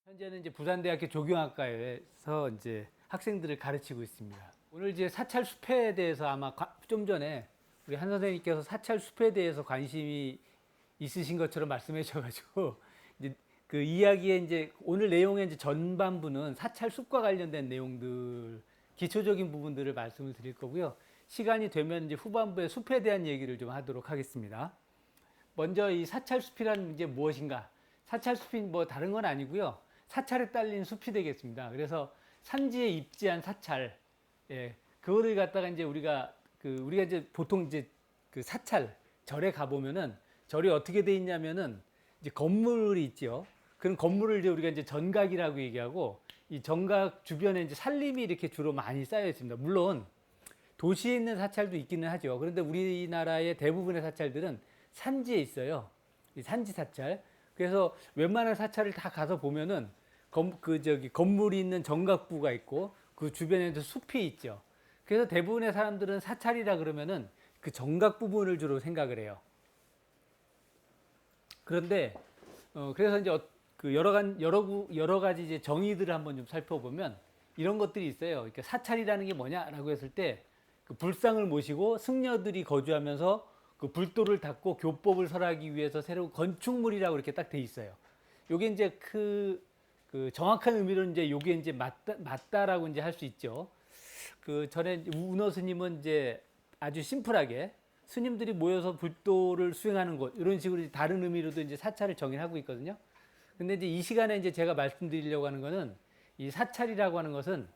현재는 이제 부산대학교 조경학과에서 이제 학생들을 가르치고 있습니다. 오늘 이제 사찰 숲에 대해서 아마 좀 전에 우리 한 선생님께서 사찰 숲에 대해서 관심이 있으신 것처럼 말씀해 주셔가지고 이제 그 이야기의 이제 오늘 내용의 이제 전반부는 사찰 숲과 관련된 내용들 기초적인 부분들을 말씀을 드릴 거고요. 시간이 되면 이제 후반부에 숲에 대한 얘기를 좀 하도록 하겠습니다. 먼저 이 사찰 숲이란 게 무엇인가? 사찰 숲이 뭐 다른 건 아니고요. 사찰에 딸린 숲이 되겠습니다. 그래서 산지에 입지한 사찰, 예, 그거를 갖다가 이제 우리가 이제 보통 이제 그 사찰 절에 가 보면은 절이 어떻게 돼 있냐면은 이제 건물이 있죠. 그런 건물을 이제 우리가 이제 정각이라고 얘기하고 이 정각 주변에 이제 살림이 이렇게 주로 많이 쌓여 있습니다. 물론 도시에 있는 사찰도 있기는 하죠. 그런데 우리나라의 대부분의 사찰들은 산지에 있어요. 이 산지 사찰. 그래서 웬만한 사찰을 다 가서 보면은 건물이 있는 정각부가 있고 그 주변에도 숲이 있죠. 그래서 대부분의 사람들은 사찰이라 그러면은 그 정각 부분을 주로 생각을 해요. 그런데 그래서 이제 그 여러 가지 이제 정의들을 한번 좀 살펴보면 이런 것들이 있어요. 그러니까 사찰이라는 게 뭐냐라고 했을 때 그 불상을 모시고 승려들이 거주하면서 그 불도를 닦고 교법을 설하기 위해서 새로운 건축물이라고 이렇게 딱 돼 있어요. 요게 이제 그 정확한 의미로 이제 요게 이제 맞다라고 이제 할 수 있죠. 그 전에 운어 스님은 이제 아주 심플하게 스님들이 모여서 불도를 수행하는 곳 이런 식으로 다른 의미로도 이제 사찰을 정의하고 있거든요. 근데 이제 이 시간에 이제 제가 말씀드리려고 하는 거는 이 사찰이라고 하는 것은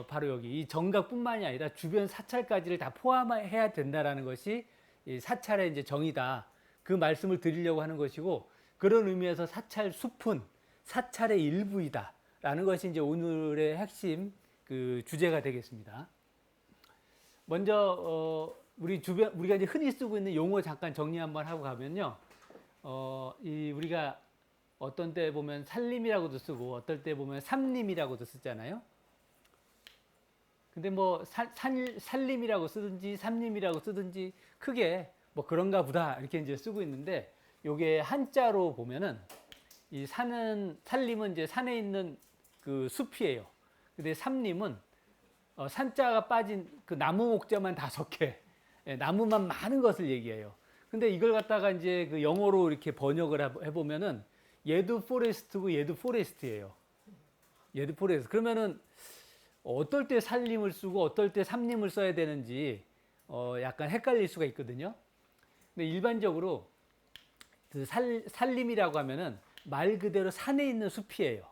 바로 여기 이 정각뿐만이 아니라 주변 사찰까지를 다 포함해야 된다라는 것이 이 사찰의 이제 정의다. 그 말씀을 드리려고 하는 것이고 그런 의미에서 사찰 숲은 사찰의 일부이다라는 것이 이제 오늘의 핵심 그 주제가 되겠습니다. 먼저 우리가 이제 흔히 쓰고 있는 용어 잠깐 정리 한번 하고 가면요. 우리가 어떤 때 보면 살림이라고도 쓰고 어떨 때 보면 삼림이라고도 쓰잖아요. 근데 뭐 살림이라고 쓰든지 삼림이라고 쓰든지 크게 뭐 그런가 보다 이렇게 이제 쓰고 있는데 요게 한자로 보면은 이 살림은 이제 산에 있는 그 숲이에요. 근데 삼림은 산자가 빠진 그 나무 목자만 5개, 나무만 많은 것을 얘기해요. 근데 이걸 갖다가 이제 그 영어로 이렇게 번역을 해보면은 얘도 포레스트고 얘도 포레스트예요. 얘도 포레스트. 그러면은 어떨 때 살림을 쓰고 어떨 때 삼림을 써야 되는지 약간 헷갈릴 수가 있거든요. 근데 일반적으로 그 살림이라고 하면은 말 그대로 산에 있는 숲이에요.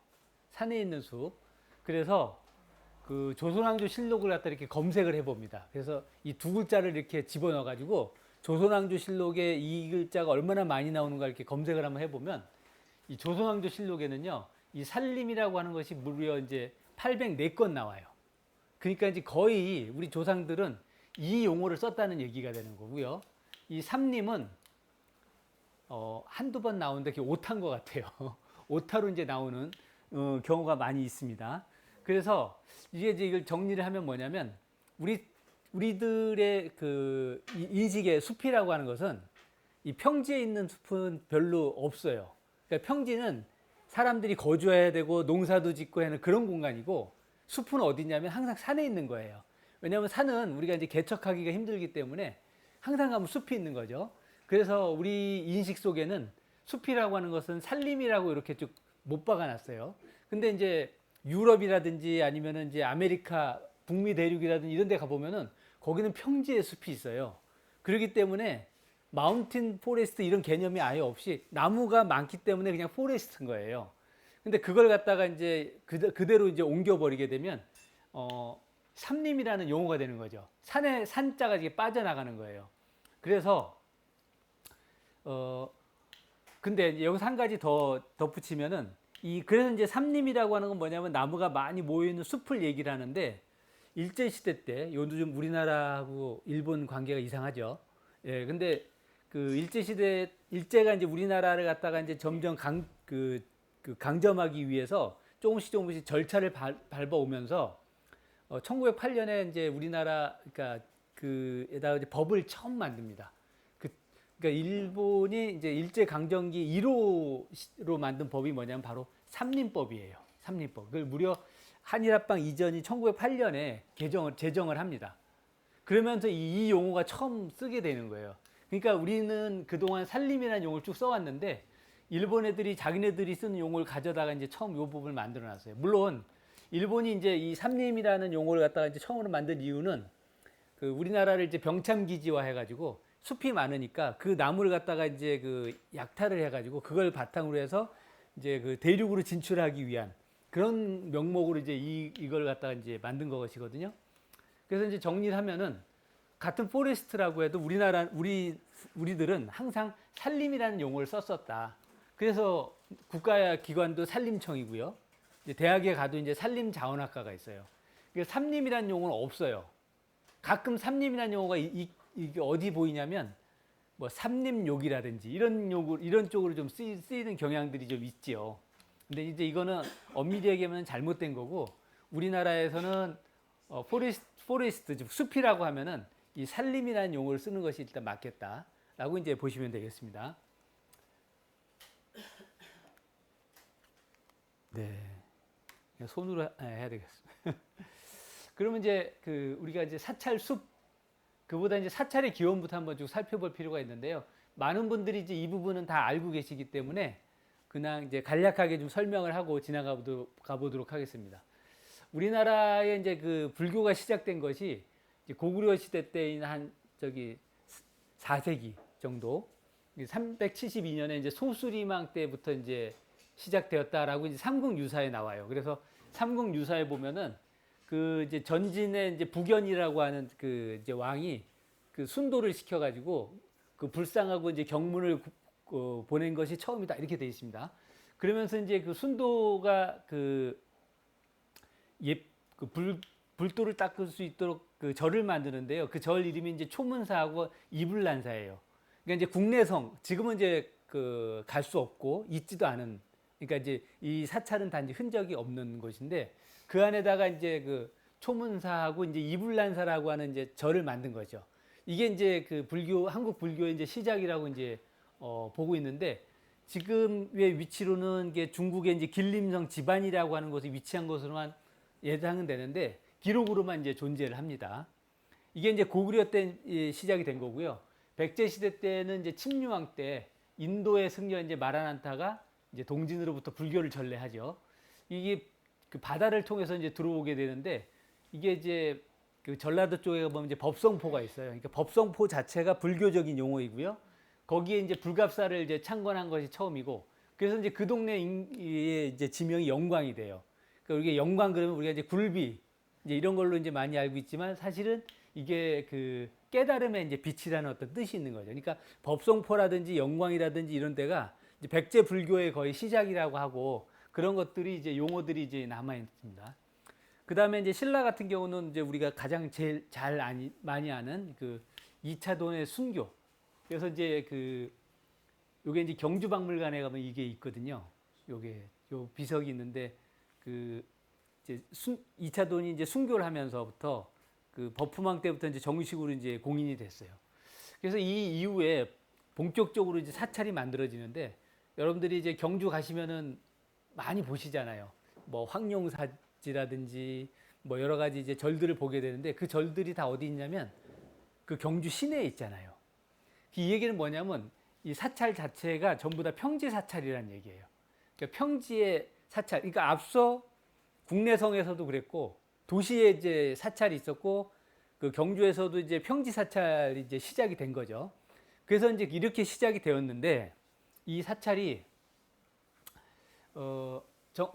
산에 있는 숲. 그래서 그 조선왕조 실록을 갖다 이렇게 검색을 해봅니다. 그래서 이 두 글자를 이렇게 집어넣어 가지고 조선왕조 실록에 이 글자가 얼마나 많이 나오는가 이렇게 검색을 한번 해보면 이 조선왕조 실록에는요, 이 살림이라고 하는 것이 무려 이제 804건 나와요. 그러니까 이제 거의 우리 조상들은 이 용어를 썼다는 얘기가 되는 거고요. 이 삼림은 한두 번 나오는데 그게 오타인 것 같아요. 오타로 이제 나오는 경우가 많이 있습니다. 그래서 이게 이제 이걸 정리를 하면 뭐냐면 우리들의 그 인식의 숲이라고 하는 것은 이 평지에 있는 숲은 별로 없어요. 그러니까 평지는 사람들이 거주해야 되고 농사도 짓고 하는 그런 공간이고 숲은 어디냐면 항상 산에 있는 거예요. 왜냐하면 산은 우리가 이제 개척하기가 힘들기 때문에 항상 가면 숲이 있는 거죠. 그래서 우리 인식 속에는 숲이라고 하는 것은 산림이라고 이렇게 쭉 못 박아놨어요. 근데 이제 유럽이라든지 아니면은 이제 아메리카 북미 대륙이라든지 이런 데 가보면은 거기는 평지의 숲이 있어요. 그렇기 때문에 마운틴 포레스트 이런 개념이 아예 없이 나무가 많기 때문에 그냥 포레스트인 거예요. 근데 그걸 갖다가 이제 그대로 이제 옮겨버리게 되면, 삼림이라는 용어가 되는 거죠. 산자가 이게 빠져나가는 거예요. 그래서, 근데 여기서 한 가지 더 덧붙이면은, 그래서 이제 삼림이라고 하는 건 뭐냐면 나무가 많이 모여있는 숲을 얘기를 하는데, 일제시대 때, 요즘 우리나라하고 일본 관계가 이상하죠. 예, 근데 그 일제가 이제 우리나라를 갖다가 이제 점점 강점하기 위해서 조금씩 절차를 밟아오면서 1908년에 이제 우리나라 그러니까 그에다가 이제 법을 처음 만듭니다. 그러니까 일본이 이제 일제 강점기 1호로 만든 법이 뭐냐면 바로 삼림법이에요. 삼림법. 그걸 무려 한일합방 이전인 1908년에 제정을 합니다. 그러면서 이 용어가 처음 쓰게 되는 거예요. 그러니까 우리는 그동안 산림이라는 용어를 쭉 써왔는데 일본 애들이 자기네들이 쓰는 용어를 가져다가 이제 처음 요 부분을 만들어 놨어요. 물론 일본이 이제 이 삼림이라는 용어를 갖다가 이제 처음으로 만든 이유는 그 우리나라를 이제 병참 기지화 해가지고 숲이 많으니까 그 나무를 갖다가 이제 그 약탈을 해가지고 그걸 바탕으로 해서 이제 그 대륙으로 진출하기 위한 그런 명목으로 이제 이걸 갖다가 이제 만든 것이거든요. 그래서 이제 정리를 하면은 같은 포레스트라고 해도 우리들은 항상 산림이라는 용어를 썼었다. 그래서 국가기관도 산림청이고요. 이제 대학에 가도 이제 산림자원학과가 있어요. 그러니까 삼림이라는 용어는 없어요. 가끔 삼림이라는 용어가 이게 어디 보이냐면 뭐 삼림욕이라든지 이런 쪽으로 좀 쓰이는 경향들이 좀 있지요. 근데 이제 이거는 엄밀히 얘기하면 잘못된 거고 우리나라에서는 포레스트 즉 숲이라고 하면은 이 산림이라는 용어를 쓰는 것이 일단 맞겠다라고 이제 보시면 되겠습니다. 네, 손으로 해야 되겠습니다. 그러면 이제 그 우리가 이제 사찰 숲 그보다 이제 사찰의 기원부터 한번 쭉 살펴볼 필요가 있는데요. 많은 분들이 이제 이 부분은 다 알고 계시기 때문에 그냥 이제 간략하게 좀 설명을 하고 가보도록 하겠습니다. 우리나라에 이제 그 불교가 시작된 것이 이제 고구려 시대 때인 한 저기 4세기 정도, 372년에 이제 소수리망 때부터 이제 시작되었다라고 이제 삼국유사에 나와요. 그래서 삼국유사에 보면은 그 이제 전진의 이제 부견이라고 하는 그 이제 왕이 그 순도를 시켜가지고 그 불상하고 이제 경문을 보낸 것이 처음이다 이렇게 되어 있습니다. 그러면서 이제 그 순도가 불도를 닦을 수 있도록 그 절을 만드는데요. 그 절 이름이 이제 초문사하고 이불란사예요. 그러니까 이제 국내성 지금은 이제 그 갈 수 없고 있지도 않은 그러니까 이제 이 사찰은 단지 흔적이 없는 곳인데 그 안에다가 이제 그 초문사하고 이제 이불란사라고 하는 이제 절을 만든 거죠. 이게 이제 그 한국 불교의 이제 시작이라고 이제 보고 있는데 지금의 위치로는 이게 중국의 이제 길림성 지반이라고 하는 곳에 위치한 것으로만 예상은 되는데 기록으로만 이제 존재를 합니다. 이게 이제 고구려 때 시작이 된 거고요. 백제 시대 때는 이제 침류왕 때 인도의 승려 이제 마라난타가 이제 동진으로부터 불교를 전래하죠. 이게 그 바다를 통해서 이제 들어오게 되는데 이게 이제 그 전라도 쪽에 보면 이제 법성포가 있어요. 그러니까 법성포 자체가 불교적인 용어이고요. 거기에 이제 불갑사를 이제 창건한 것이 처음이고 그래서 이제 그 동네의 이제 지명이 영광이 돼요. 그러니까 우리가 영광 그러면 우리가 이제 굴비 이제 이런 걸로 이제 많이 알고 있지만 사실은 이게 그 깨달음의 이제 빛이라는 어떤 뜻이 있는 거죠. 그러니까 법성포라든지 영광이라든지 이런 데가 이제 백제 불교의 거의 시작이라고 하고 그런 것들이 이제 용어들이 이제 남아 있습니다. 그 다음에 이제 신라 같은 경우는 이제 우리가 가장 제일 많이 아는 그 2차돈의 순교. 그래서 이제 요게 이제 경주박물관에 가면 이게 있거든요. 요 비석이 있는데 그 이제 2차돈이 이제 순교를 하면서부터 그 버프망 때부터 이제 정식으로 이제 공인이 됐어요. 그래서 이 이후에 본격적으로 이제 사찰이 만들어지는데 여러분들이 이제 경주 가시면은 많이 보시잖아요. 뭐 황룡사지라든지 뭐 여러 가지 이제 절들을 보게 되는데 그 절들이 다 어디 있냐면 그 경주 시내에 있잖아요. 이 얘기는 뭐냐면 이 사찰 자체가 전부 다 평지 사찰이라는 얘기예요. 그러니까 평지의 사찰. 그러니까 앞서 국내성에서도 그랬고 도시에 이제 사찰이 있었고 그 경주에서도 이제 평지 사찰이 이제 시작이 된 거죠. 그래서 이제 이렇게 시작이 되었는데 이 사찰이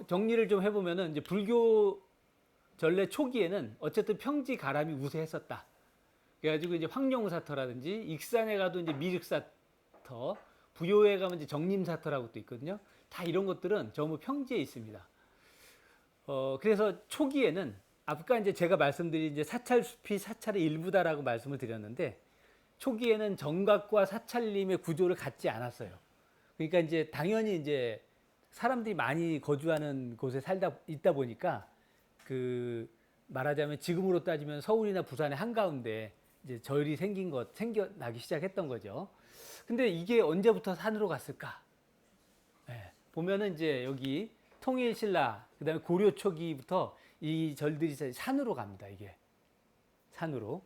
정리를 좀 해보면은 이제 불교 전래 초기에는 어쨌든 평지 가람이 우세했었다. 그래가지고 이제 황룡사터라든지 익산에 가도 이제 미륵사터, 부요에 가면 이제 정림사터라고 또 있거든요. 다 이런 것들은 전부 평지에 있습니다. 그래서 초기에는 아까 이제 제가 말씀드린 이제 사찰숲이 사찰의 일부다라고 말씀을 드렸는데 초기에는 정각과 사찰림의 구조를 갖지 않았어요. 그러니까 이제 당연히 이제 사람들이 많이 거주하는 곳에 있다 보니까 그 말하자면 지금으로 따지면 서울이나 부산의 한가운데 이제 절이 생겨나기 시작했던 거죠. 근데 이게 언제부터 산으로 갔을까? 네, 보면은 이제 여기 통일신라, 그다음에 고려 초기부터 이 절들이 산으로 갑니다. 이게 산으로.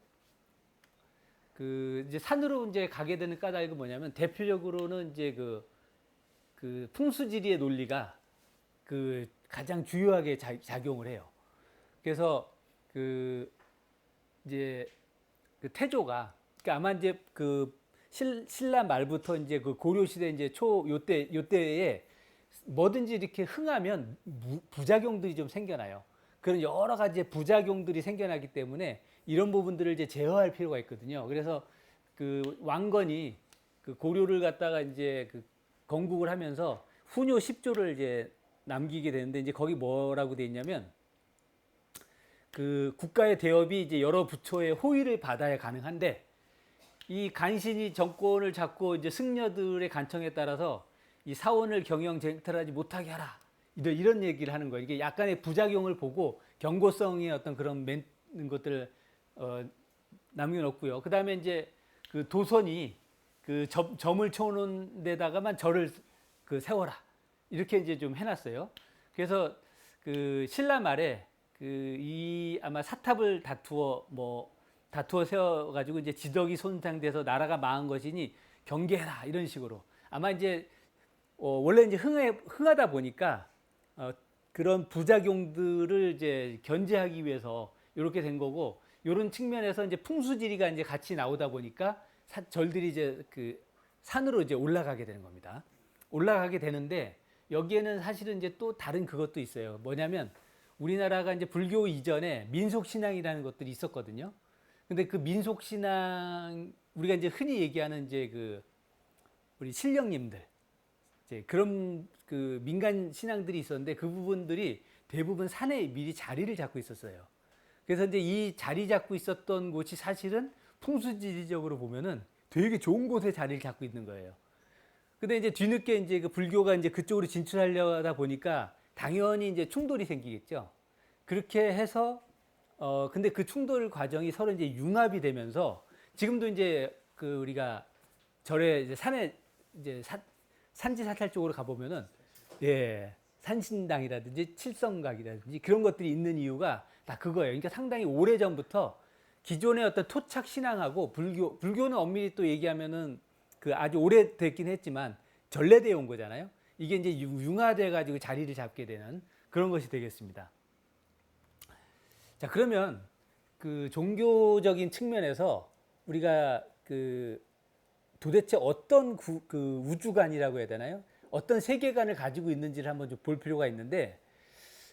그 이제 산으로 이제 가게 되는 까닭이 뭐냐면 대표적으로는 이제 그 풍수지리의 논리가 그 가장 주요하게 작용을 해요. 그래서 그 이제 그 태조가 그러니까 아마 이제 그 신라 말부터 이제 그 고려 시대 이제 요때에 뭐든지 이렇게 흥하면 부작용들이 좀 생겨나요. 그런 여러 가지 부작용들이 생겨나기 때문에 이런 부분들을 이제 제어할 필요가 있거든요. 그래서 그 왕건이 그 고려를 갖다가 이제 그 건국을 하면서 후뇨 10조를 이제 남기게 되는데 이제 거기 뭐라고 돼 있냐면 그 국가의 대업이 이제 여러 부처의 호의를 받아야 가능한데 이 간신히 정권을 잡고 이제 승려들의 간청에 따라서 이 사원을 경영 쟁탈하지 못하게 하라. 이런 얘기를 하는 거예요. 이게 약간의 부작용을 보고 경고성의 어떤 그런 것들을 남겨놓고요. 그 다음에 이제 그 도선이 그 점을 쳐놓은 데다가만 절을 그 세워라. 이렇게 이제 좀 해놨어요. 그래서 그 신라 말에 그 이 아마 사탑을 다투어 세워가지고 이제 지덕이 손상돼서 나라가 망한 것이니 경계해라 이런 식으로 아마 이제 원래 이제 흥하다 보니까 그런 부작용들을 이제 견제하기 위해서 이렇게 된 거고 이런 측면에서 이제 풍수지리가 이제 같이 나오다 보니까 절들이 이제 그 산으로 이제 올라가게 되는 겁니다. 올라가게 되는데 여기에는 사실은 이제 또 다른 그것도 있어요. 뭐냐면 우리나라가 이제 불교 이전에 민속신앙이라는 것들이 있었거든요. 근데 그 민속신앙, 우리가 이제 흔히 얘기하는 이제 그 우리 신령님들, 이제 그런 그 민간 신앙들이 있었는데 그 부분들이 대부분 산에 미리 자리를 잡고 있었어요. 그래서 이제 이 자리 잡고 있었던 곳이 사실은 풍수지리적으로 보면은 되게 좋은 곳에 자리를 잡고 있는 거예요. 근데 이제 뒤늦게 이제 그 불교가 이제 그쪽으로 진출하려다 보니까 당연히 이제 충돌이 생기겠죠. 그렇게 해서 근데 그 충돌 과정이 서로 이제 융합이 되면서 지금도 이제 그 우리가 절에 이제 산에 이제 산지 사찰 쪽으로 가보면은 예 산신당이라든지 칠성각이라든지 그런 것들이 있는 이유가 다 그거예요. 그러니까 상당히 오래 전부터 기존의 어떤 토착 신앙하고 불교는 엄밀히 또 얘기하면은 그 아주 오래됐긴 했지만 전래되어 온 거잖아요. 이게 이제 융화돼 가지고 자리를 잡게 되는 그런 것이 되겠습니다. 자, 그러면 그 종교적인 측면에서 우리가 그 도대체 어떤 그 우주관이라고 해야 되나요? 어떤 세계관을 가지고 있는지를 한번 좀 볼 필요가 있는데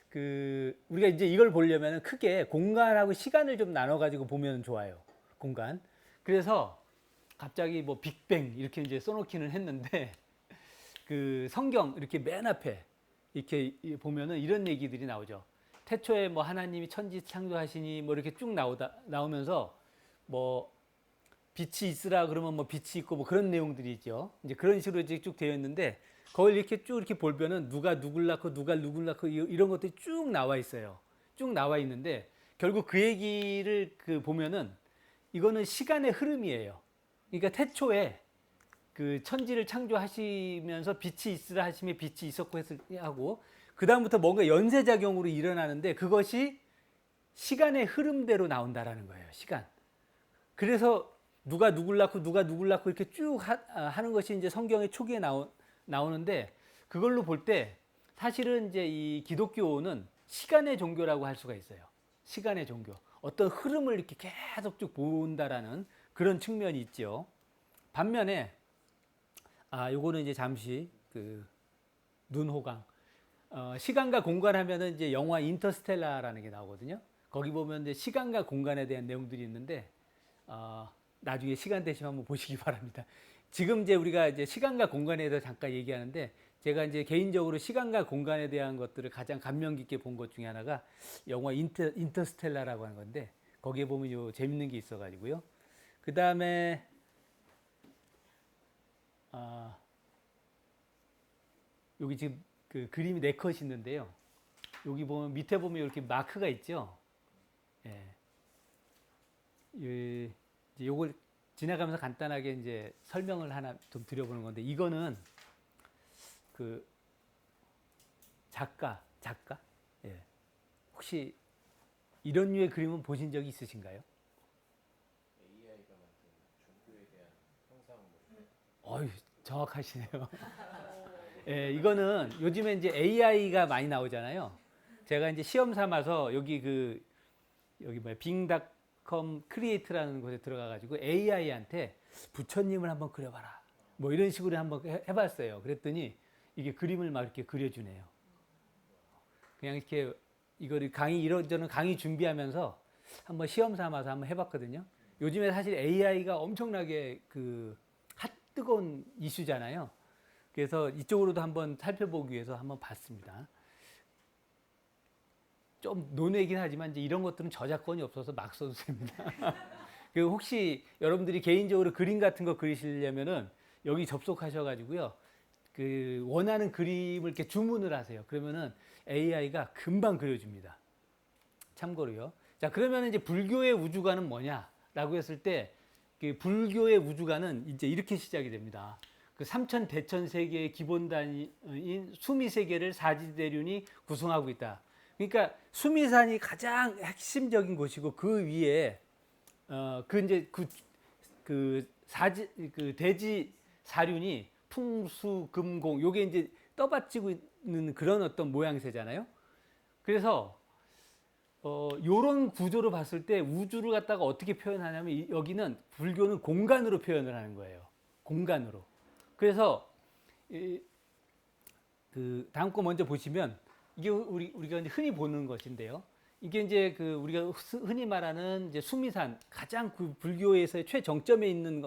그 우리가 이제 이걸 보려면 크게 공간하고 시간을 좀 나눠 가지고 보면 좋아요. 공간. 그래서 갑자기 뭐 빅뱅 이렇게 이제 써놓기는 했는데 그 성경 이렇게 맨 앞에 이렇게 보면은 이런 얘기들이 나오죠. 태초에 뭐 하나님이 천지 창조하시니 뭐 이렇게 쭉 나오면서 뭐 빛이 있으라 그러면 뭐 빛이 있고 뭐 그런 내용들이 있죠. 이제 그런 식으로 이제 쭉 되어 있는데 그걸 이렇게 쭉 이렇게 보면은 누가 누굴 낳고 누가 누굴 낳고 이런 것들이 쭉 나와 있어요. 쭉 나와 있는데 결국 그 얘기를 그 보면은 이거는 시간의 흐름이에요. 그러니까 태초에 그 천지를 창조하시면서 빛이 있으라 하시며 빛이 있었고 하고 그 다음부터 뭔가 연쇄작용으로 일어나는데 그것이 시간의 흐름대로 나온다라는 거예요. 시간. 그래서 누가 누굴 낳고 누가 누굴 낳고 이렇게 쭉 하는 것이 이제 성경의 초기에 나오는데 그걸로 볼 때 사실은 이제 이 기독교는 시간의 종교라고 할 수가 있어요. 시간의 종교. 어떤 흐름을 이렇게 계속 쭉 본다라는 그런 측면이 있죠. 반면에 요거는 이제 잠시 그 눈호강. 시간과 공간 하면은 이제 영화 인터스텔라라는 게 나오거든요. 거기 보면 이제 시간과 공간에 대한 내용들이 있는데 나중에 시간 되시면 한번 보시기 바랍니다. 지금 이제 우리가 이제 시간과 공간에 대해서 잠깐 얘기하는데 제가 이제 개인적으로 시간과 공간에 대한 것들을 가장 감명 깊게 본 것 중에 하나가 영화 인터스텔라라고 하는 건데 거기에 보면 요 재밌는 게 있어가지고요. 그 다음에 여기 지금 그 그림이 4컷 있는데요. 여기 보면 밑에 보면 이렇게 마크가 있죠. 예. 요걸 지나가면서 간단하게 이제 설명을 하나 좀 드려보는 건데 이거는 그 작가. 예. 혹시 이런 류의 그림은 보신 적이 있으신가요? AI가 만든 종교에 대한 형상물. 어휴, 정확하시네요. 예, 이거는 요즘에 이제 AI가 많이 나오잖아요. 제가 이제 시험 삼아서 여기 뭐야 빙닷컴 크리에이트라는 곳에 들어가가지고 AI한테 부처님을 한번 그려봐라. 뭐 이런 식으로 한번 해봤어요. 그랬더니 이게 그림을 막 이렇게 그려주네요. 그냥 이렇게 이거를 저는 강의 준비하면서 한번 시험 삼아서 한번 해봤거든요. 요즘에 사실 AI가 엄청나게 뜨거운 이슈잖아요. 그래서 이쪽으로도 한번 살펴보기 위해서 한번 봤습니다. 좀 논외긴 하지만 이제 이런 것들은 저작권이 없어서 막 써도 됩니다. 그 혹시 여러분들이 개인적으로 그림 같은 거 그리시려면은 여기 접속하셔가지고요. 그 원하는 그림을 이렇게 주문을 하세요. 그러면은 AI가 금방 그려줍니다. 참고로요. 자, 그러면 이제 불교의 우주관은 뭐냐라고 했을 때, 그 불교의 우주관은 이제 이렇게 시작이 됩니다. 그 삼천 대천 세계의 기본 단위인 수미 세계를 사지대륜이 구성하고 있다. 그러니까 수미산이 가장 핵심적인 곳이고 그 위에 그 대지 사륜이 풍수금공 요게 이제 떠받치고 있는 그런 어떤 모양새잖아요. 그래서 요런 구조로 봤을 때 우주를 갖다가 어떻게 표현하냐면 여기는 불교는 공간으로 표현을 하는 거예요. 공간으로. 그래서 그 다음 거 먼저 보시면 이게 우리가 이제 흔히 보는 것인데요. 이게 이제 우리가 흔히 말하는 이제 수미산 가장 그 불교에서의 최정점에 있는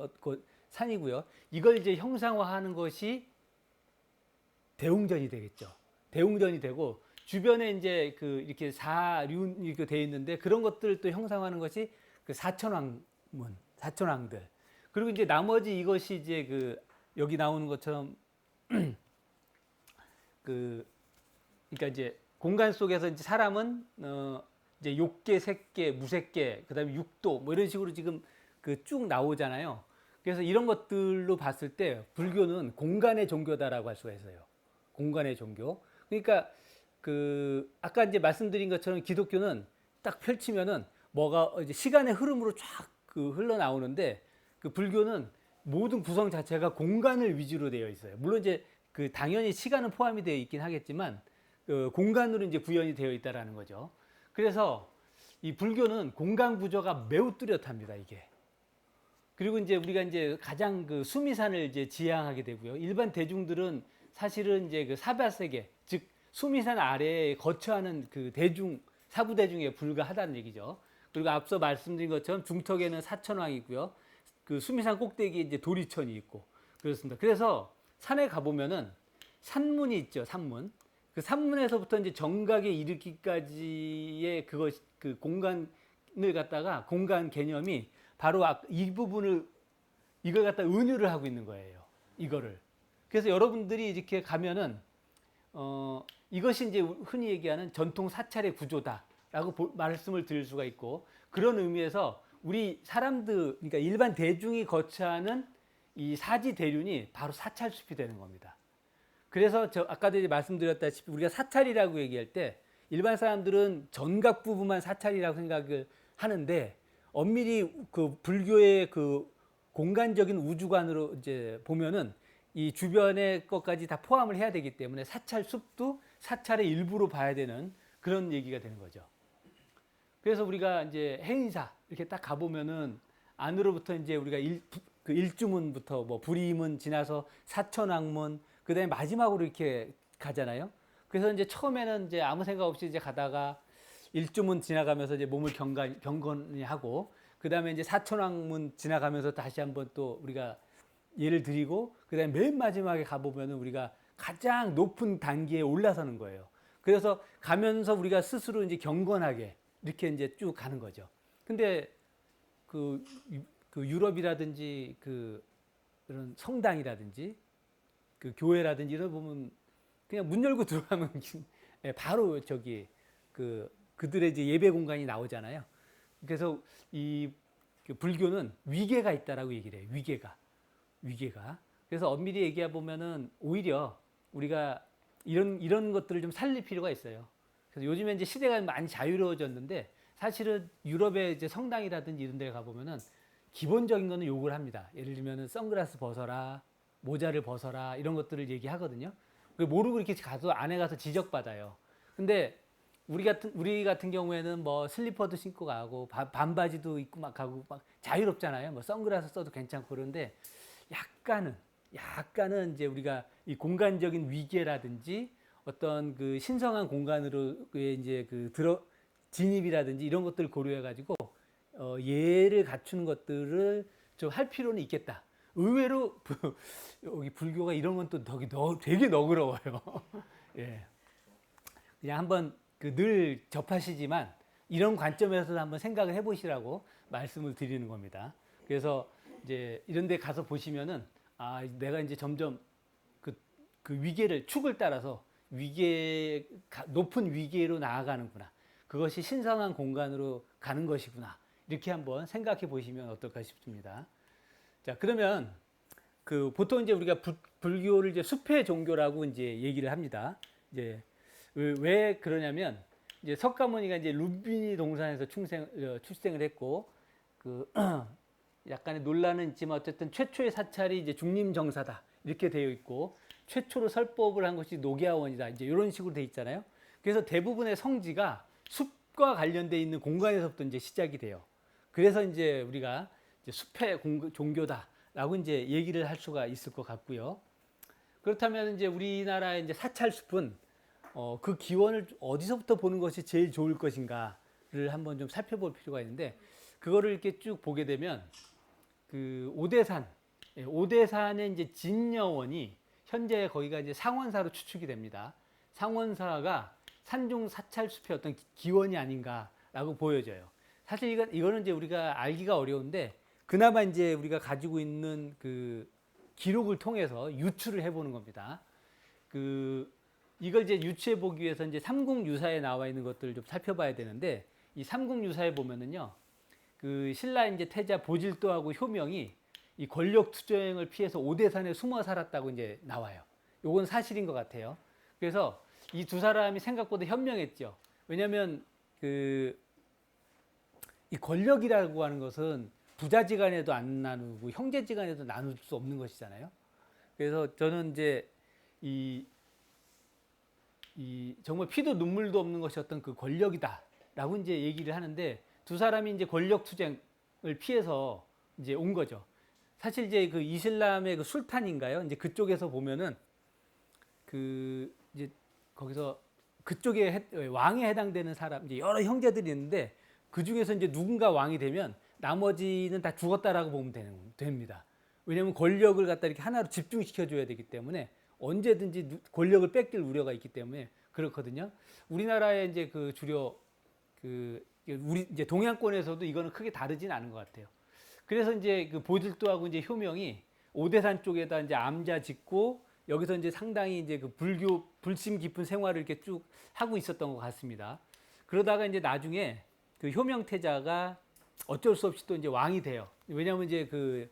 산이고요. 이걸 이제 형상화하는 것이 대웅전이 되겠죠. 대웅전이 되고 주변에 이제 이렇게 사륜 이렇게 돼 있는데 그런 것들을 또 형상화하는 것이 그 사천왕들. 그리고 이제 나머지 이것이 이제 여기 나오는 것처럼 그러니까 이제 공간 속에서 이제 사람은 이제 욕계, 색계, 무색계, 그다음에 육도 뭐 이런 식으로 지금 쭉 나오잖아요. 그래서 이런 것들로 봤을 때 불교는 공간의 종교다라고 할 수가 있어요. 공간의 종교. 그러니까 아까 이제 말씀드린 것처럼 기독교는 딱 펼치면은 뭐가 이제 시간의 흐름으로 쫙 흘러나오는데 그 불교는 모든 구성 자체가 공간을 위주로 되어 있어요. 물론 이제 당연히 시간은 포함이 되어 있긴 하겠지만 공간으로 이제 구현이 되어 있다라는 거죠. 그래서 이 불교는 공간 구조가 매우 뚜렷합니다. 이게. 그리고 이제 우리가 이제 가장 수미산을 이제 지향하게 되고요. 일반 대중들은 사실은 이제 사바세계, 즉 수미산 아래에 거처하는 사부 대중에 불과하다는 얘기죠. 그리고 앞서 말씀드린 것처럼 중턱에는 사천왕이고요. 수미산 꼭대기에 이제 도리천이 있고 그렇습니다. 그래서 산에 가보면은 산문이 있죠. 산문. 그 산문에서부터 이제 정각에 이르기까지의 공간을 갖다가 공간 개념이 바로 이 부분을 이걸 갖다 은유를 하고 있는 거예요. 이거를. 그래서 여러분들이 이렇게 가면은 이것이 이제 흔히 얘기하는 전통 사찰의 구조다라고 말씀을 드릴 수가 있고 그런 의미에서 우리 사람들 그러니까 일반 대중이 거처하는 이 사지 대륜이 바로 사찰숲이 되는 겁니다. 그래서 아까도 말씀드렸다시피 우리가 사찰이라고 얘기할 때 일반 사람들은 전각 부분만 사찰이라고 생각을 하는데 엄밀히 불교의 공간적인 우주관으로 이제 보면은 이 주변의 것까지 다 포함을 해야 되기 때문에 사찰 숲도 사찰의 일부로 봐야 되는 그런 얘기가 되는 거죠. 그래서 우리가 이제 해인사 이렇게 딱 가보면은 안으로부터 이제 우리가 일주문부터 뭐 불이문 지나서 사천왕문 그다음에 마지막으로 이렇게 가잖아요. 그래서 이제 처음에는 이제 아무 생각 없이 이제 가다가 일주문 지나가면서 이제 몸을 경건히 하고 그다음에 이제 사천왕문 지나가면서 다시 한번 또 우리가 예를 드리고 그다음에 맨 마지막에 가보면은 우리가 가장 높은 단계에 올라서는 거예요. 그래서 가면서 우리가 스스로 이제 경건하게 이렇게 이제 쭉 가는 거죠. 근데 유럽이라든지 이런 성당이라든지 교회라든지 이런 보면 그냥 문 열고 들어가면 바로 저기 그들의 이제 예배 공간이 나오잖아요. 그래서 이 불교는 위계가 있다라고 얘기를 해요. 위계가. 그래서 엄밀히 얘기해 보면은 오히려 우리가 이런 것들을 좀 살릴 필요가 있어요. 그래서 요즘에 이제 시대가 많이 자유로워졌는데 사실은 유럽의 이제 성당이라든지 이런 데 가보면은 기본적인 거는 욕을 합니다. 예를 들면은 선글라스 벗어라, 모자를 벗어라 이런 것들을 얘기하거든요. 모르고 이렇게 가서 안에 가서 지적받아요. 근데 우리 같은 경우에는 뭐 슬리퍼도 신고 가고 반바지도 입고 막 가고 막 자유롭잖아요. 뭐 선글라스 써도 괜찮고 그런데 약간은 이제 우리가 이 공간적인 위계라든지 어떤 그 신성한 공간으로의 이제 그 진입이라든지 이런 것들을 고려해 가지고 예를 갖추는 것들을 좀 할 필요는 있겠다. 의외로 여기 불교가 이런 건 또 되게 너그러워요. 예. 그냥 한번 그 늘 접하시지만 이런 관점에서 한번 생각을 해보시라고 말씀을 드리는 겁니다. 그래서 이제 이런 데 가서 보시면은 아, 내가 이제 점점 그 위계를 축을 따라서 높은 위계로 나아가는구나. 그것이 신성한 공간으로 가는 것이구나. 이렇게 한번 생각해 보시면 어떨까 싶습니다. 자, 그러면 그 보통 이제 우리가 불교를 이제 숲의 종교라고 이제 얘기를 합니다. 이제 왜 그러냐면 이제 석가모니가 이제 룸비니 동산에서 출생을 했고 그 약간의 논란은 있지만 어쨌든 최초의 사찰이 이제 중림정사다 이렇게 되어 있고 최초로 설법을 한 것이 녹야원이다 이제 이런 식으로 되어 있잖아요. 그래서 대부분의 성지가 숲과 관련되어 있는 공간에서부터 이제 시작이 돼요. 그래서 이제 우리가 이제 숲의 종교다라고 이제 얘기를 할 수가 있을 것 같고요. 그렇다면 이제 우리나라의 이제 사찰숲은 그 기원을 어디서부터 보는 것이 제일 좋을 것인가를 한번 좀 살펴볼 필요가 있는데 그거를 이렇게 쭉 보게 되면 그 오대산의 이제 진여원이 현재 거기가 이제 상원사로 추측이 됩니다. 상원사가 산중 사찰숲의 어떤 기원이 아닌가라고 보여져요. 사실 이거는 이제 우리가 알기가 어려운데 그나마 이제 우리가 가지고 있는 그 기록을 통해서 유추를 해보는 겁니다. 이걸 이제 유추해 보기 위해서 이제 삼국유사에 나와 있는 것들을 좀 살펴봐야 되는데 이 삼국유사에 보면은요, 그 신라 이제 태자 보질도하고 효명이 이 권력 투쟁을 피해서 오대산에 숨어 살았다고 이제 나와요. 요건 사실인 것 같아요. 그래서 이 두 사람이 생각보다 현명했죠. 왜냐하면 이 권력이라고 하는 것은 부자지간에도 안 나누고 형제지간에도 나눌 수 없는 것이잖아요. 그래서 저는 이제 이 정말 피도 눈물도 없는 것이 어떤 그 권력이다라고 이제 얘기를 하는데 두 사람이 이제 권력 투쟁을 피해서 이제 온 거죠. 사실 이제 그 이슬람의 그 술탄인가요? 이제 그쪽에서 보면은 이제 거기서 그쪽에 왕에 해당되는 사람 이제 여러 형제들이 있는데 그 중에서 이제 누군가 왕이 되면 나머지는 다 죽었다라고 보면 됩니다. 왜냐하면 권력을 갖다 이렇게 하나로 집중시켜 줘야 되기 때문에 언제든지 권력을 뺏길 우려가 있기 때문에 그렇거든요. 우리나라의 이제 그 주로 우리 이제 동양권에서도 이거는 크게 다르진 않은 것 같아요. 그래서 이제 그 보질도하고 이제 효명이 오대산 쪽에다 이제 암자 짓고 여기서 이제 상당히 이제 그 불심 깊은 생활을 이렇게 쭉 하고 있었던 것 같습니다. 그러다가 이제 나중에 그 효명태자가 어쩔 수 없이 또 이제 왕이 돼요. 왜냐하면 이제 그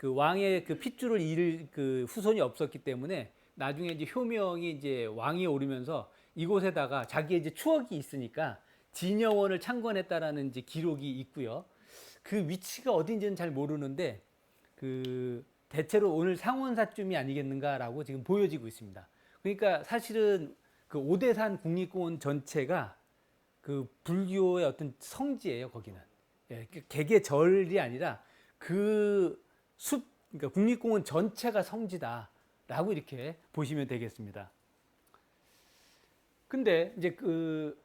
왕의 그 핏줄을 잃을 그 후손이 없었기 때문에 나중에 이제 효명이 이제 왕이 오르면서 이곳에다가 자기의 이제 추억이 있으니까 진여원을 창건했다라는 이제 기록이 있고요. 그 위치가 어딘지는 잘 모르는데 대체로 오늘 상원사쯤이 아니겠는가라고 지금 보여지고 있습니다. 그러니까 사실은 그 오대산 국립공원 전체가 그 불교의 어떤 성지예요, 거기는. 예, 개개절이 아니라 그러니까 국립공원 전체가 성지다라고 이렇게 보시면 되겠습니다. 근데 이제 그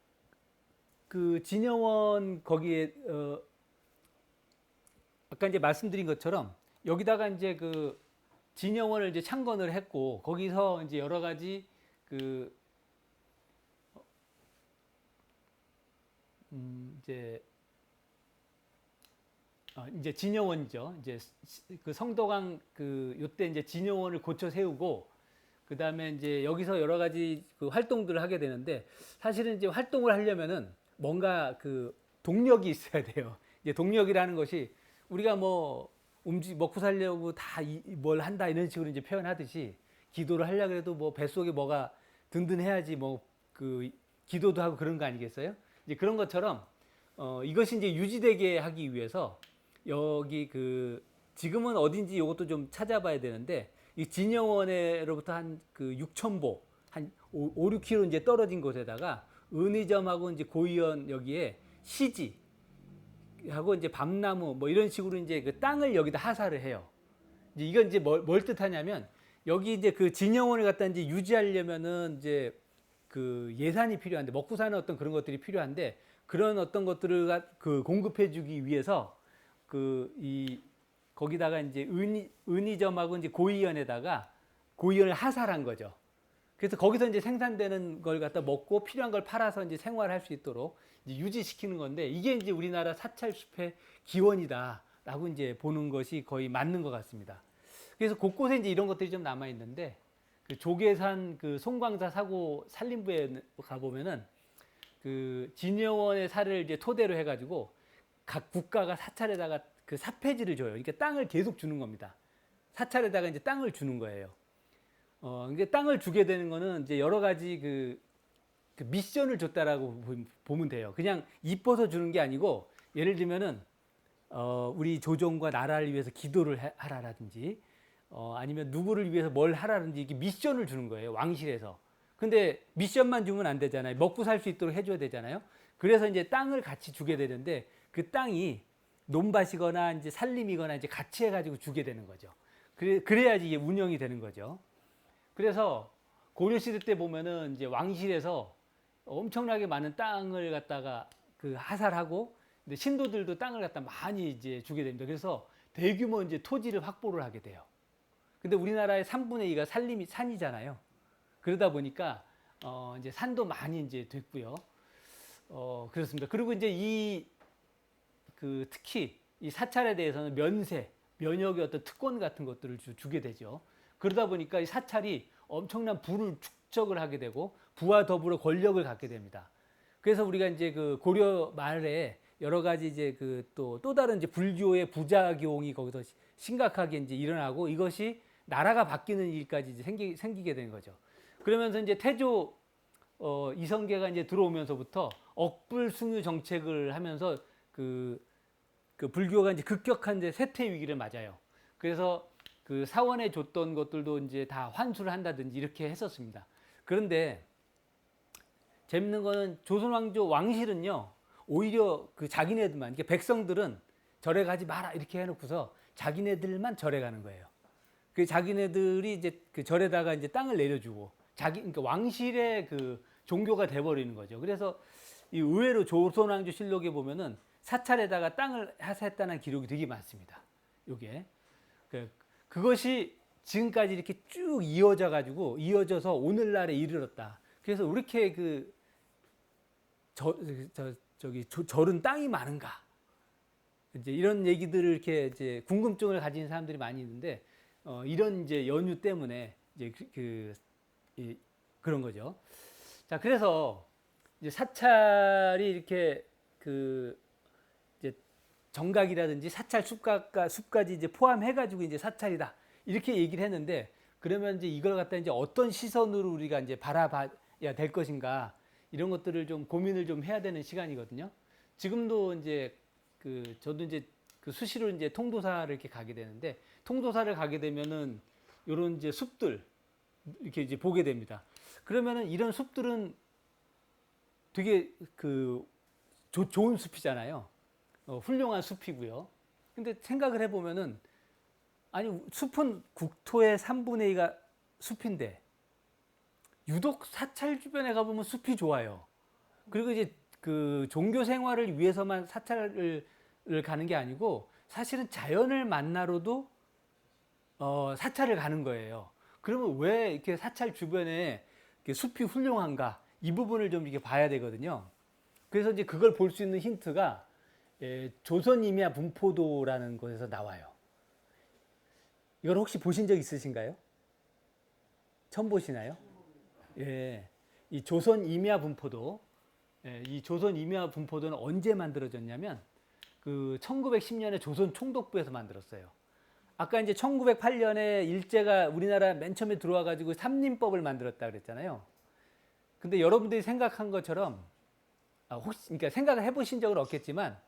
진여원 거기에 아까 이제 말씀드린 것처럼 여기다가 이제 그 진여원을 이제 창건을 했고 거기서 이제 여러 가지 이제 진여원이죠. 이제 그 성도강 요때 이제 진여원을 고쳐 세우고 그 다음에 이제 여기서 여러 가지 그 활동들을 하게 되는데 사실은 이제 활동을 하려면은 뭔가 그 동력이 있어야 돼요. 이제 동력이라는 것이 우리가 뭐 먹고 살려고 다 뭘 한다 이런 식으로 이제 표현하듯이 기도를 하려고 해도 뭐 뱃속에 뭐가 든든해야지 뭐 그 기도도 하고 그런 거 아니겠어요? 이제 그런 것처럼 이것이 이제 유지되게 하기 위해서 여기 그 지금은 어딘지 이것도 좀 찾아봐야 되는데 이 진여원으로부터 한 그 6,000보 한 5, 6km 이제 떨어진 곳에다가 은의점하고 이제 고이원 여기에 시지 하고 이제 밤나무 뭐 이런 식으로 이제 그 땅을 여기다 하사를 해요. 이제 이건 이제 뭘 뜻하냐면 여기 이제 그 진영원을 갖다 이제 유지하려면은 이제 그 예산이 필요한데 먹고 사는 어떤 그런 것들이 필요한데 그런 어떤 것들을 그 공급해주기 위해서 그 이 거기다가 이제 은의점하고 이제 고이원에다가 고이원을 하사한 거죠. 그래서 거기서 이제 생산되는 걸 갖다 먹고 필요한 걸 팔아서 이제 생활할 수 있도록 이제 유지시키는 건데 이게 이제 우리나라 사찰 숲의 기원이다라고 이제 보는 것이 거의 맞는 것 같습니다. 그래서 곳곳에 이제 이런 것들이 좀 남아 있는데 그 조계산 그 송광사 사고 산림부에 가 보면은 그 진여원의 사를 이제 토대로 해가지고 각 국가가 사찰에다가 그 사폐지를 줘요. 그러니까 땅을 계속 주는 겁니다. 사찰에다가 이제 땅을 주는 거예요. 이게 땅을 주게 되는 거는 이제 여러 가지 그 미션을 줬다라고 보면 돼요. 그냥 이뻐서 주는 게 아니고 예를 들면은 우리 조정과 나라를 위해서 기도를 하라라든지 아니면 누구를 위해서 뭘 하라든지 이렇게 미션을 주는 거예요. 왕실에서. 근데 미션만 주면 안 되잖아요. 먹고 살 수 있도록 해줘야 되잖아요. 그래서 이제 땅을 같이 주게 되는데 그 땅이 논밭이거나 이제 산림이거나 이제 같이 해가지고 주게 되는 거죠. 그래야지 이게 운영이 되는 거죠. 그래서 고려시대 때 보면은 이제 왕실에서 엄청나게 많은 땅을 갖다가 그 하살하고 근데 신도들도 땅을 갖다 많이 이제 주게 됩니다. 그래서 대규모 이제 토지를 확보를 하게 돼요. 근데 우리나라의 3분의 2가 산이잖아요. 그러다 보니까 이제 산도 많이 이제 됐고요. 그렇습니다. 그리고 이제 특히 이 사찰에 대해서는 면역의 어떤 특권 같은 것들을 주게 되죠. 그러다 보니까 이 사찰이 엄청난 부를 축적을 하게 되고 부와 더불어 권력을 갖게 됩니다. 그래서 우리가 이제 그 고려 말에 여러 가지 이제 그 또 다른 이제 불교의 부작용이 거기서 심각하게 이제 일어나고 이것이 나라가 바뀌는 일까지 이제 생기게 된 거죠. 그러면서 이제 태조 이성계가 이제 들어오면서부터 억불숭유 정책을 하면서 그 불교가 이제 급격한 이제 쇠퇴 위기를 맞아요. 그래서 그 사원에 줬던 것들도 이제 다 환수를 한다든지 이렇게 했었습니다. 그런데 재밌는 거는 조선 왕실은요 오히려 그 자기네들만 그러니까 백성들은 절에 가지 마라 이렇게 해놓고서 자기네들만 절에 가는 거예요. 그 자기네들이 이제 그 절에다가 이제 땅을 내려주고 그러니까 왕실의 그 종교가 돼버리는 거죠. 그래서 이 의외로 조선 왕조 실록에 보면은 사찰에다가 땅을 하사했다는 기록이 되게 많습니다. 요게 그것이 지금까지 이렇게 쭉 이어져서 오늘날에 이르렀다. 그래서 왜 이렇게 절은 땅이 많은가? 이제 이런 얘기들을 이렇게 이제 궁금증을 가진 사람들이 많이 있는데 이런 이제 연유 때문에 이제 그런 거죠. 자, 그래서 이제 사찰이 이렇게 이제 정각이라든지 사찰 숲까지 이제 포함해가지고 이제 사찰이다 이렇게 얘기를 했는데 그러면 이제 이걸 갖다 이제 어떤 시선으로 우리가 이제 바라봐야 될 것인가 이런 것들을 좀 고민을 좀 해야 되는 시간이거든요. 지금도 이제 저도 이제 수시로 이제 통도사를 이렇게 가게 되는데 통도사를 가게 되면은 이런 이제 숲들 이렇게 이제 보게 됩니다. 그러면은 이런 숲들은 되게 좋은 숲이잖아요. 훌륭한 숲이고요. 근데 생각을 해보면은 아니 숲은 국토의 3분의 2가 숲인데 유독 사찰 주변에 가보면 숲이 좋아요. 그리고 이제 그 종교 생활을 위해서만 사찰을 가는 게 아니고 사실은 자연을 만나러도 사찰을 가는 거예요. 그러면 왜 이렇게 사찰 주변에 이렇게 숲이 훌륭한가? 이 부분을 좀 이렇게 봐야 되거든요. 그래서 이제 그걸 볼 수 있는 힌트가 조선 임야 분포도라는 곳에서 나와요. 이걸 혹시 보신 적 있으신가요? 처음 보시나요? 예, 이 조선 임야 분포도, 이 조선 임야 분포도는 언제 만들어졌냐면 그 1910년에 조선 총독부에서 만들었어요. 아까 이제 1908년에 일제가 우리나라 맨 처음에 들어와 가지고 삼림법을 만들었다 그랬잖아요. 근데 여러분들이 생각한 것처럼 혹시 그러니까 생각을 해보신 적은 없겠지만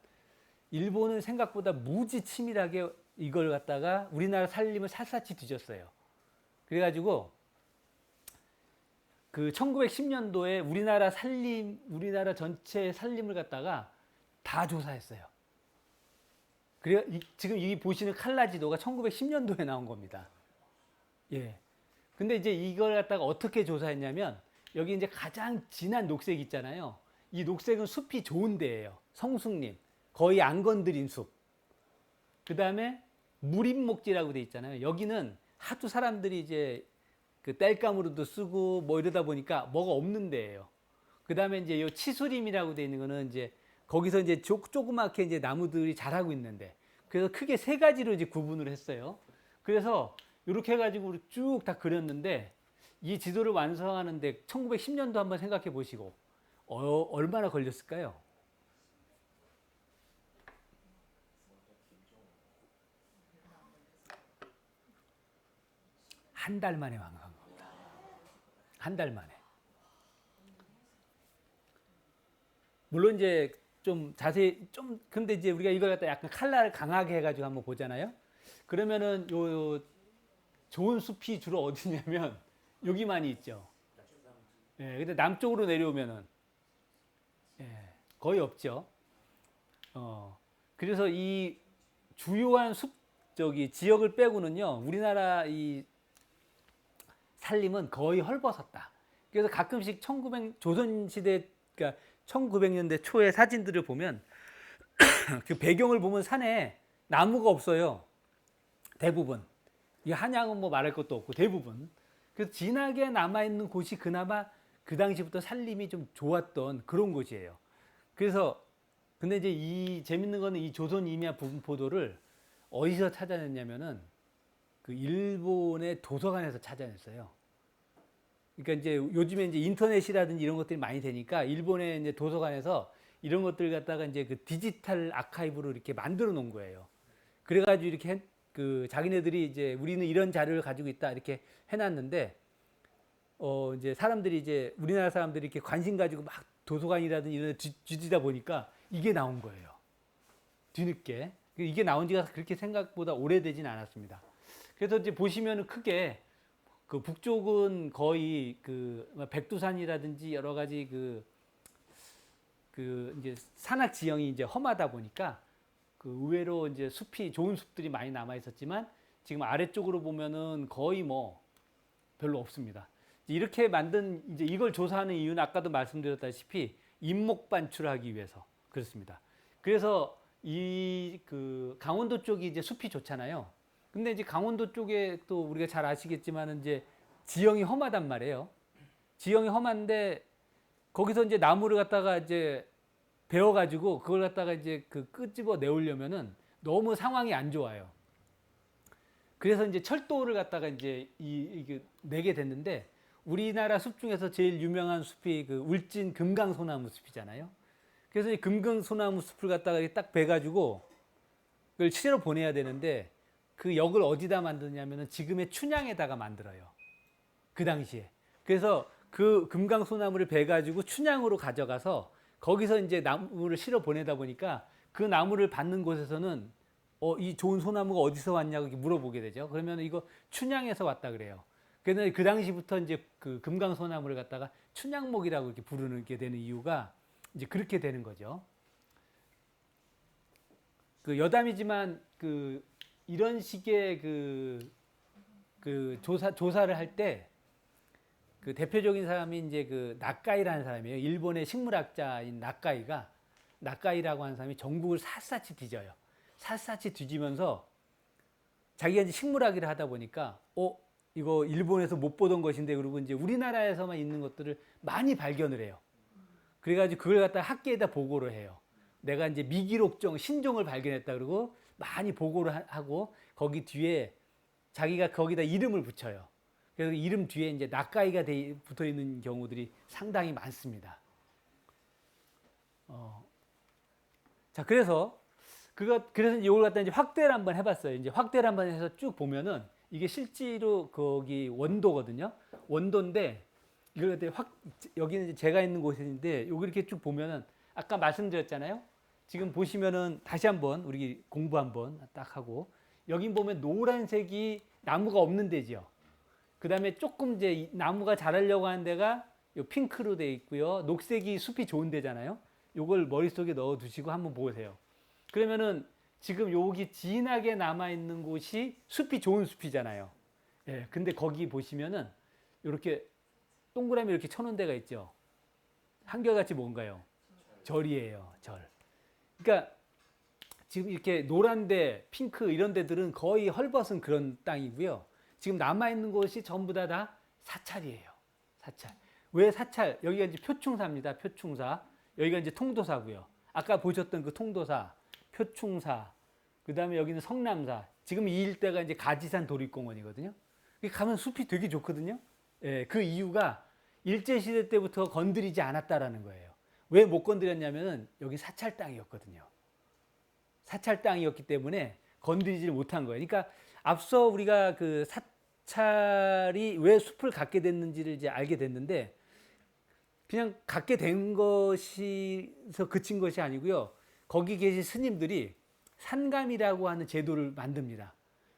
일본은 생각보다 무지 치밀하게 이걸 갖다가 우리나라 살림을 샅샅이 뒤졌어요. 그래가지고 그 1910년도에 우리나라 전체 살림을 갖다가 다 조사했어요. 그래 지금 이 보시는 칼라 지도가 1910년도에 나온 겁니다. 예. 근데 이제 이걸 갖다가 어떻게 조사했냐면 여기 이제 가장 진한 녹색 있잖아요. 이 녹색은 숲이 좋은 데예요. 성숙림. 거의 안 건드린 숲. 그 다음에 무림목지라고 돼 있잖아요. 여기는 하도 사람들이 이제 그 땔감으로도 쓰고 뭐 이러다 보니까 뭐가 없는 데예요. 그 다음에 이제 요 치수림이라고 돼 있는 거는 이제 거기서 이제 조그맣게 이제 나무들이 자라고 있는데 그래서 크게 세 가지로 이제 구분을 했어요. 그래서 이렇게 해가지고 쭉 다 그렸는데 이 지도를 완성하는데 1910년도 한번 생각해 보시고 얼마나 걸렸을까요? 한 달 만에 완성한 겁니다. 한 달 만에. 물론 이제 좀 자세히 근데 이제 우리가 이걸 갖다 약간 칼라를 강하게 해가지고 한번 보잖아요. 그러면은 요 좋은 숲이 주로 어디냐면 여기 많이 있죠. 예, 근데 남쪽으로 내려오면은 거의 없죠. 그래서 이 주요한 지역을 빼고는요, 우리나라 이 살림은 거의 헐벗었다. 그래서 가끔씩 조선시대, 그러니까 1900년대 초의 사진들을 보면 그 배경을 보면 산에 나무가 없어요. 대부분. 이 한양은 뭐 말할 것도 없고 대부분. 그래서 진하게 남아있는 곳이 그나마 그 당시부터 살림이 좀 좋았던 그런 곳이에요. 그래서 근데 이제 이 재밌는 거는 이 조선 임야 보도를 어디서 찾아냈냐면은 그 일본의 도서관에서 찾아냈어요. 그러니까 이제 요즘에 이제 인터넷이라든지 이런 것들이 많이 되니까 일본의 이제 도서관에서 이런 것들 갖다가 이제 그 디지털 아카이브로 이렇게 만들어 놓은 거예요. 그래가지고 이렇게 그 자기네들이 이제 우리는 이런 자료를 가지고 있다 이렇게 해놨는데 이제 사람들이 이제 우리나라 사람들이 이렇게 관심 가지고 막 도서관이라든지 이런 데 뒤지다 보니까 이게 나온 거예요. 뒤늦게. 이게 나온 지가 그렇게 생각보다 오래되진 않았습니다. 그래서 이제 보시면은 크게 그 북쪽은 거의 그 백두산이라든지 여러 가지 그 이제 산악 지형이 이제 험하다 보니까 그 의외로 이제 좋은 숲들이 많이 남아 있었지만 지금 아래쪽으로 보면은 거의 뭐 별로 없습니다. 이렇게 만든 이제 이걸 조사하는 이유는 아까도 말씀드렸다시피 인목 반출하기 위해서 그렇습니다. 그래서 이 그 강원도 쪽이 이제 숲이 좋잖아요. 근데 이제 강원도 쪽에 또 우리가 잘 아시겠지만 이제 지형이 험하단 말이에요. 지형이 험한데 거기서 이제 나무를 갖다가 이제 베어가지고 그걸 갖다가 이제 그 끄집어 내오려면은 너무 상황이 안 좋아요. 그래서 이제 철도를 갖다가 이제 이게 내게 됐는데 우리나라 숲 중에서 제일 유명한 숲이 그 울진 금강소나무 숲이잖아요. 그래서 이 금강소나무 숲을 갖다가 딱 베가지고 그걸 실로 보내야 되는데 그 역을 어디다 만드냐면은 지금의 춘향에다가 만들어요. 그 당시에. 그래서 그 금강소나무를 베가지고 춘향으로 가져가서 거기서 이제 나무를 실어 보내다 보니까 그 나무를 받는 곳에서는 이 좋은 소나무가 어디서 왔냐고 물어보게 되죠. 그러면 이거 춘향에서 왔다 그래요. 그래서 그 당시부터 이제 그 금강소나무를 갖다가 춘향목이라고 이렇게 부르게 되는 이유가 이제 그렇게 되는 거죠. 그 여담이지만 그 이런 식의 그 조사를 할 때 그 대표적인 사람이 이제 그 나카이라는 사람이에요. 일본의 식물학자인 나카이라고 하는 사람이 전국을 샅샅이 뒤져요. 샅샅이 뒤지면서 자기가 이제 식물학을 하다 보니까 이거 일본에서 못 보던 것인데 그러고 이제 우리나라에서만 있는 것들을 많이 발견을 해요. 그래가지고 그걸 갖다 학계에다 보고를 해요. 내가 이제 미기록종 신종을 발견했다 그러고 많이 보고를 하고 거기 뒤에 자기가 거기다 이름을 붙여요. 그래서 이름 뒤에 이제 나카이가 붙어 있는 경우들이 상당히 많습니다. 자, 그래서 그래서 이걸 갖다 이제 확대를 한번 해봤어요. 이제 확대를 한번 해서 쭉 보면은 이게 실제로 거기 원도거든요. 원도인데 이걸 갖다 여기는 이제 제가 있는 곳인데 여기 이렇게 쭉 보면은 아까 말씀드렸잖아요. 지금 보시면은 다시 한번 우리 공부 한번 딱 하고 여기 보면 노란색이 나무가 없는 데지요. 그 다음에 조금 이제 이 나무가 자라려고 하는 데가 요 핑크로 돼 있고요. 녹색이 숲이 좋은 데잖아요. 요걸 머릿속에 넣어 두시고 한번 보세요. 그러면은 지금 여기 진하게 남아 있는 곳이 숲이 좋은 숲이잖아요. 예. 근데 거기 보시면은 이렇게 동그라미 이렇게 쳐놓은 데가 있죠. 한결같이 뭔가요? 절이에요. 절. 그러니까 지금 이렇게 노란데 핑크 이런 데들은 거의 헐벗은 그런 땅이고요. 지금 남아있는 곳이 전부 다 사찰이에요. 사찰. 왜 사찰? 여기가 이제 표충사입니다. 표충사. 여기가 이제 통도사고요. 아까 보셨던 그 통도사, 표충사, 그 다음에 여기는 성남사. 지금 이 일대가 이제 가지산 도립공원이거든요. 가면 숲이 되게 좋거든요. 예, 그 이유가 일제시대 때부터 건드리지 않았다라는 거예요. 왜 못 건드렸냐면은 여기 사찰 땅이었거든요. 사찰 땅이었기 때문에 건드리지를 못한 거예요. 그러니까 앞서 우리가 그 사찰이 왜 숲을 갖게 됐는지를 이제 알게 됐는데 그냥 갖게 된 것이서 그친 것이 아니고요. 거기 계신 스님들이 산감이라고 하는 제도를 만듭니다.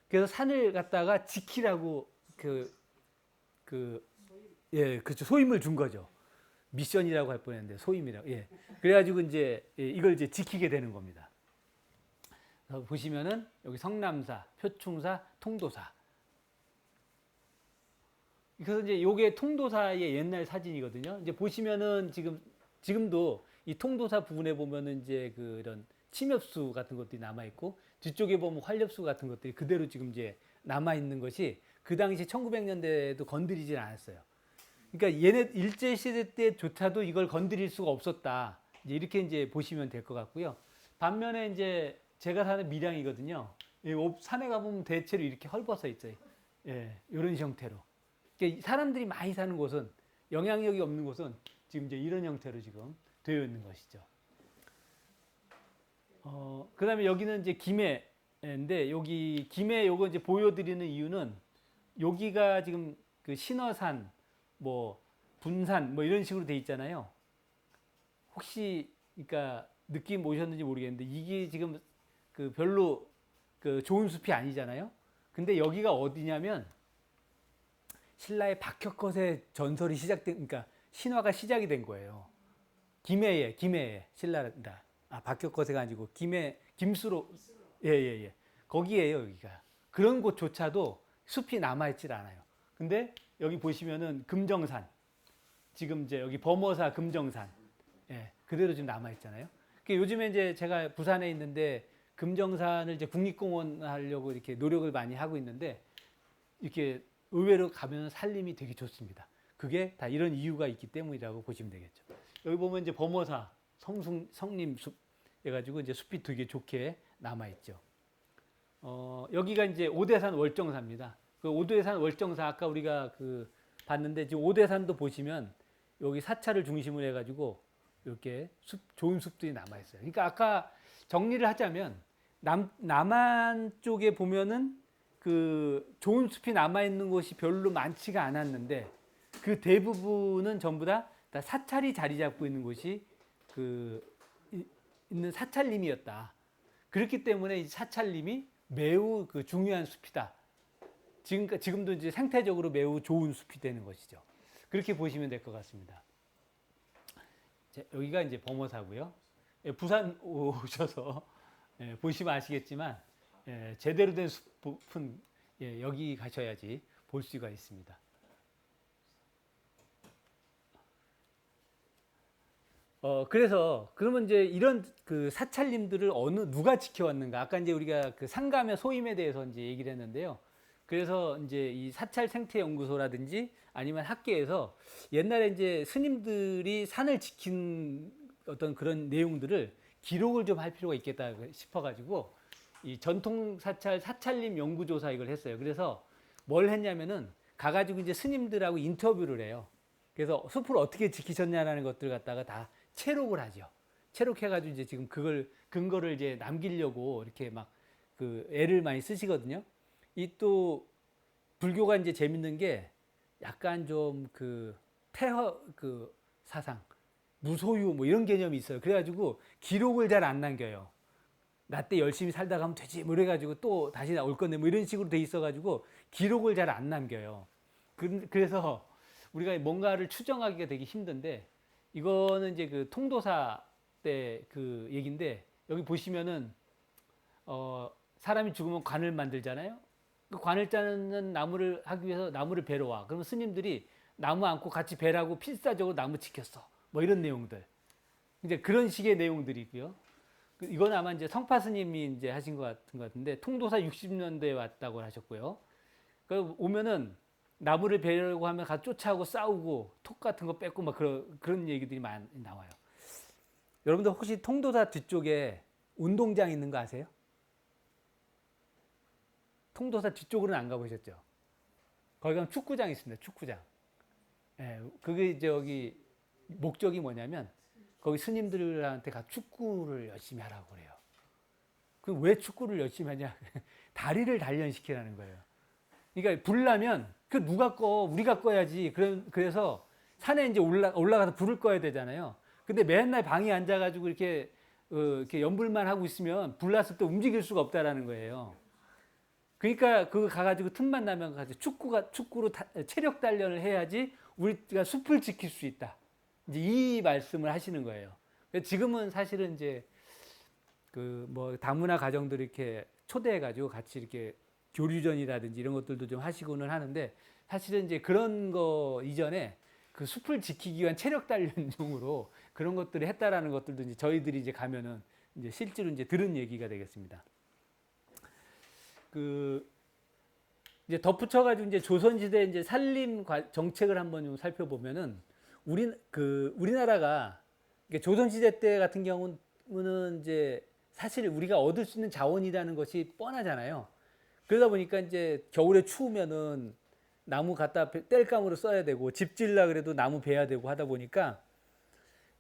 그래서 산을 갖다가 지키라고 예, 그렇죠. 소임을 준 거죠. 미션이라고 할 뻔했는데 소임이라고. 예. 그래가지고 이제 이걸 이제 지키게 되는 겁니다. 보시면은 여기 성남사, 표충사, 통도사. 그래서 이제 요게 통도사의 옛날 사진이거든요. 이제 보시면은 지금도 이 통도사 부분에 보면은 이제 그런 침엽수 같은 것들이 남아 있고 뒤쪽에 보면 활엽수 같은 것들이 그대로 지금 이제 남아 있는 것이 그 당시 1900년대에도 건드리질 않았어요. 그러니까 얘네 일제 시대 때조차도 이걸 건드릴 수가 없었다. 이제 이렇게 이제 보시면 될 것 같고요. 반면에 이제 제가 사는 밀양이거든요. 산에 가보면 대체로 이렇게 헐벗어 있어요. 예, 이런 형태로. 그러니까 사람들이 많이 사는 곳은 영향력이 없는 곳은 지금 이제 이런 형태로 지금 되어 있는 것이죠. 그다음에 여기는 이제 김해인데 여기 김해 요거 이제 보여드리는 이유는 여기가 지금 그 신어산, 뭐 분산, 뭐 이런 식으로 돼 있잖아요. 혹시 그러니까 느낌 오셨는지 모르겠는데 이게 지금 그 별로 그 좋은 숲이 아니잖아요. 근데 여기가 어디냐면 신라의 박혁거세 전설이 그러니까 신화가 시작이 된 거예요. 김해에 신라다. 박혁거세가 아니고 김수로. 예. 거기에요, 여기가. 그런 곳조차도 숲이 남아있질 않아요. 근데 여기 보시면은 금정산. 지금 이제 여기 범어사 금정산. 예, 그대로 지금 남아있잖아요. 요즘에 이제 제가 부산에 있는데 금정산을 이제 국립공원 하려고 이렇게 노력을 많이 하고 있는데 이렇게 의외로 가면 산림이 되게 좋습니다. 그게 다 이런 이유가 있기 때문이라고 보시면 되겠죠. 여기 보면 이제 범어사 성림숲 해가지고 이제 숲이 되게 좋게 남아 있죠. 여기가 이제 오대산 월정사입니다. 그 오대산 월정사 아까 우리가 그 봤는데 지금 오대산도 보시면 여기 사찰을 중심으로 해가지고 이렇게 좋은 숲들이 남아 있어요. 그러니까 아까 정리를 하자면 남한 쪽에 보면은 그 좋은 숲이 남아 있는 곳이 별로 많지가 않았는데 그 대부분은 전부 다 사찰이 자리 잡고 있는 곳이 있는 사찰림이었다. 그렇기 때문에 이 사찰림이 매우 그 중요한 숲이다. 지금도 이제 생태적으로 매우 좋은 숲이 되는 것이죠. 그렇게 보시면 될 것 같습니다. 여기가 이제 범어사고요. 부산 오셔서 보시면 아시겠지만 제대로 된 숲은 여기 가셔야지 볼 수가 있습니다. 그러면 이제 이런 그 사찰림들을 누가 지켜왔는가? 아까 이제 우리가 그 상감의 소임에 대해서 이제 얘기를 했는데요. 그래서 이제 이 사찰 생태 연구소라든지 아니면 학계에서 옛날에 이제 스님들이 산을 지킨 어떤 그런 내용들을 기록을 좀 할 필요가 있겠다 싶어가지고 이 전통 사찰림 연구조사 이걸 했어요. 그래서 뭘 했냐면은 가가지고 이제 스님들하고 인터뷰를 해요. 그래서 숲을 어떻게 지키셨냐라는 것들 갖다가 다 체록을 하죠. 체록해가지고 이제 지금 그걸 근거를 이제 남기려고 이렇게 막 그 애를 많이 쓰시거든요. 이 또 불교가 이제 재밌는 게 약간 좀 그 태허 그 사상, 무소유 뭐 이런 개념이 있어요. 그래가지고 기록을 잘 안 남겨요. 나 때 열심히 살다 가면 되지 뭐 이래가지고 또 다시 나올 건데 뭐 이런 식으로 돼 있어가지고 기록을 잘 안 남겨요. 그래서 우리가 뭔가를 추정하기가 되게 힘든데 이거는 이제 그 통도사 때 그 얘기인데 여기 보시면은 사람이 죽으면 관을 만들잖아요. 그 관을 짜는 나무를 하기 위해서 나무를 베러 와. 그러면 스님들이 나무 안고 같이 베라고 필사적으로 나무 지켰어. 뭐 이런 내용들. 이제 그런 식의 내용들이고요. 이건 아마 이제 성파 스님이 이제 하신 것 같은데 통도사 60년대에 왔다고 하셨고요. 그 오면은 나무를 베려고 하면 가서 쫓아오고 싸우고 톡 같은 거 뺏고 막 그런 얘기들이 많이 나와요. 여러분들 혹시 통도사 뒤쪽에 운동장 있는 거 아세요? 통도사 뒤쪽으로는 안 가보셨죠? 거기 가면 축구장 있습니다. 축구장. 예, 그게 이제 여기 목적이 뭐냐면 거기 스님들한테 가 축구를 열심히 하라고 그래요. 그 왜 축구를 열심히 하냐? 다리를 단련시키라는 거예요. 그러니까 불 나면 그 누가 꺼? 우리가 꺼야지. 그래서 산에 이제 올라가서 불을 꺼야 되잖아요. 근데 맨날 방에 앉아가지고 이렇게 연불만 하고 있으면 불 났을 때 움직일 수가 없다라는 거예요. 그러니까 그거 가가지고 틈만 나면 가지고 축구로 체력 단련을 해야지 우리가 숲을 지킬 수 있다. 이제 이 말씀을 하시는 거예요. 지금은 사실은 이제 그 뭐 다문화 가정들 이렇게 초대해가지고 같이 이렇게 교류전이라든지 이런 것들도 좀 하시고는 하는데 사실은 이제 그런 거 이전에 그 숲을 지키기 위한 체력 단련용으로 그런 것들을 했다라는 것들도 이제 저희들이 이제 가면은 이제 실제로 이제 들은 얘기가 되겠습니다. 그 이제 덧붙여가지고 이제 조선시대 이제 산림 정책을 한번 좀 살펴보면은 우리나라가 조선시대 때 같은 경우는 이제 사실 우리가 얻을 수 있는 자원이라는 것이 뻔하잖아요. 그러다 보니까 이제 겨울에 추우면은 나무 갖다 땔감으로 써야 되고 집 지으려 그래도 나무 베야 되고 하다 보니까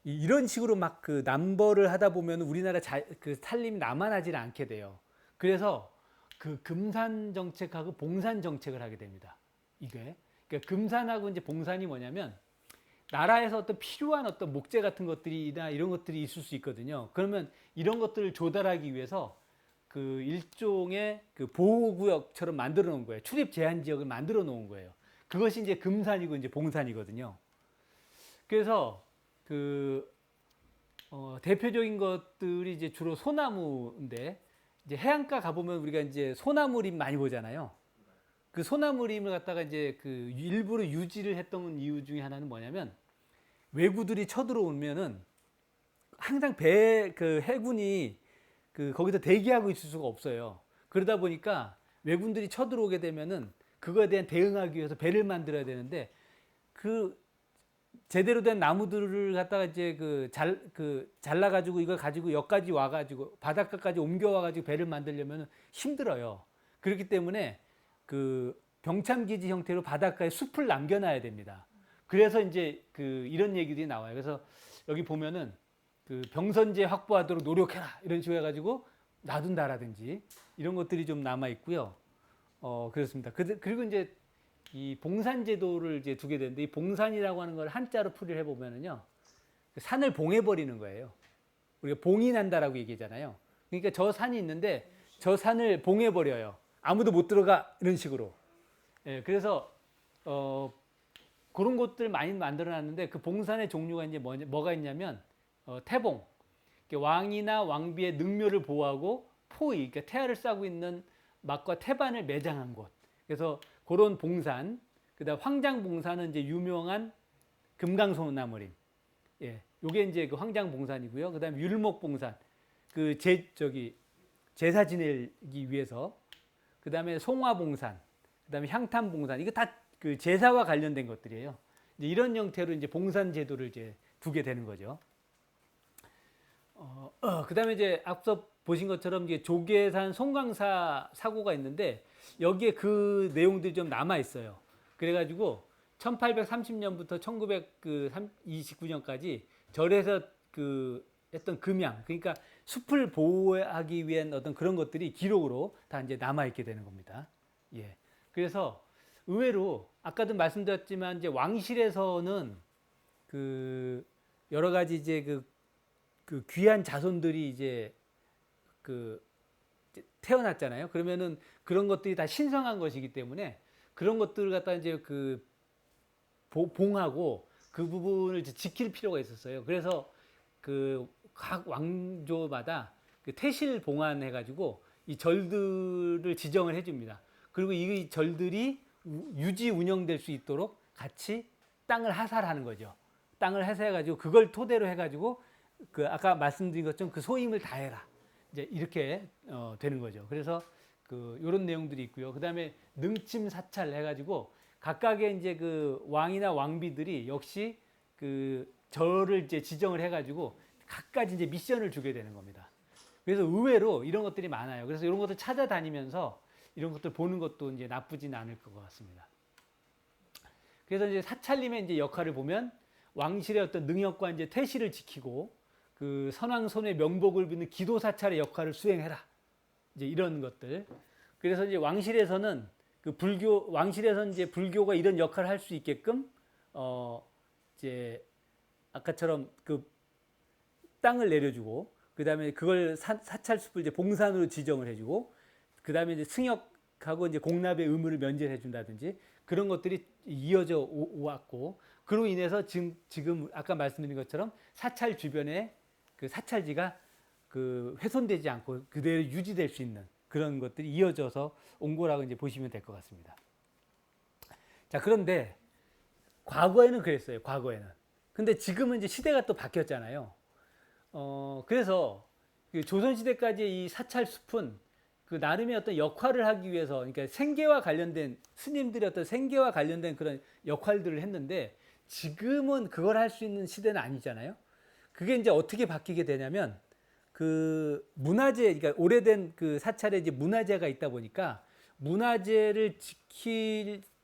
이런 식으로 막 그 남벌을 하다 보면 우리나라 그 산림이 남아나질 않게 돼요. 그래서 그 금산 정책하고 봉산 정책을 하게 됩니다. 이게 그러니까 금산하고 이제 봉산이 뭐냐면 나라에서 어떤 필요한 어떤 목재 같은 것들이나 이런 것들이 있을 수 있거든요. 그러면 이런 것들을 조달하기 위해서 그 일종의 그 보호구역처럼 만들어 놓은 거예요. 출입 제한 지역을 만들어 놓은 거예요. 그것이 이제 금산이고 이제 봉산이거든요. 그래서 그 대표적인 것들이 이제 주로 소나무인데 이제 해안가 가보면 우리가 이제 소나무림 많이 보잖아요. 그 소나무림을 갖다가 이제 그 일부러 유지를 했던 이유 중에 하나는 뭐냐면 외구들이 쳐들어오면은 항상 그 해군이 그 거기서 대기하고 있을 수가 없어요. 그러다 보니까 왜군들이 쳐들어오게 되면은 그거에 대한 대응하기 위해서 배를 만들어야 되는데 그 제대로 된 나무들을 갖다가 이제 잘라가지고 이걸 가지고 여기까지 와가지고 바닷가까지 옮겨와가지고 배를 만들려면 힘들어요. 그렇기 때문에 그 병참기지 형태로 바닷가에 숲을 남겨놔야 됩니다. 그래서 이제 이런 얘기들이 나와요. 그래서 여기 보면은 그 병선제 확보하도록 노력해라 이런 식으로 해가지고 놔둔다라든지 이런 것들이 좀 남아 있고요. 그렇습니다. 그리고 이제 이 봉산제도를 이제 두게 되는데 이 봉산이라고 하는 걸 한자로 풀이를 해보면은요 산을 봉해버리는 거예요. 우리가 봉이 난다라고 얘기하잖아요. 그러니까 저 산이 있는데 저 산을 봉해버려요. 아무도 못 들어가 이런 식으로. 예, 그래서 그런 것들 많이 만들어놨는데 그 봉산의 종류가 이제 뭐가 있냐면 태봉, 왕이나 왕비의 능묘를 보호하고 포의, 그러니까 태아를 싸고 있는 막과 태반을 매장한 곳. 그래서 그런 봉산, 그다음 황장봉산은 이제 유명한 금강소나무림. 예, 요게 이제 그 황장봉산이고요. 그다음 율목봉산, 제사 지내기 위해서. 그다음에 송화봉산, 그다음에 향탄봉산. 이거 다 그 제사와 관련된 것들이에요. 이제 이런 형태로 이제 봉산 제도를 이제 두게 되는 거죠. 그다음에 이제 앞서 보신 것처럼 이제 조계산 송광사 사고가 있는데 여기에 그 내용들이 좀 남아 있어요. 그래가지고 1830년부터 1929년까지 절에서 그 어떤 금양, 그러니까 숲을 보호하기 위한 어떤 그런 것들이 기록으로 다 이제 남아 있게 되는 겁니다. 예. 그래서 의외로 아까도 말씀드렸지만 이제 왕실에서는 그 여러 가지 이제 그 귀한 자손들이 이제 그 태어났잖아요. 그러면은 그런 것들이 다 신성한 것이기 때문에 그런 것들을 갖다 이제 그 봉하고 그 부분을 이제 지킬 필요가 있었어요. 그래서 그 각 왕조마다 그 태실 봉안해 가지고 이 절들을 지정을 해줍니다. 그리고 이 절들이 유지 운영될 수 있도록 같이 땅을 하사하는 거죠. 땅을 하사해 가지고 그걸 토대로 해 가지고 그 아까 말씀드린 것처럼 그 소임을 다해라. 이제 이렇게 되는 거죠. 그래서 그 이런 내용들이 있고요. 그다음에 능침 사찰 해가지고 각각의 이제 그 왕이나 왕비들이 역시 그 절을 이제 지정을 해가지고 각가지 이제 미션을 주게 되는 겁니다. 그래서 의외로 이런 것들이 많아요. 그래서 이런 것들 찾아다니면서 이런 것들 보는 것도 이제 나쁘진 않을 것 같습니다. 그래서 이제 사찰님의 이제 역할을 보면 왕실의 어떤 능력과 이제 태실을 지키고 그 선왕손의 명복을 빌는 기도 사찰의 역할을 수행해라. 이제 이런 것들. 그래서 이제 왕실에서는 왕실에서는 이제 불교가 이런 역할을 할 수 있게끔 이제 아까처럼 그 땅을 내려주고 그다음에 그걸 사찰숲을 이제 봉산으로 지정을 해주고 그다음에 이제 승역하고 이제 공납의 의무를 면제해 준다든지 그런 것들이 이어져 왔고 그로 인해서 지금 아까 말씀드린 것처럼 사찰 주변에 그 사찰지가 그 훼손되지 않고 그대로 유지될 수 있는 그런 것들이 이어져서 온 거라고 이제 보시면 될 것 같습니다. 자, 그런데 과거에는 그랬어요. 과거에는. 근데 지금은 이제 시대가 또 바뀌었잖아요. 그래서 그 조선시대까지 이 사찰숲은 그 나름의 어떤 역할을 하기 위해서, 그러니까 생계와 관련된 스님들의 어떤 생계와 관련된 그런 역할들을 했는데 지금은 그걸 할 수 있는 시대는 아니잖아요. 그게 이제 어떻게 바뀌게 되냐면 그 문화재, 그러니까 오래된 그 사찰에 이제 문화재가 있다 보니까 문화재를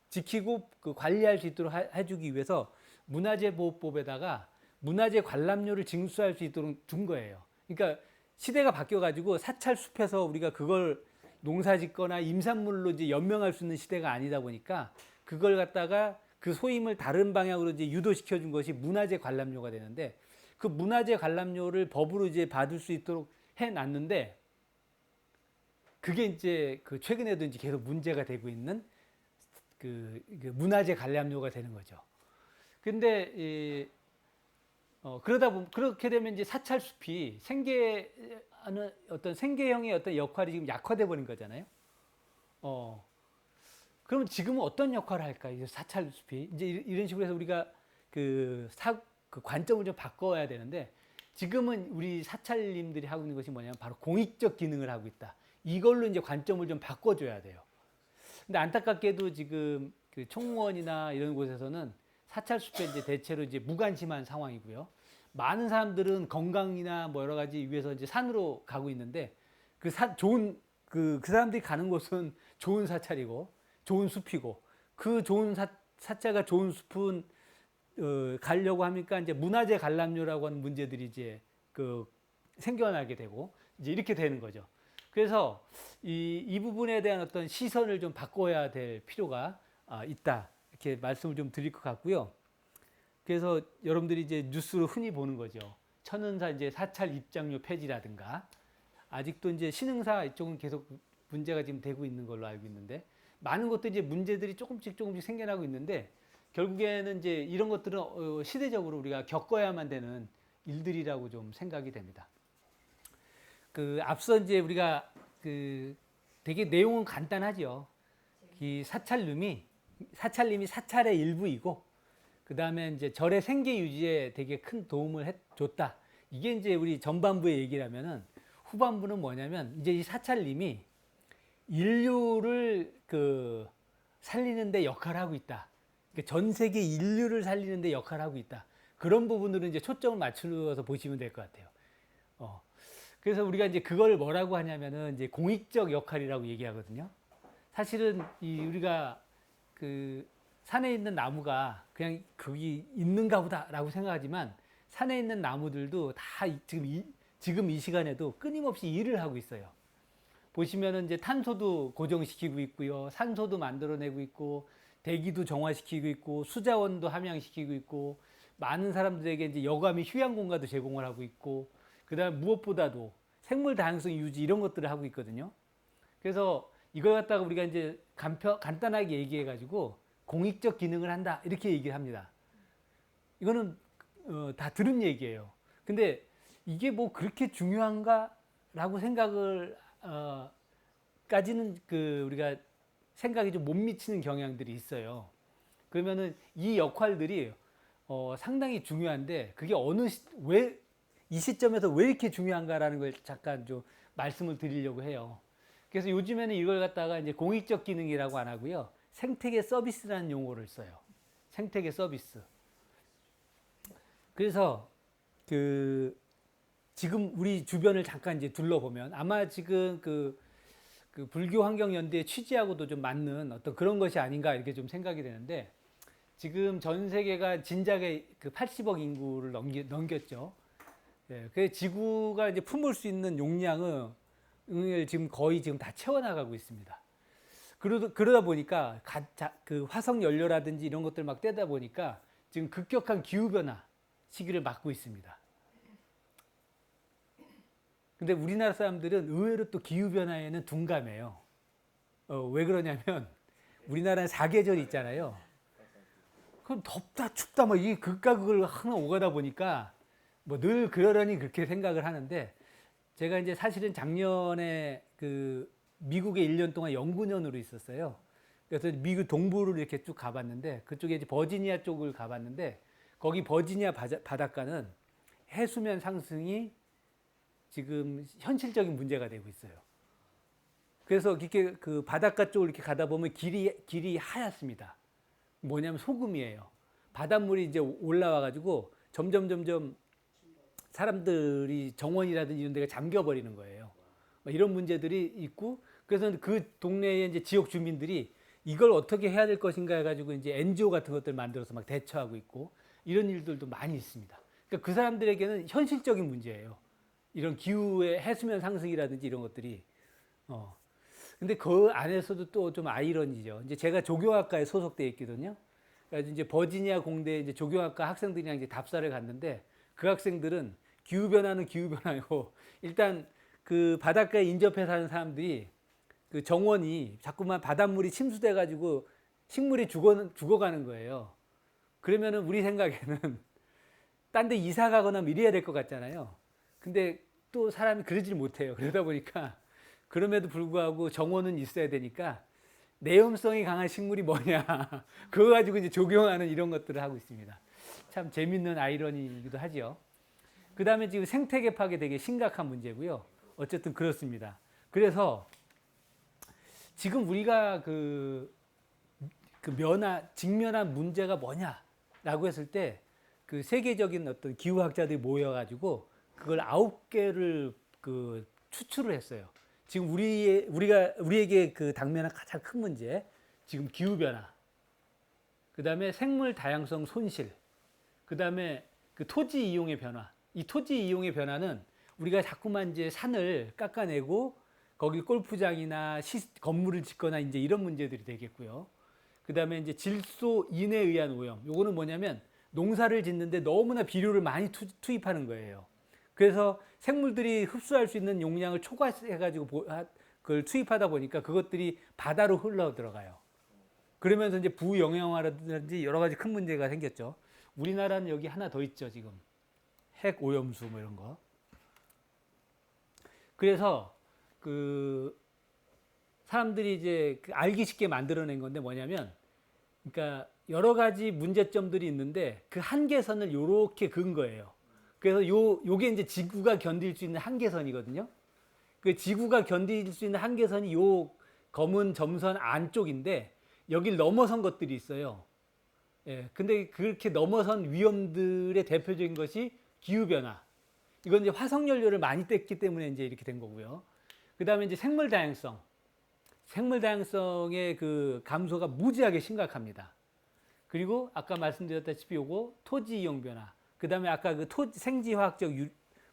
지키고 그 관리할 수 있도록 해주기 위해서 문화재보호법에다가 문화재 관람료를 징수할 수 있도록 둔 거예요. 그러니까 시대가 바뀌어가지고 사찰 숲에서 우리가 그걸 농사짓거나 임산물로 이제 연명할 수 있는 시대가 아니다 보니까 그걸 갖다가 그 소임을 다른 방향으로 이제 유도시켜 준 것이 문화재 관람료가 되는데 그 문화재 관람료를 법으로 이제 받을 수 있도록 해놨는데 그게 이제 그 최근에도 이제 계속 문제가 되고 있는 그 문화재 관람료가 되는 거죠. 근데 그렇게 되면 이제 사찰숲이 생계하는 어떤 생계형의 어떤 역할이 지금 약화돼 버린 거잖아요. 그러면 지금은 어떤 역할을 할까? 이 사찰숲이 이제 이런 식으로 해서 우리가 그 관점을 좀 바꿔야 되는데 지금은 우리 사찰님들이 하고 있는 것이 뭐냐면 바로 공익적 기능을 하고 있다. 이걸로 이제 관점을 좀 바꿔줘야 돼요. 근데 안타깝게도 지금 그 총무원이나 이런 곳에서는 사찰숲에 이제 대체로 이제 무관심한 상황이고요. 많은 사람들은 건강이나 뭐 여러 가지 위해서 이제 산으로 가고 있는데 그 사람들이 가는 곳은 좋은 사찰이고 좋은 숲이고 그 좋은 사찰과 좋은 숲은 가려고 하니까 이제 문화재 관람료라고 하는 문제들이 이제 그 생겨나게 되고 이제 이렇게 되는 거죠. 그래서 이 부분에 대한 어떤 시선을 좀 바꿔야 될 필요가 있다. 이렇게 말씀을 좀 드릴 것 같고요. 그래서 여러분들이 이제 뉴스로 흔히 보는 거죠. 천은사 이제 사찰 입장료 폐지라든가 아직도 이제 신흥사 이쪽은 계속 문제가 지금 되고 있는 걸로 알고 있는데 많은 것들이 이제 문제들이 조금씩 생겨나고 있는데 결국에는 이제 이런 것들은 시대적으로 우리가 겪어야만 되는 일들이라고 좀 생각이 됩니다. 그 앞서 이제 우리가 그 되게 내용은 간단하죠. 이 사찰님이 사찰의 일부이고 그 다음에 이제 절의 생계 유지에 되게 큰 도움을 줬다. 이게 이제 우리 전반부의 얘기라면은 후반부는 뭐냐면 이제 이 사찰님이 인류를 그 살리는 데 역할을 하고 있다. 전 세계 인류를 살리는 데 역할을 하고 있다. 그런 부분으로 이제 초점을 맞추어서 보시면 될 것 같아요. 그래서 우리가 이제 그걸 뭐라고 하냐면은 이제 공익적 역할이라고 얘기하거든요. 사실은 우리가 그 산에 있는 나무가 그냥 거기 있는가 보다라고 생각하지만 산에 있는 나무들도 다 지금 이 시간에도 끊임없이 일을 하고 있어요. 보시면은 이제 탄소도 고정시키고 있고요. 산소도 만들어내고 있고, 대기도 정화시키고 있고, 수자원도 함양시키고 있고, 많은 사람들에게 이제 여감이 휴양 공간도 제공을 하고 있고, 그다음 무엇보다도 생물 다양성 유지 이런 것들을 하고 있거든요. 그래서 이걸 갖다가 우리가 이제 간단하게 얘기해 가지고 공익적 기능을 한다 이렇게 얘기를 합니다. 이거는 다 들은 얘기예요. 근데 이게 뭐 그렇게 중요한가라고 생각을 까지는 우리가 생각이 좀 못 미치는 경향들이 있어요. 그러면은 이 역할들이 상당히 중요한데 그게 왜 이 시점에서 왜 이렇게 중요한가라는 걸 잠깐 좀 말씀을 드리려고 해요. 그래서 요즘에는 이걸 갖다가 이제 공익적 기능이라고 안 하고요. 생태계 서비스라는 용어를 써요. 생태계 서비스. 그래서 지금 우리 주변을 잠깐 이제 둘러보면 아마 지금 그 불교 환경 연대의 취지하고도 좀 맞는 어떤 그런 것이 아닌가 이렇게 좀 생각이 되는데 지금 전 세계가 진작에 80억 인구를 넘겼죠. 예, 그 지구가 이제 품을 수 있는 용량을 지금 거의 다 채워나가고 있습니다. 그러다 보니까 화석 연료라든지 이런 것들 막 떼다 보니까 지금 급격한 기후 변화 시기를 맞고 있습니다. 근데 우리나라 사람들은 의외로 또 기후 변화에는 둔감해요. 왜 그러냐면 우리나라는 사계절이 있잖아요. 그럼 덥다 춥다 뭐 이 극과 극을 항상 오가다 보니까 뭐 늘 그러려니 그렇게 생각을 하는데 제가 이제 사실은 작년에 미국에 1년 동안 연구년으로 있었어요. 그래서 미국 동부를 이렇게 쭉 가봤는데 그쪽에 이제 버지니아 쪽을 가봤는데 거기 버지니아 바닷가는 해수면 상승이 지금 현실적인 문제가 되고 있어요. 그래서 이렇게 바닷가 쪽을 이렇게 가다 보면 길이 하얗습니다. 뭐냐면 소금이에요. 바닷물이 이제 올라와가지고 점점 사람들이 정원이라든지 이런 데가 잠겨버리는 거예요. 이런 문제들이 있고 그래서 그 동네의 이제 지역 주민들이 이걸 어떻게 해야 될 것인가 해가지고 이제 NGO 같은 것들 만들어서 막 대처하고 있고 이런 일들도 많이 있습니다. 그러니까 그 사람들에게는 현실적인 문제예요. 이런 기후의 해수면 상승이라든지 이런 것들이. 근데 그 안에서도 또 좀 아이러니죠. 이제 제가 조경학과에 소속돼 있거든요. 그래서 이제 버지니아 공대 이제 조경학과 학생들이랑 이제 답사를 갔는데 그 학생들은 기후변화는 기후변화이고 일단 그 바닷가에 인접해 사는 사람들이 그 정원이 자꾸만 바닷물이 침수돼 가지고 식물이 죽어가는 거예요. 그러면은 우리 생각에는 딴 데 이사 가거나 이래야 될 것 같잖아요. 근데 또 사람이 그러질 못해요. 그러다 보니까 그럼에도 불구하고 정원은 있어야 되니까 내염성이 강한 식물이 뭐냐 그거 가지고 이제 조경하는 이런 것들을 하고 있습니다. 참 재밌는 아이러니이기도 하죠. 그 다음에 지금 생태계 파괴 되게 심각한 문제고요. 어쨌든 그렇습니다. 그래서 지금 우리가 직면한 문제가 뭐냐라고 했을 때 그 세계적인 어떤 기후학자들이 모여가지고 그걸 9개를 추출을 했어요. 지금 우리에게 당면한 가장 큰 문제, 지금 기후 변화, 그 다음에 생물 다양성 손실, 그 다음에 토지 이용의 변화. 이 토지 이용의 변화는 우리가 자꾸만 이제 산을 깎아내고 거기 골프장이나 건물을 짓거나 이제 이런 문제들이 되겠고요. 그 다음에 이제 질소인에 의한 오염. 요거는 뭐냐면 농사를 짓는데 너무나 비료를 많이 투입하는 거예요. 그래서 생물들이 흡수할 수 있는 용량을 초과해가지고 그걸 투입하다 보니까 그것들이 바다로 흘러 들어가요. 그러면서 이제 부영양화라든지 여러 가지 큰 문제가 생겼죠. 우리나라는 여기 하나 더 있죠, 지금. 핵 오염수 뭐 이런 거. 그래서 사람들이 이제 알기 쉽게 만들어낸 건데 뭐냐면, 그러니까 여러 가지 문제점들이 있는데 그 한계선을 요렇게 그은 거예요. 그래서 요게 이제 지구가 견딜 수 있는 한계선이거든요. 그 지구가 견딜 수 있는 한계선이 요 검은 점선 안쪽인데 여길 넘어선 것들이 있어요. 예, 근데 그렇게 넘어선 위험들의 대표적인 것이 기후변화. 이건 이제 화석연료를 많이 뗐기 때문에 이제 이렇게 된 거고요. 그 다음에 이제 생물 다양성의 감소가 무지하게 심각합니다. 그리고 아까 말씀드렸다시피 요거 토지 이용 변화. 그다음에 아까 그 생지화학적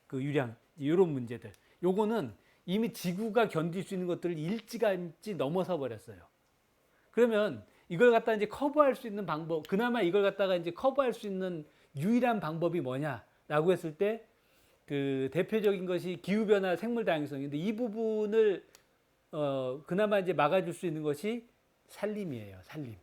그 유량 이런 문제들. 요거는 이미 지구가 견딜 수 있는 것들을 일찌감치 넘어서 버렸어요. 그러면 이걸 갖다 이제 커버할 수 있는 방법, 그나마 이걸 갖다가 이제 커버할 수 있는 유일한 방법이 뭐냐라고 했을 때 그 대표적인 것이 기후변화 생물 다양성인데 이 부분을 그나마 이제 막아줄 수 있는 것이 산림이에요. 산림.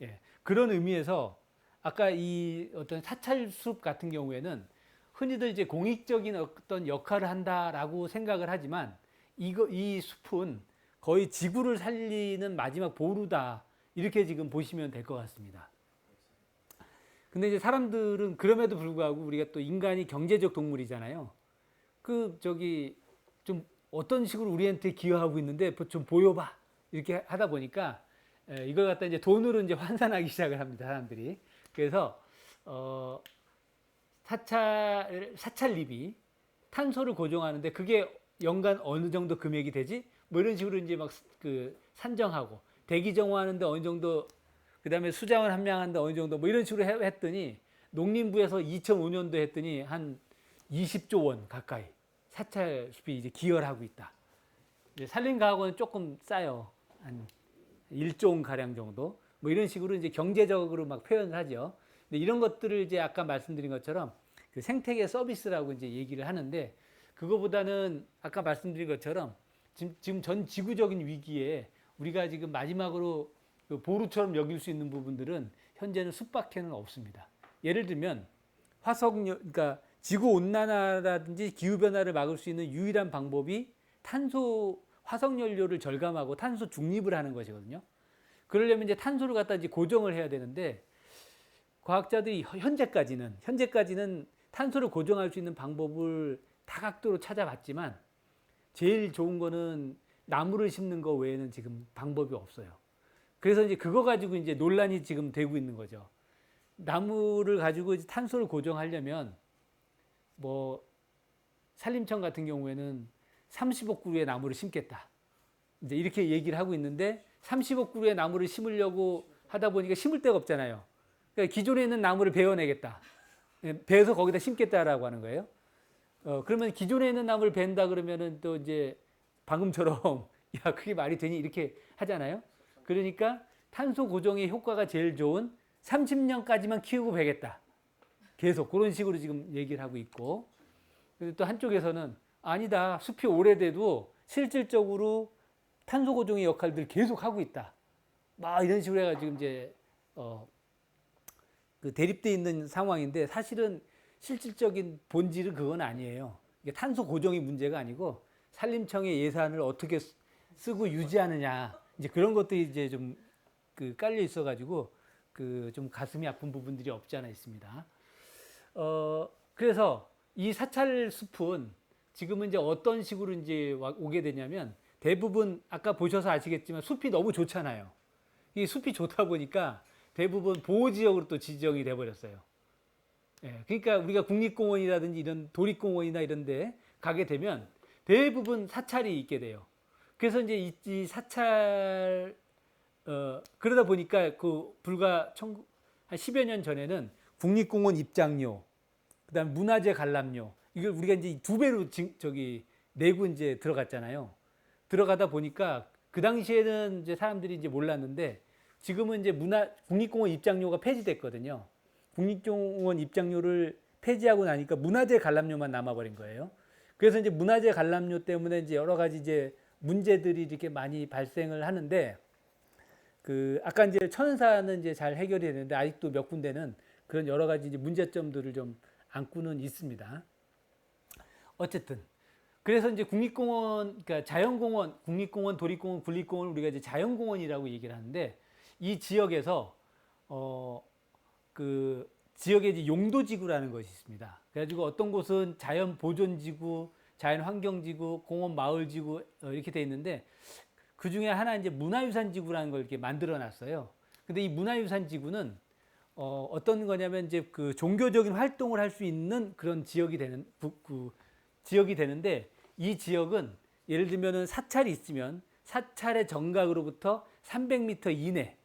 예. 그런 의미에서 아까 이 어떤 사찰숲 같은 경우에는 흔히들 이제 공익적인 어떤 역할을 한다라고 생각을 하지만 이 숲은 거의 지구를 살리는 마지막 보루다. 이렇게 지금 보시면 될 것 같습니다. 근데 이제 사람들은 그럼에도 불구하고 우리가 또 인간이 경제적 동물이잖아요. 좀 어떤 식으로 우리한테 기여하고 있는데 좀 보여봐. 이렇게 하다 보니까 이걸 갖다 이제 돈으로 이제 환산하기 시작을 합니다. 사람들이. 그래서 사찰립이 탄소를 고정하는데 그게 연간 어느 정도 금액이 되지? 뭐 이런 식으로 이제 막 그 산정하고 대기 정화하는데 어느 정도, 그 다음에 수자원 함량하는데 어느 정도 뭐 이런 식으로 했더니 농림부에서 2005년도에 했더니 한 20조 원 가까이 사찰숲이 이제 기여를 하고 있다. 이제 산림과학원은 조금 싸요. 한 1조 원 가량 정도. 뭐 이런 식으로 이제 경제적으로 막 표현을 하죠. 근데 이런 것들을 이제 아까 말씀드린 것처럼 그 생태계 서비스라고 이제 얘기를 하는데 그거보다는 아까 말씀드린 것처럼 지금 전 지구적인 위기에 우리가 지금 마지막으로 그 보루처럼 여길 수 있는 부분들은 현재는 숲밖에는 없습니다. 예를 들면 그러니까 지구 온난화라든지 기후 변화를 막을 수 있는 유일한 방법이 화석 연료를 절감하고 탄소 중립을 하는 것이거든요. 그러려면 이제 탄소를 갖다 이제 고정을 해야 되는데 과학자들이 현재까지는 탄소를 고정할 수 있는 방법을 다각도로 찾아봤지만 제일 좋은 거는 나무를 심는 거 외에는 지금 방법이 없어요. 그래서 이제 그거 가지고 이제 논란이 지금 되고 있는 거죠. 나무를 가지고 이제 탄소를 고정하려면 뭐 산림청 같은 경우에는 30억 그루의 나무를 심겠다. 이제 이렇게 얘기를 하고 있는데 30억 그루의 나무를 심으려고 하다 보니까 심을 데가 없잖아요. 그러니까 기존에 있는 나무를 베어내겠다. 베어서 거기다 심겠다라고 하는 거예요. 그러면 기존에 있는 나무를 벤다 그러면은 또 이제 방금처럼 야 그게 말이 되니 이렇게 하잖아요. 그러니까 탄소 고정의 효과가 제일 좋은 30년까지만 키우고 베겠다. 계속 그런 식으로 지금 얘기를 하고 있고, 또 한쪽에서는 아니다. 숲이 오래돼도 실질적으로 탄소 고정의 역할들을 계속 하고 있다. 막 이런 식으로 해가지고 이제 그 대립돼 있는 상황인데 사실은 실질적인 본질은 그건 아니에요. 이게 탄소 고정이 문제가 아니고 산림청의 예산을 어떻게 쓰고 유지하느냐 이제 그런 것들이 이제 좀 그 깔려 있어가지고 그 좀 가슴이 아픈 부분들이 없지 않아 있습니다. 그래서 이 사찰 숲은 지금은 이제 어떤 식으로 이제 오게 되냐면 대부분 아까 보셔서 아시겠지만 숲이 너무 좋잖아요. 이 숲이 좋다 보니까 대부분 보호지역으로 또 지정이 돼 버렸어요. 예, 그러니까 우리가 국립공원이라든지 이런 도립공원이나 이런 데 가게 되면 대부분 사찰이 있게 돼요. 그래서 이제 이 사찰, 그러다 보니까 그 불과 한 10여 년 전에는 국립공원 입장료, 그 다음 문화재 관람료, 이걸 우리가 이제 두 배로 내고 이제 들어갔잖아요. 들어가다 보니까 그 당시에는 이제 사람들이 이제 몰랐는데 지금은 이제 국립공원 입장료가 폐지됐거든요. 국립공원 입장료를 폐지하고 나니까 문화재 관람료만 남아버린 거예요. 그래서 이제 문화재 관람료 때문에 이제 여러 가지 이제 문제들이 이렇게 많이 발생을 하는데 그 아까 이제 천은사는 이제 잘 해결이 되는데 아직도 몇 군데는 그런 여러 가지 이제 문제점들을 좀 안고는 있습니다. 어쨌든 그래서 이제 국립공원, 그러니까 자연공원, 국립공원, 도립공원, 군립공원 우리가 이제 자연공원이라고 얘기를 하는데 이 지역에서 그 지역에 이제 용도지구라는 것이 있습니다. 그래가지고 어떤 곳은 자연보존지구, 자연환경지구, 공원마을지구 이렇게 돼 있는데 그 중에 하나 이제 문화유산지구라는 걸 이렇게 만들어놨어요. 근데 이 문화유산지구는 어떤 거냐면 이제 그 종교적인 활동을 할 수 있는 그런 지역이 지역이 되는데 이 지역은 예를 들면은 사찰이 있으면 사찰의 정각으로부터 300m 이내,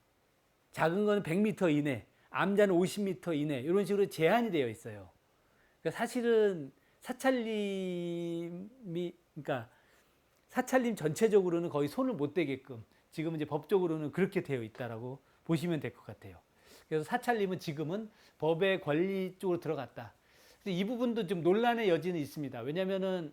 작은 거는 100m 이내, 암자는 50m 이내 이런 식으로 제한이 되어 있어요. 그러니까 사실은 사찰림이 그러니까 사찰림 전체적으로는 거의 손을 못 대게끔 지금 이제 법적으로는 그렇게 되어 있다라고 보시면 될 것 같아요. 그래서 사찰림은 지금은 법의 권리 쪽으로 들어갔다. 근데 이 부분도 좀 논란의 여지는 있습니다. 왜냐하면은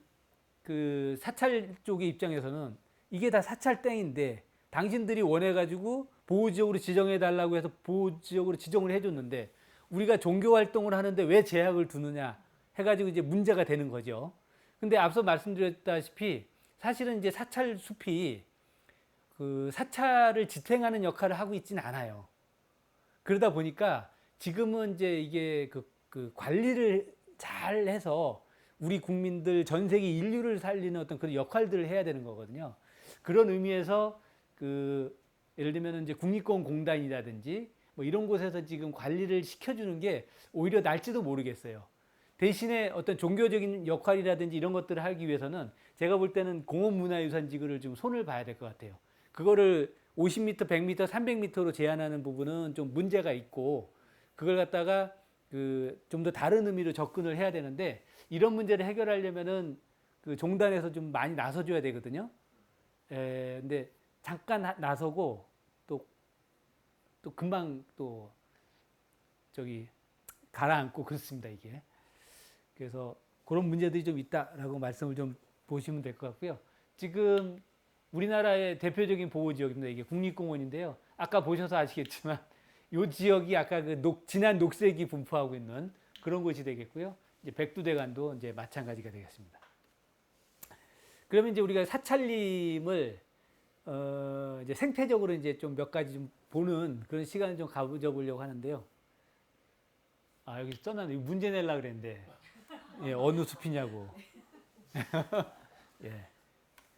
그 사찰 쪽의 입장에서는 이게 다 사찰 땡인데 당신들이 원해가지고 보호지역으로 지정해달라고 해서 보호지역으로 지정을 해줬는데 우리가 종교 활동을 하는데 왜 제약을 두느냐 해가지고 이제 문제가 되는 거죠. 근데 앞서 말씀드렸다시피 사실은 이제 사찰 숲이 그 사찰을 지탱하는 역할을 하고 있지는 않아요. 그러다 보니까 지금은 이제 이게 그 관리를 잘 해서 우리 국민들 전 세계 인류를 살리는 어떤 그런 역할들을 해야 되는 거거든요. 그런 의미에서 그 예를 들면 이제 국립공원공단이라든지 뭐 이런 곳에서 지금 관리를 시켜주는 게 오히려 날지도 모르겠어요. 대신에 어떤 종교적인 역할이라든지 이런 것들을 하기 위해서는 제가 볼 때는 공원문화유산지구를 좀 손을 봐야 될 것 같아요. 그거를 50m, 100m, 300m로 제한하는 부분은 좀 문제가 있고 그걸 갖다가 그 좀 더 다른 의미로 접근을 해야 되는데 이런 문제를 해결하려면은 그 종단에서 좀 많이 나서줘야 되거든요. 근데 잠깐 나서고 또 금방 또 저기 가라앉고 그렇습니다 이게. 그래서 그런 문제들이 좀 있다라고 말씀을 좀 보시면 될 것 같고요. 지금 우리나라의 대표적인 보호지역입니다. 이게 국립공원인데요. 아까 보셔서 아시겠지만 이 지역이 아까 그 진한 녹색이 분포하고 있는 그런 곳이 되겠고요. 이제 백두대간도 이제 마찬가지가 되겠습니다. 그러면 이제 우리가 사찰림을 이제 생태적으로 이제 좀 몇 가지 좀 보는 그런 시간을 좀 가져보려고 하는데요. 아 여기 써놨네. 문제 내려고 그랬는데 예, 어느 숲이냐고. 예,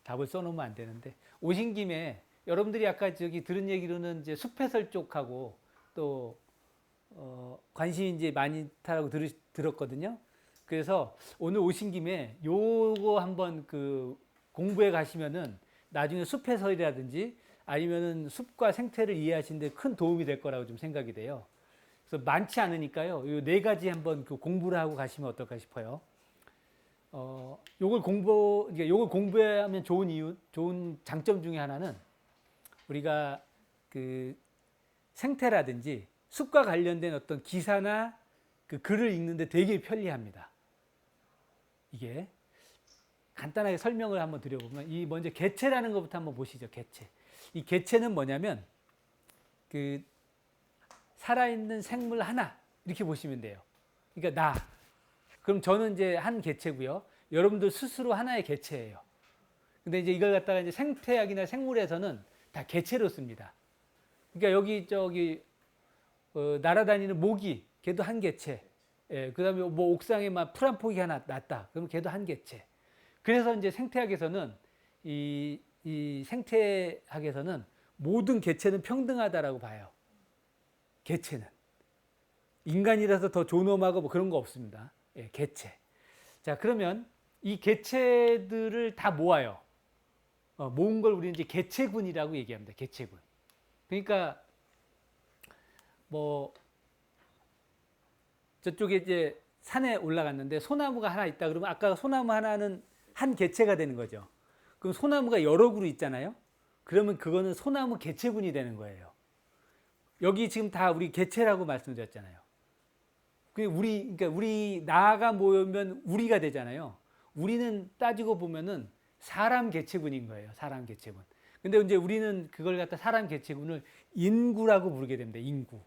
답을 써놓으면 안 되는데 오신 김에 여러분들이 아까 저기 들은 얘기로는 이제 숲해설 쪽하고 또 관심이 이제 많다라고 들었거든요. 그래서 오늘 오신 김에 요거 한번 그 공부해 가시면은 나중에 숲해설이라든지 아니면은 숲과 생태를 이해하시는데 큰 도움이 될 거라고 좀 생각이 돼요. 그래서 많지 않으니까요. 요 네 가지 한번 그 공부를 하고 가시면 어떨까 싶어요. 요걸 공부하면 좋은 이유, 좋은 장점 중에 하나는 우리가 그 생태라든지 숲과 관련된 어떤 기사나 그 글을 읽는데 되게 편리합니다. 이게 간단하게 설명을 한번 드려보면 이 먼저 개체라는 것부터 한번 보시죠. 개체. 이 개체는 뭐냐면 그 살아있는 생물 하나 이렇게 보시면 돼요. 그러니까 나. 그럼 저는 이제 한 개체고요. 여러분들 스스로 하나의 개체예요. 근데 이제 이걸 갖다가 이제 생태학이나 생물에서는 다 개체로 씁니다. 그러니까 여기 저기 날아다니는 모기, 걔도 한 개체. 예, 그다음에 뭐 옥상에 막 풀 한 포기 하나 났다. 그러면 걔도 한 개체. 그래서 이제 생태학에서는 이 생태학에서는 모든 개체는 평등하다라고 봐요. 개체는 인간이라서 더 존엄하고 뭐 그런 거 없습니다. 예, 개체. 자, 그러면 이 개체들을 다 모아요. 모은 걸 우리는 이제 개체군이라고 얘기합니다. 개체군. 그러니까 뭐 저쪽에 이제 산에 올라갔는데 소나무가 하나 있다 그러면 아까 소나무 하나는 한 개체가 되는 거죠. 그럼 소나무가 여러 그루 있잖아요. 그러면 그거는 소나무 개체군이 되는 거예요. 여기 지금 다 우리 개체라고 말씀드렸잖아요. 그러니까 우리 나가 모이면 우리가 되잖아요. 우리는 따지고 보면은 사람 개체군인 거예요. 사람 개체군. 근데 이제 우리는 그걸 갖다 사람 개체군을 인구라고 부르게 됩니다. 인구.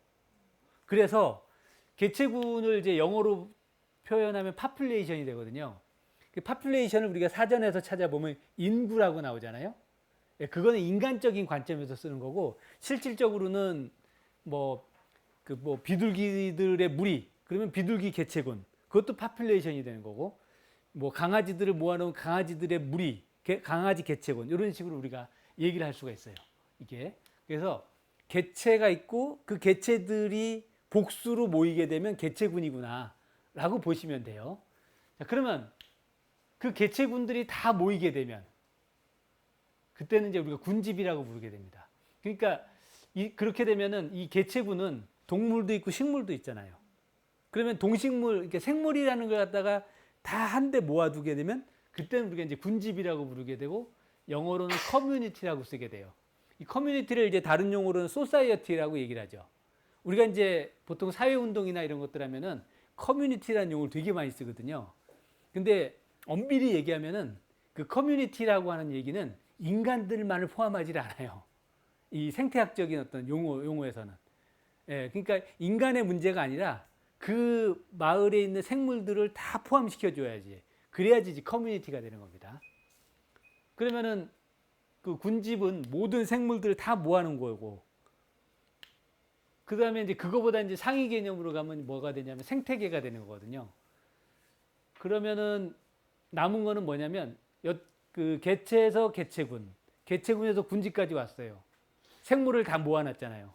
그래서 개체군을 이제 영어로 표현하면 population이 되거든요. 그 population을 우리가 사전에서 찾아보면 인구라고 나오잖아요. 그거는 인간적인 관점에서 쓰는 거고 실질적으로는 뭐 비둘기들의 무리 그러면 비둘기 개체군 그것도 population이 되는 거고 뭐 강아지들을 모아놓은 강아지들의 무리 강아지 개체군 이런 식으로 우리가 얘기를 할 수가 있어요. 이게 그래서 개체가 있고 그 개체들이 복수로 모이게 되면 개체군이구나 라고 보시면 돼요. 자, 그러면 그 개체군들이 다 모이게 되면 그때는 이제 우리가 군집이라고 부르게 됩니다. 그러니까 그렇게 되면은 이 개체군은 동물도 있고 식물도 있잖아요. 그러면 동식물, 이렇게 생물이라는 걸 갖다가 다 한데 모아두게 되면 그때는 우리가 이제 군집이라고 부르게 되고 영어로는 커뮤니티라고 쓰게 돼요. 이 커뮤니티를 이제 다른 용어로는 소사이어티라고 얘기를 하죠. 우리가 이제 보통 사회운동이나 이런 것들 하면은 커뮤니티라는 용어를 되게 많이 쓰거든요. 근데 엄밀히 얘기하면은 그 커뮤니티라고 하는 얘기는 인간들만을 포함하지 않아요. 이 생태학적인 어떤 용어에서는. 예, 그러니까 인간의 문제가 아니라 그 마을에 있는 생물들을 다 포함시켜줘야지. 그래야지 이제 커뮤니티가 되는 겁니다. 그러면은 그 군집은 모든 생물들을 다 모아놓은 거고, 그 다음에 이제 그거보다 이제 상위 개념으로 가면 뭐가 되냐면 생태계가 되는 거거든요. 그러면은 남은 거는 뭐냐면 그 개체에서 개체군, 개체군에서 군집까지 왔어요. 생물을 다 모아놨잖아요.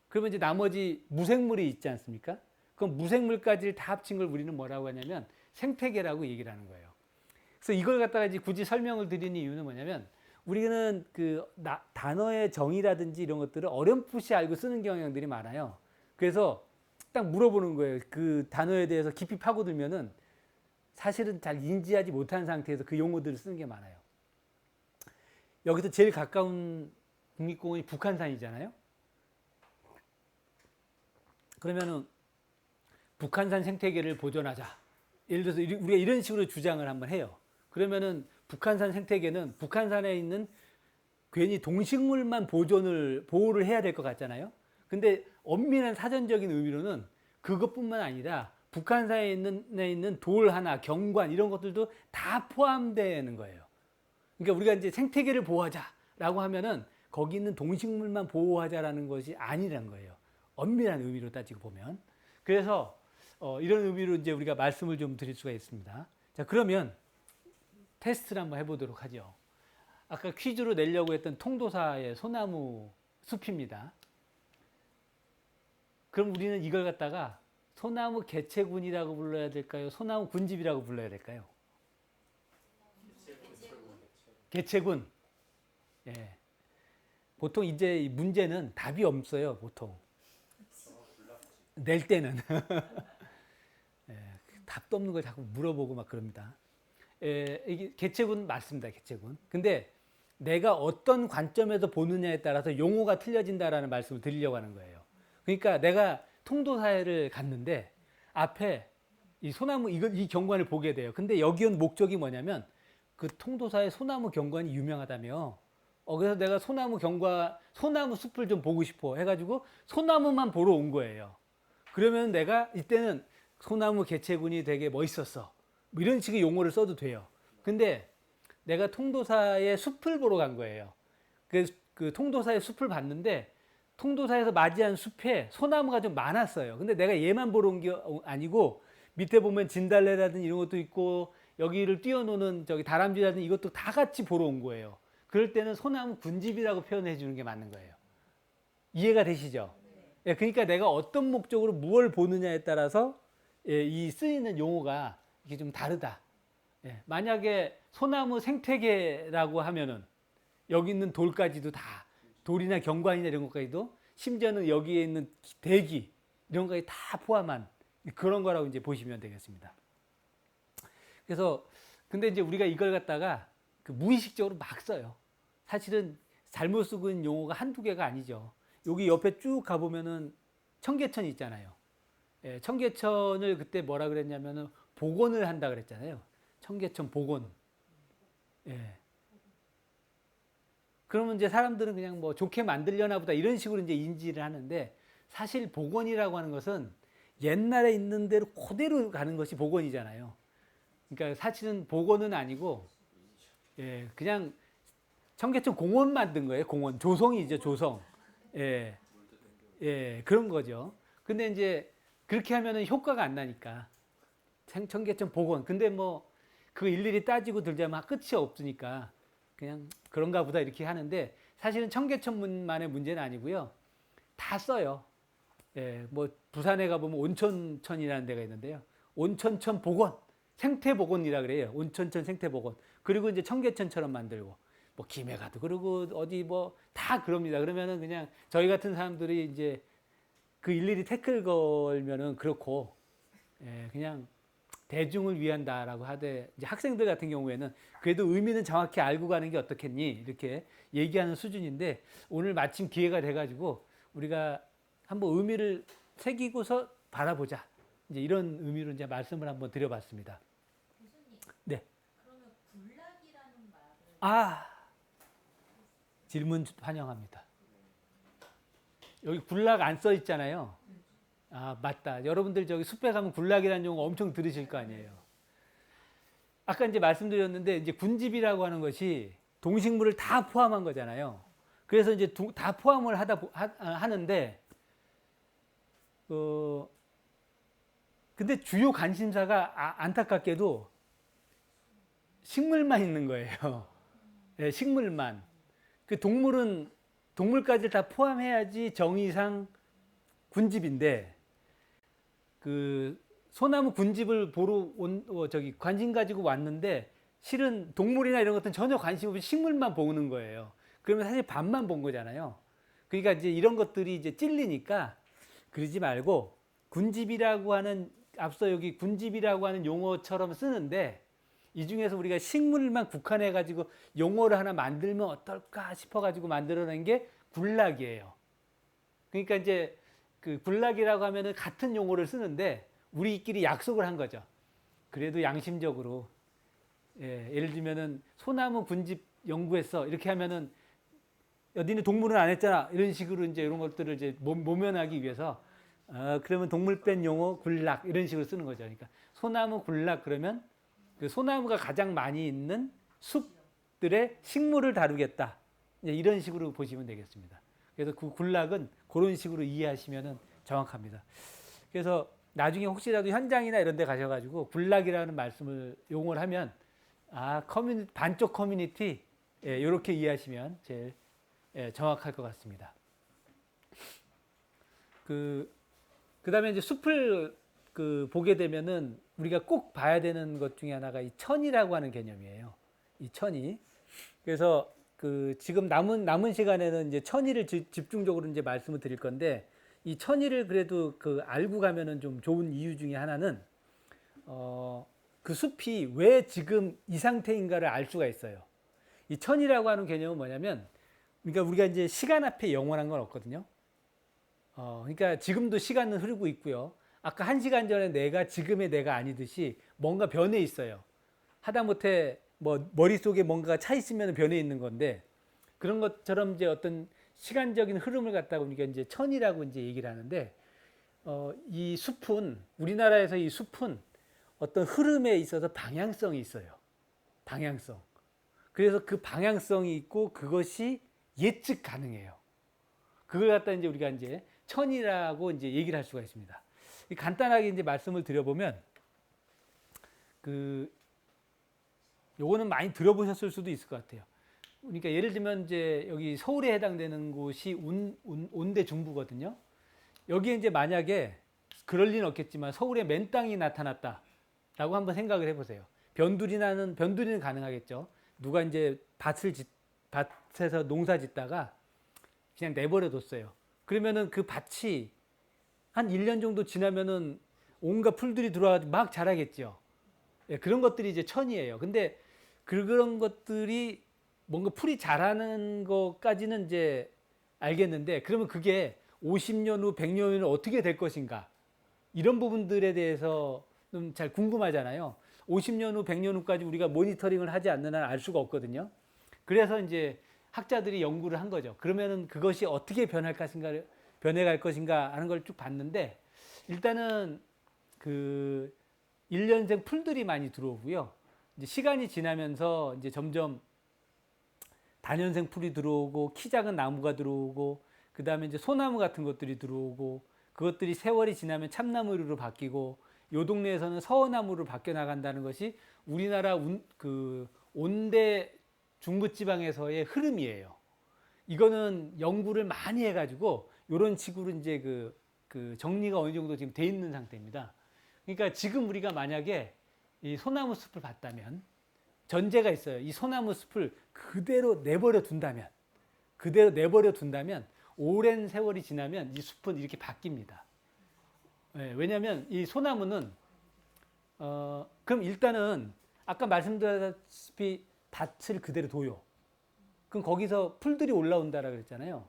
그러면 이제 나머지 무생물이 있지 않습니까? 그럼 무생물까지를 다 합친 걸 우리는 뭐라고 하냐면 생태계라고 얘기를 하는 거예요. 그래서 이걸 갖다가 이제 굳이 설명을 드리는 이유는 뭐냐면 우리는 그 단어의 정의라든지 이런 것들을 어렴풋이 알고 쓰는 경향들이 많아요. 그래서 딱 물어보는 거예요. 그 단어에 대해서 깊이 파고들면은 사실은 잘 인지하지 못한 상태에서 그 용어들을 쓰는 게 많아요. 여기서 제일 가까운 국립공원이 북한산이잖아요. 그러면은 북한산 생태계를 보존하자. 예를 들어서 우리가 이런 식으로 주장을 한번 해요. 그러면은 북한산 생태계는 북한산에 있는 괜히 동식물만 보호를 해야 될 것 같잖아요. 근데 엄밀한 사전적인 의미로는 그것뿐만 아니라 북한산에 있는 돌 하나, 경관 이런 것들도 다 포함되는 거예요. 그러니까 우리가 이제 생태계를 보호하자라고 하면은 거기 있는 동식물만 보호하자라는 것이 아니라는 거예요. 엄밀한 의미로 따지고 보면. 그래서 이런 의미로 이제 우리가 말씀을 좀 드릴 수가 있습니다. 자, 그러면 테스트를 한번 해보도록 하죠. 아까 퀴즈로 내려고 했던 통도사의 소나무 숲입니다. 그럼 우리는 이걸 갖다가 소나무 개체군이라고 불러야 될까요? 소나무 군집이라고 불러야 될까요? 개체군. 예. 보통 이제 이 문제는 답이 없어요. 보통 낼 때는 예, 답도 없는 걸 자꾸 물어보고 막 그럽니다. 이게 개체군 맞습니다. 개체군. 근데 내가 어떤 관점에서 보느냐에 따라서 용어가 틀려진다라는 말씀을 드리려고 하는 거예요. 그러니까 내가 통도사회를 갔는데 앞에 이 소나무 이 경관을 보게 돼요. 근데 여기 온 목적이 뭐냐면 그 통도사의 소나무 경관이 유명하다며. 그래서 내가 소나무 숲을 좀 보고 싶어 해가지고 소나무만 보러 온 거예요. 그러면 내가 이때는 소나무 개체군이 되게 멋있었어. 뭐 이런 식의 용어를 써도 돼요. 근데 내가 통도사의 숲을 보러 간 거예요. 그 통도사의 숲을 봤는데 통도사에서 맞이한 숲에 소나무가 좀 많았어요. 근데 내가 얘만 보러 온 게 아니고 밑에 보면 진달래라든지 이런 것도 있고 여기를 뛰어노는 저기 다람쥐라든지 이것도 다 같이 보러 온 거예요. 그럴 때는 소나무 군집이라고 표현해 주는 게 맞는 거예요. 이해가 되시죠? 예, 그러니까 내가 어떤 목적으로 무엇을 보느냐에 따라서 이 쓰이는 용어가 이게 좀 다르다. 예, 만약에 소나무 생태계라고 하면은 여기 있는 돌까지도 다 돌이나 경관이나 이런 것까지도 심지어는 여기에 있는 대기 이런 것까지 다 포함한 그런 거라고 이제 보시면 되겠습니다. 그래서 근데 이제 우리가 이걸 갖다가 그 무의식적으로 막 써요. 사실은 잘못 쓰고 있는 용어가 한두 개가 아니죠. 여기 옆에 쭉 가보면은 청계천이 있잖아요. 예, 청계천을 그때 뭐라 그랬냐면은 복원을 한다 그랬잖아요. 청계천 복원. 예. 그러면 이제 사람들은 그냥 뭐 좋게 만들려나 보다 이런 식으로 이제 인지를 하는데 사실 복원이라고 하는 것은 옛날에 있는 대로 그대로 가는 것이 복원이잖아요. 그러니까 사실은 복원은 아니고 예, 그냥 청계천 공원 만든 거예요. 공원. 조성이죠, 조성. 예. 예, 그런 거죠. 근데 이제 그렇게 하면은 효과가 안 나니까. 청계천 복원. 근데 뭐 그 일일이 따지고 들자면 끝이 없으니까 그냥 그런가 보다 이렇게 하는데 사실은 청계천만의 문제는 아니고요. 다 써요. 예, 뭐 부산에 가보면 온천천이라는 데가 있는데요. 온천천 복원, 생태복원이라 그래요. 온천천 생태복원. 그리고 이제 청계천처럼 만들고 뭐 김해 가도 그러고 어디 뭐 다 그럽니다. 그러면은 그냥 저희 같은 사람들이 이제 그 일일이 태클 걸면은 그렇고, 그냥 대중을 위한다라고 하되, 이제 학생들 같은 경우에는 그래도 의미는 정확히 알고 가는 게 어떻겠니? 이렇게 얘기하는 수준인데, 오늘 마침 기회가 돼가지고 우리가 한번 의미를 새기고서 바라보자. 이제 이런 의미로 이제 말씀을 한번 드려봤습니다. 교수님, 네. 그러면 군락이라는 말을 아, 질문 환영합니다. 여기 군락 안 써 있잖아요. 아, 맞다. 여러분들 저기 숲에 가면 군락이라는 용어 엄청 들으실 거 아니에요. 아까 이제 말씀드렸는데, 이제 군집이라고 하는 것이 동식물을 다 포함한 거잖아요. 그래서 이제 다 포함을 하는데, 근데 주요 관심사가 안타깝게도 식물만 있는 거예요. 네, 식물만. 그 동물까지 다 포함해야지 정의상 군집인데, 그 소나무 군집을 보러 관심 가지고 왔는데, 실은 동물이나 이런 것들은 전혀 관심 없이 식물만 보는 거예요. 그러면 사실 반만 본 거잖아요. 그러니까 이제 이런 것들이 이제 찔리니까 그러지 말고, 군집이라고 하는, 앞서 여기 군집이라고 하는 용어처럼 쓰는데, 이 중에서 우리가 식물만 국한해 가지고 용어를 하나 만들면 어떨까 싶어 가지고 만들어낸 게 군락이에요. 그러니까 이제 그 군락이라고 하면은 같은 용어를 쓰는데 우리끼리 약속을 한 거죠. 그래도 양심적으로, 예를 들면은 소나무 군집 연구했어 이렇게 하면은 너희는 동물은 안 했잖아 이런 식으로 이제 이런 것들을 이제 모면하기 위해서, 그러면 동물 뺀 용어 군락 이런 식으로 쓰는 거죠. 그러니까 소나무 군락 그러면 그 소나무가 가장 많이 있는 숲들의 식물을 다루겠다. 이런 식으로 보시면 되겠습니다. 그래서 그 군락은 그런 식으로 이해하시면 정확합니다. 그래서 나중에 혹시라도 현장이나 이런 데 가셔가지고 군락이라는 말씀을 용어를 하면, 반쪽 커뮤니티, 이렇게 이해하시면 제일 정확할 것 같습니다. 그 다음에 이제 숲을 보게 되면은 우리가 꼭 봐야 되는 것 중에 하나가 이 천이라고 하는 개념이에요. 이 천이. 그래서 지금 남은 시간에는 이제 천이를 집중적으로 이제 말씀을 드릴 건데, 이 천이를 그래도 알고 가면은 좀 좋은 이유 중에 하나는, 그 숲이 왜 지금 이 상태인가를 알 수가 있어요. 이 천이라고 하는 개념은 뭐냐면, 그러니까 우리가 이제 시간 앞에 영원한 건 없거든요. 그러니까 지금도 시간은 흐르고 있고요. 아까 1시간 전에 내가 지금의 내가 아니듯이 뭔가 변해 있어요. 하다못해 뭐 머릿속에 뭔가가 차 있으면 변해 있는 건데, 그런 것처럼 이제 어떤 시간적인 흐름을 갖다가 우리가 이제 천이라고 이제 얘기를 하는데, 이 숲은, 우리나라에서 이 숲은 어떤 흐름에 있어서 방향성이 있어요. 방향성. 그래서 그 방향성이 있고 그것이 예측 가능해요. 그걸 갖다 이제 우리가 이제 천이라고 이제 얘기를 할 수가 있습니다. 간단하게 이제 말씀을 드려보면, 요거는 많이 들어보셨을 수도 있을 것 같아요. 그러니까 예를 들면 이제 여기 서울에 해당되는 곳이 온대 중부거든요. 여기에 이제 만약에 그럴 리는 없겠지만 서울에 맨땅이 나타났다라고 한번 생각을 해보세요. 변두리는 가능하겠죠. 누가 이제 밭에서 농사 짓다가 그냥 내버려 뒀어요. 그러면은 그 밭이 한 1년 정도 지나면은 온갖 풀들이 들어와서 막 자라겠죠. 그런 것들이 이제 천이에요. 근데 그런 것들이 뭔가 풀이 자라는 것까지는 이제 알겠는데, 그러면 그게 50년 후, 100년 후는 어떻게 될 것인가? 이런 부분들에 대해서 좀 잘 궁금하잖아요. 50년 후, 100년 후까지 우리가 모니터링을 하지 않는 한 알 수가 없거든요. 그래서 이제 학자들이 연구를 한 거죠. 그러면은 그것이 어떻게 변해갈 것인가 하는 걸 쭉 봤는데, 일단은 1년생 풀들이 많이 들어오고요. 이제 시간이 지나면서 이제 점점 다년생 풀이 들어오고, 키 작은 나무가 들어오고, 그 다음에 이제 소나무 같은 것들이 들어오고, 그것들이 세월이 지나면 참나무로 바뀌고, 요 동네에서는 서어나무로 바뀌어 나간다는 것이 우리나라 온대 중부지방에서의 흐름이에요. 이거는 연구를 많이 해가지고 이런 식으로 이제 정리가 어느 정도 지금 돼 있는 상태입니다. 그러니까 지금 우리가 만약에 이 소나무 숲을 봤다면, 전제가 있어요. 이 소나무 숲을 그대로 내버려 둔다면 오랜 세월이 지나면 이 숲은 이렇게 바뀝니다. 예, 왜냐하면 이 소나무는 그럼 일단은 아까 말씀드렸다시피 밭을 그대로 둬요. 그럼 거기서 풀들이 올라온다라 그랬잖아요.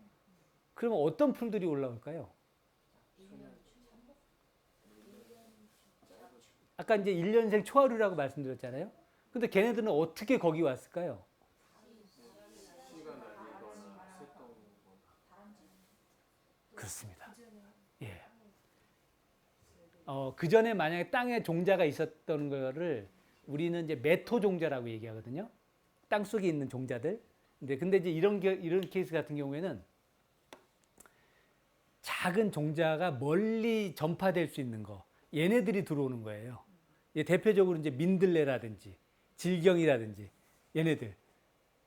그러면 어떤 풀들이 올라올까요? 아까 이제 1년생 초하루라고 말씀드렸잖아요. 근데 걔네들은 어떻게 거기 왔을까요? 그렇습니다. 예. 그 전에 만약에 땅에 종자가 있었던 거를 우리는 이제 메토 종자라고 얘기하거든요. 땅 속에 있는 종자들. 근데 이제 이런 케이스 같은 경우에는 작은 종자가 멀리 전파될 수 있는 거, 얘네들이 들어오는 거예요. 예, 대표적으로 이제 민들레라든지 질경이라든지 얘네들.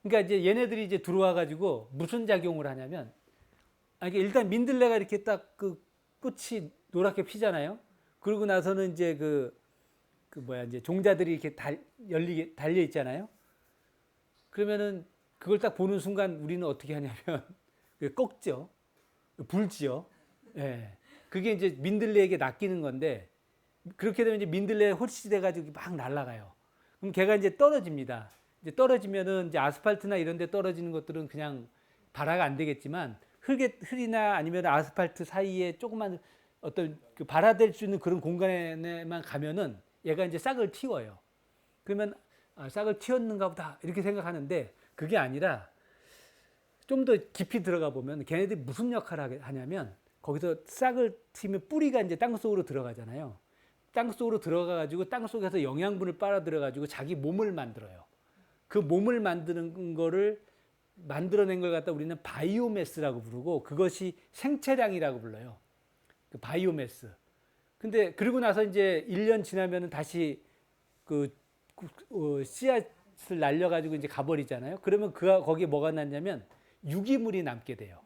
그러니까 이제 얘네들이 이제 들어와 가지고 무슨 작용을 하냐면, 일단 민들레가 이렇게 딱 그 꽃이 노랗게 피잖아요. 그러고 나서는 이제 이제 종자들이 이렇게 달려 있잖아요. 그러면은 그걸 딱 보는 순간 우리는 어떻게 하냐면 꺾죠, 불지요. 예, 그게 이제 민들레에게 낚이는 건데, 그렇게 되면 이제 민들레에 홀씨돼 가지고 막 날아가요. 그럼 걔가 이제 떨어집니다. 이제 떨어지면은 이제 아스팔트나 이런 데 떨어지는 것들은 그냥 발화가 안 되겠지만, 흙이나 아니면 아스팔트 사이에 조그만 어떤 발화될 수 있는 그런 공간에만 가면은 얘가 이제 싹을 틔워요. 그러면 싹을 틔웠는가 보다 이렇게 생각하는데, 그게 아니라 좀 더 깊이 들어가 보면 걔네들이 무슨 역할을 하냐면, 거기서 싹을 틔우면 뿌리가 이제 땅 속으로 들어가잖아요. 땅 속으로 들어가 가지고 땅 속에서 영양분을 빨아들여 가지고 자기 몸을 만들어요. 그 몸을 만드는 거를 만들어낸 걸 갖다 우리는 바이오매스라고 부르고, 그것이 생체량이라고 불러요. 그 바이오매스. 근데 그러고 나서 이제 1년 지나면은 다시 씨앗을 날려가지고 이제 가버리잖아요. 그러면 거기에 뭐가 남냐면 유기물이 남게 돼요.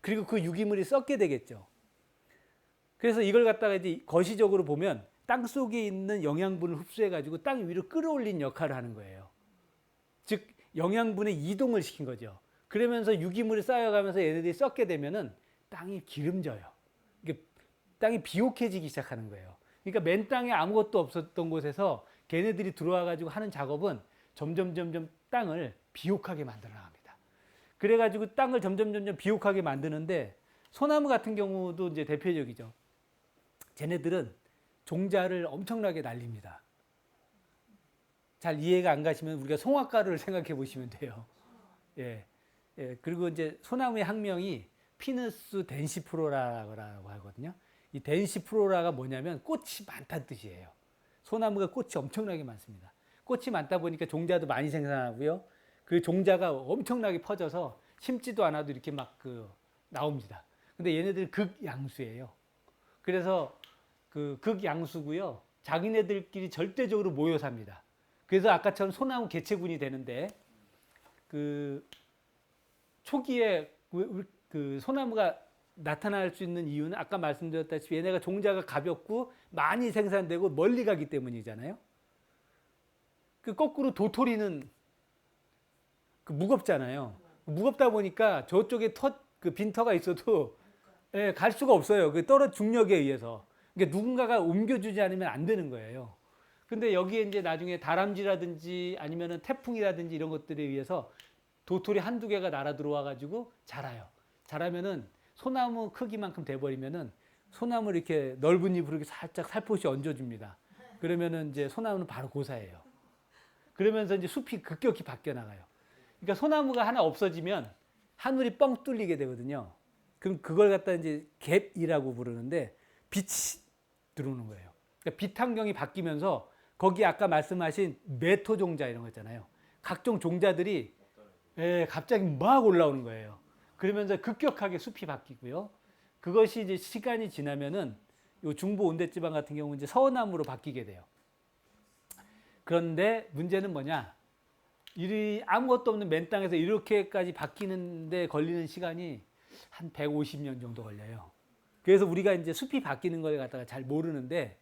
그리고 그 유기물이 썩게 되겠죠. 그래서 이걸 갖다가 이제 거시적으로 보면 땅 속에 있는 영양분을 흡수해가지고 땅 위로 끌어올린 역할을 하는 거예요. 즉, 영양분의 이동을 시킨 거죠. 그러면서 유기물이 쌓여가면서 얘네들이 썩게 되면은 땅이 기름져요. 이게 땅이 비옥해지기 시작하는 거예요. 그러니까 맨 땅에 아무것도 없었던 곳에서 걔네들이 들어와가지고 하는 작업은 점점 땅을 비옥하게 만들어 나갑니다. 그래가지고 땅을 점점 비옥하게 만드는데, 소나무 같은 경우도 이제 대표적이죠. 쟤네들은 종자를 엄청나게 날립니다. 잘 이해가 안 가시면 우리가 송화가루를 생각해 보시면 돼요. 예. 그리고 이제 소나무의 학명이 피누스 덴시프로라라고 하거든요. 이 덴시프로라가 뭐냐면 꽃이 많다는 뜻이에요. 소나무가 꽃이 엄청나게 많습니다. 꽃이 많다 보니까 종자도 많이 생산하고요. 그 종자가 엄청나게 퍼져서 심지도 않아도 이렇게 막 나옵니다. 근데 얘네들 극양수예요. 그래서 극양수고요. 자기네들끼리 절대적으로 모여 삽니다. 그래서 아까처럼 소나무 개체군이 되는데, 초기에 소나무가 나타날 수 있는 이유는 아까 말씀드렸다시피 얘네가 종자가 가볍고 많이 생산되고 멀리 가기 때문이잖아요. 거꾸로 도토리는 무겁잖아요. 무겁다 보니까 저쪽에 빈터가 있어도 갈 수가 없어요. 중력에 의해서. 그러니까 누군가가 옮겨주지 않으면 안 되는 거예요. 근데 여기에 이제 나중에 다람쥐라든지 아니면은 태풍이라든지 이런 것들에 의해서 도토리 한두 개가 날아 들어와 가지고 자라요. 자라면은 소나무 크기만큼 돼버리면은 소나무를 이렇게 넓은 입으로 이렇게 살짝 살포시 얹어줍니다. 그러면은 이제 소나무는 바로 고사해요. 그러면서 이제 숲이 급격히 바뀌어 나가요. 그러니까 소나무가 하나 없어지면 하늘이 뻥 뚫리게 되거든요. 그럼 그걸 갖다 이제 갭이라고 부르는데, 빛이 들어오는 거예요. 그러니까 빛 환경이 바뀌면서 거기 아까 말씀하신 메토 종자 이런 거 있잖아요. 각종 종자들이 갑자기 막 올라오는 거예요. 그러면서 급격하게 숲이 바뀌고요. 그것이 이제 시간이 지나면은 요 중부 온대지방 같은 경우는 이제 서남으로 바뀌게 돼요. 그런데 문제는 뭐냐? 아무것도 없는 맨 땅에서 이렇게까지 바뀌는데 걸리는 시간이 한 150년 정도 걸려요. 그래서 우리가 이제 숲이 바뀌는 걸 갖다가 잘 모르는데,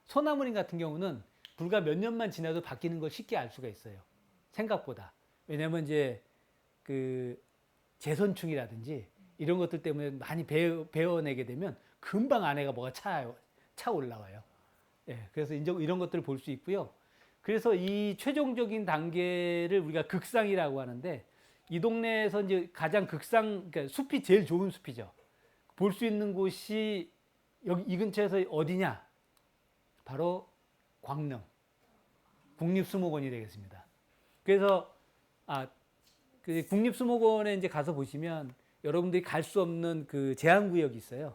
소나무林같은 경우는 불과 몇 년만 지나도 바뀌는 걸 쉽게 알 수가 있어요. 생각보다. 왜냐면 이제 제선충이라든지 이런 것들 때문에 많이 베어내게 되면 금방 안에가 뭐가 차 올라와요. 예, 그래서 이런 것들을 볼 수 있고요. 그래서 이 최종적인 단계를 우리가 극상이라고 하는데 이 동네에서 이제 가장 그러니까 숲이 제일 좋은 숲이죠. 볼 수 있는 곳이 여기 이 근처에서 어디냐? 바로 광릉 국립수목원이 되겠습니다. 그래서 그 국립수목원에 이제 가서 보시면 여러분들이 갈 수 없는 그 제한구역이 있어요.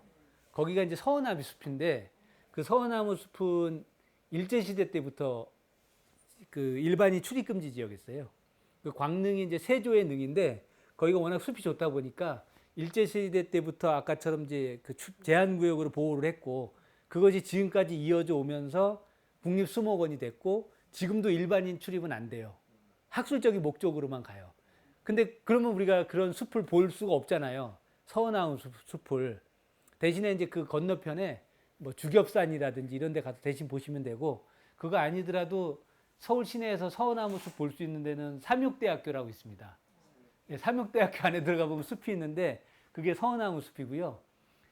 거기가 이제 서원나무 숲인데 그 서원나무 숲은 일제시대 때부터 그 일반인 출입금지 지역이었어요. 그 광릉이 이제 세조의 능인데 거기가 워낙 숲이 좋다 보니까 일제시대 때부터 아까처럼 이제 그 제한구역으로 보호를 했고 그것이 지금까지 이어져 오면서 국립수목원이 됐고 지금도 일반인 출입은 안 돼요. 학술적인 목적으로만 가요. 근데 그러면 우리가 그런 숲을 볼 수가 없잖아요. 서원나무 숲을. 대신에 이제 그 건너편에 뭐 주겹산이라든지 이런 데 가서 대신 보시면 되고 그거 아니더라도 서울 시내에서 서원나무 숲 볼 수 있는 데는 삼육대학교라고 있습니다. 예, 삼육대학교 안에 들어가 보면 숲이 있는데 그게 서원나무 숲이고요.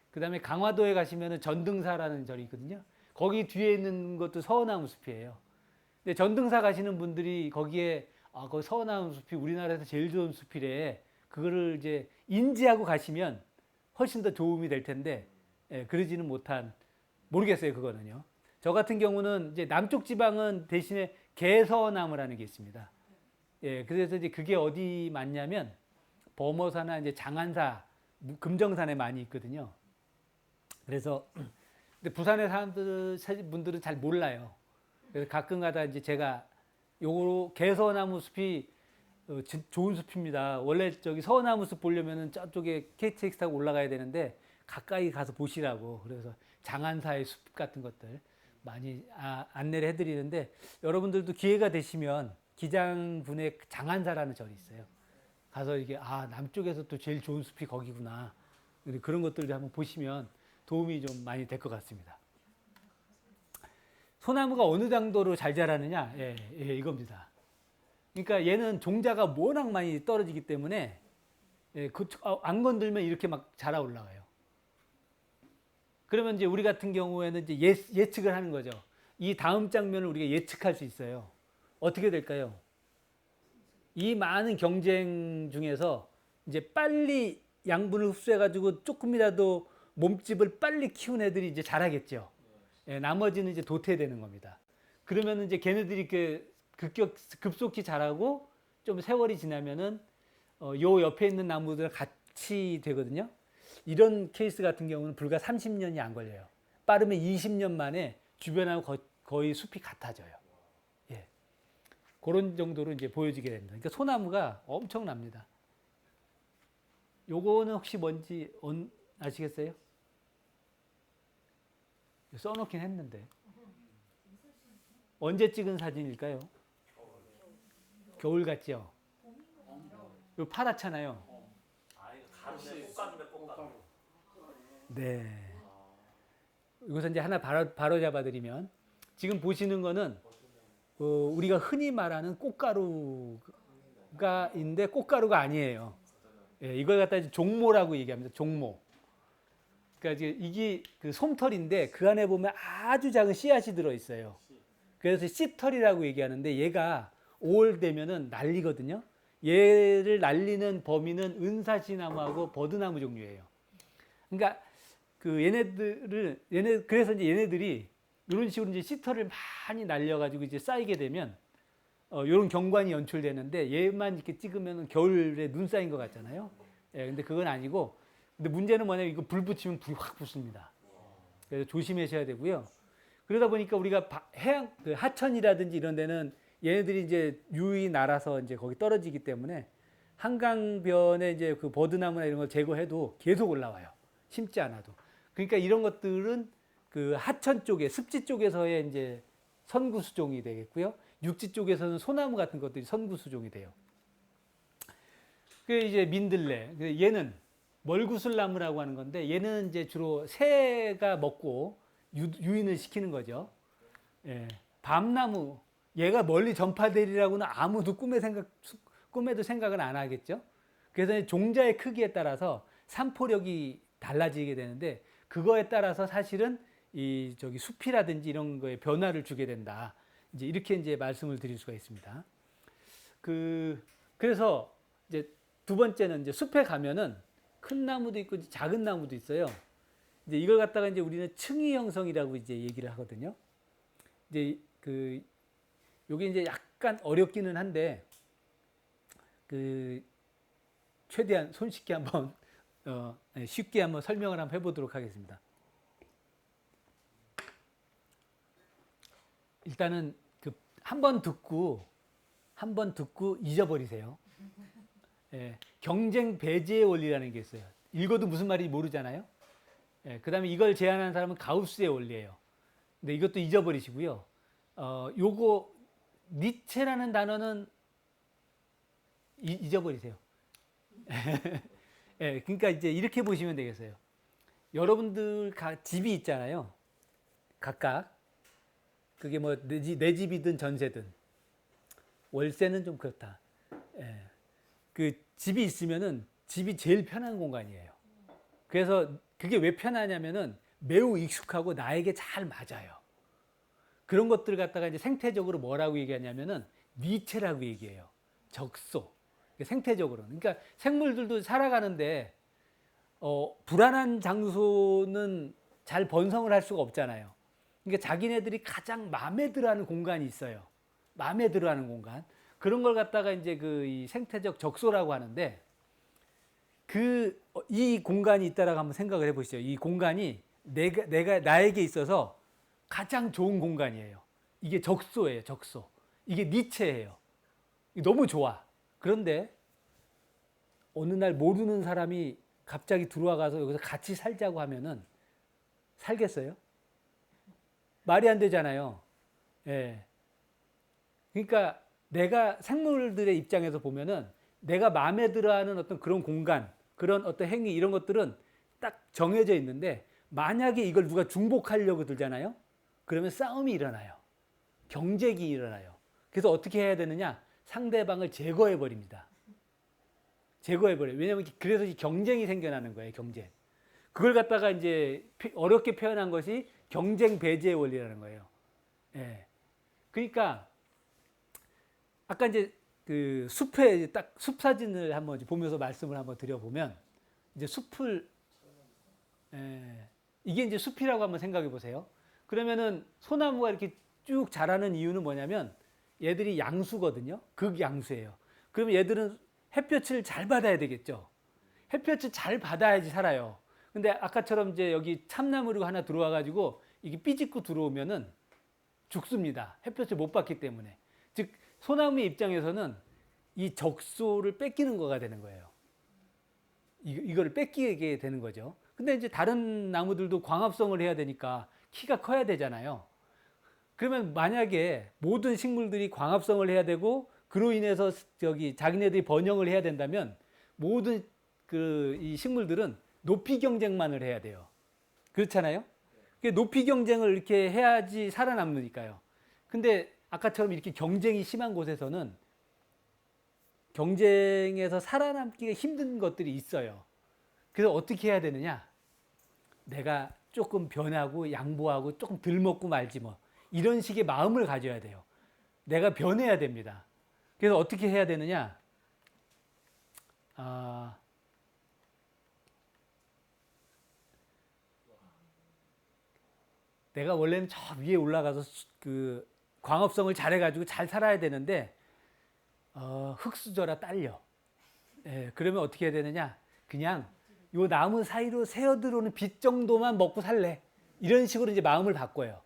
그 다음에 강화도에 가시면 전등사라는 절이 있거든요. 거기 뒤에 있는 것도 서원나무 숲이에요. 근데 전등사 가시는 분들이 거기에 그 서원나무 숲이 우리나라에서 제일 좋은 숲이래. 그거를 이제 인지하고 가시면 훨씬 더 도움이 될 텐데 그러지는 모르겠어요. 그거는요. 저 같은 경우는 이제 남쪽 지방은 대신에 개서나무라는 게 있습니다. 예, 그래서 이제 그게 어디 맞냐면 범어사나 이제 장안사, 금정산에 많이 있거든요. 그래서 근데 부산에 분들은 잘 몰라요. 그래서 가끔가다 이제 제가 요거 개서나무 숲이 좋은 숲입니다. 원래 저기 서나무 숲 보려면은 저쪽에 KTX 타고 올라가야 되는데 가까이 가서 보시라고. 그래서 장안사의 숲 같은 것들 많이 안내를 해드리는데 여러분들도 기회가 되시면 기장군에 장안사라는 절이 있어요. 가서 이게 남쪽에서 또 제일 좋은 숲이 거기구나. 그런 것들을 한번 보시면 도움이 좀 많이 될 것 같습니다. 소나무가 어느 정도로 잘 자라느냐? 예, 이겁니다. 그러니까 얘는 종자가 워낙 많이 떨어지기 때문에 안 건들면 이렇게 막 자라 올라와요. 그러면 이제 우리 같은 경우에는 이제 예측을 하는 거죠. 이 다음 장면을 우리가 예측할 수 있어요. 어떻게 될까요? 이 많은 경쟁 중에서 이제 빨리 양분을 흡수해가지고 조금이라도 몸집을 빨리 키운 애들이 이제 자라겠죠. 예, 나머지는 이제 도태되는 겁니다. 그러면 이제 걔네들이 급속히 자라고 좀 세월이 지나면은 요 옆에 있는 나무들 같이 되거든요. 이런 케이스 같은 경우는 불과 30년이 안 걸려요. 빠르면 20년 만에 주변하고 거의 숲이 같아져요. 예. 그런 정도로 이제 보여지게 됩니다. 그러니까 소나무가 엄청납니다. 요거는 혹시 뭔지 아시겠어요? 써놓긴 했는데. 언제 찍은 사진일까요? 겨울 같죠? 요 파랗잖아요. 네. 이것은 이제 하나 바로 잡아드리면 지금 보시는 거는 우리가 흔히 말하는 꽃가루가 있는데 꽃가루가 아니에요. 예, 이걸 갖다 이제 종모라고 얘기합니다. 종모. 그러니까 이게 그 솜털인데 그 안에 보면 아주 작은 씨앗이 들어 있어요. 그래서 씨털이라고 얘기하는데 얘가 5월 되면은 날리거든요. 얘를 날리는 범위는 은사시나무하고 버드나무 종류예요. 그러니까 그 그래서 이제 얘네들이 이런 식으로 이제 씨털을 많이 날려가지고 이제 쌓이게 되면 이런 경관이 연출되는데 얘만 이렇게 찍으면 겨울에 눈 쌓인 것 같잖아요. 예, 근데 그건 아니고, 근데 문제는 뭐냐면 이거 불 붙이면 불이 확 붙습니다. 그래서 조심하셔야 되고요. 그러다 보니까 우리가 그 하천이라든지 이런 데는 얘네들이 이제 유이 날아서 이제 거기 떨어지기 때문에 한강변에 이제 그 버드나무나 이런 걸 제거해도 계속 올라와요. 심지 않아도. 그러니까 이런 것들은 그 하천 쪽에 습지 쪽에서의 이제 선구수종이 되겠고요. 육지 쪽에서는 소나무 같은 것들이 선구수종이 돼요. 그 이제 민들레. 얘는 멀구슬나무라고 하는 건데 얘는 이제 주로 새가 먹고 유인을 시키는 거죠. 예. 밤나무. 얘가 멀리 전파되리라고는 아무도 꿈에도 생각을 안 하겠죠. 그래서 종자의 크기에 따라서 산포력이 달라지게 되는데 그거에 따라서 사실은 이 저기 숲이라든지 이런 거에 변화를 주게 된다. 이제 이렇게 이제 말씀을 드릴 수가 있습니다. 그래서 이제 두 번째는 이제 숲에 가면은 큰 나무도 있고 작은 나무도 있어요. 이제 이걸 갖다가 이제 우리는 층위 형성이라고 이제 얘기를 하거든요. 이제 요게 이제 약간 어렵기는 한데 최대한 손쉽게 한번 쉽게 한번 설명을 한번 해보도록 하겠습니다. 일단은 한 번 듣고 잊어버리세요. 예, 경쟁 배제의 원리라는 게 있어요. 읽어도 무슨 말인지 모르잖아요. 예, 그다음에 이걸 제안한 사람은 가우스의 원리예요. 근데 이것도 잊어버리시고요. 요거 니체라는 단어는 잊어버리세요. 예, 그러니까 이제 이렇게 보시면 되겠어요. 여러분들 집이 있잖아요. 각각. 그게 뭐 내 집이든 전세든. 월세는 좀 그렇다. 예. 그 집이 있으면은 집이 제일 편한 공간이에요. 그래서 그게 왜 편하냐면은 매우 익숙하고 나에게 잘 맞아요. 그런 것들을 갖다가 이제 생태적으로 뭐라고 얘기하냐면은 니체라고 얘기해요. 적소. 생태적으로는. 그러니까 생물들도 살아가는데 불안한 장소는 잘 번성을 할 수가 없잖아요. 그러니까 자기네들이 가장 마음에 들어하는 공간이 있어요. 마음에 들어하는 공간. 그런 걸 갖다가 이제 이 생태적 적소라고 하는데 이 공간이 있다라고 한번 생각을 해보시죠. 이 공간이 나에게 있어서 가장 좋은 공간이에요. 이게 적소예요, 적소. 이게 니체예요. 너무 좋아. 그런데 어느 날 모르는 사람이 갑자기 들어와가서 여기서 같이 살자고 하면은 살겠어요? 말이 안 되잖아요. 예. 그러니까 내가 생물들의 입장에서 보면은 내가 마음에 들어하는 어떤 그런 공간, 그런 어떤 행위 이런 것들은 딱 정해져 있는데 만약에 이걸 누가 중복하려고 들잖아요. 그러면 싸움이 일어나요. 경쟁이 일어나요. 그래서 어떻게 해야 되느냐? 상대방을 제거해 버립니다. 제거해 버려요. 왜냐하면 그래서 경쟁이 생겨나는 거예요. 경쟁. 그걸 갖다가 이제 어렵게 표현한 것이 경쟁 배제의 원리라는 거예요. 예. 그러니까 아까 이제 그 숲에 딱 숲 사진을 한번 보면서 말씀을 한번 드려보면 이제 숲을 이게 이제 숲이라고 한번 생각해 보세요. 그러면은 소나무가 이렇게 쭉 자라는 이유는 뭐냐면 얘들이 양수거든요. 극양수예요. 그러면 얘들은 햇볕을 잘 받아야 되겠죠. 햇볕을 잘 받아야지 살아요. 근데 아까처럼 이제 여기 참나무가 하나 들어와 가지고 이게 삐집고 들어오면은 죽습니다. 햇볕을 못 받기 때문에. 즉 소나무의 입장에서는 이 적소를 뺏기는 거가 되는 거예요. 이거를 뺏기게 되는 거죠. 근데 이제 다른 나무들도 광합성을 해야 되니까 키가 커야 되잖아요. 그러면 만약에 모든 식물들이 광합성을 해야 되고 그로 인해서 자기네들이 번영을 해야 된다면 모든 이 식물들은 높이 경쟁만을 해야 돼요. 그렇잖아요? 높이 경쟁을 이렇게 해야지 살아남으니까요. 근데 아까처럼 이렇게 경쟁이 심한 곳에서는 경쟁에서 살아남기가 힘든 것들이 있어요. 그래서 어떻게 해야 되느냐? 내가 조금 변하고 양보하고 조금 덜 먹고 말지 뭐. 이런 식의 마음을 가져야 돼요. 내가 변해야 됩니다. 그래서 어떻게 해야 되느냐? 내가 원래는 저 위에 올라가서 그 광합성을 잘해가지고 잘 살아야 되는데 흙수저라 딸려. 예, 그러면 어떻게 해야 되느냐? 그냥 요 나무 사이로 새어 들어오는 빛 정도만 먹고 살래. 이런 식으로 이제 마음을 바꿔요.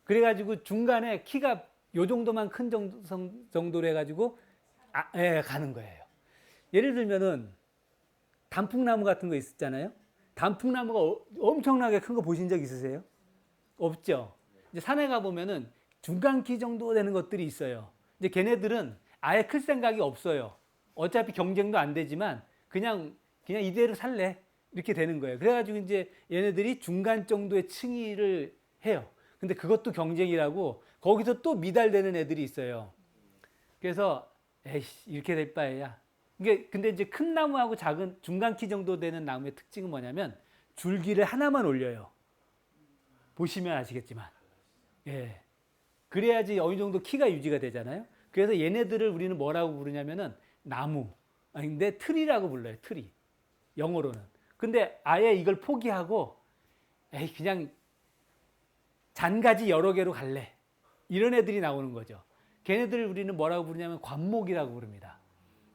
그래가지고 중간에 키가 요 정도만 큰 정도로 해가지고 가는 거예요. 예를 들면은 단풍나무 같은 거 있었잖아요. 단풍나무가 엄청나게 큰 거 보신 적 있으세요? 없죠. 이제 산에 가 보면은 중간 키 정도 되는 것들이 있어요. 이제 걔네들은 아예 클 생각이 없어요. 어차피 경쟁도 안 되지만 그냥 이대로 살래 이렇게 되는 거예요. 그래가지고 이제 얘네들이 중간 정도의 층위를 해요. 근데 그것도 경쟁이라고 거기서 또 미달되는 애들이 있어요. 그래서 에이씨 이렇게 될 바에야 이게 근데 이제 큰 나무하고 작은 중간 키 정도 되는 나무의 특징은 뭐냐면 줄기를 하나만 올려요. 보시면 아시겠지만. 예. 그래야지 어느 정도 키가 유지가 되잖아요. 그래서 얘네들을 우리는 뭐라고 부르냐면은 나무. 아니 근데 트리라고 불러요. 트리. 영어로는. 근데 아예 이걸 포기하고 에이 그냥 잔가지 여러 개로 갈래. 이런 애들이 나오는 거죠. 걔네들을 우리는 뭐라고 부르냐면 관목이라고 부릅니다.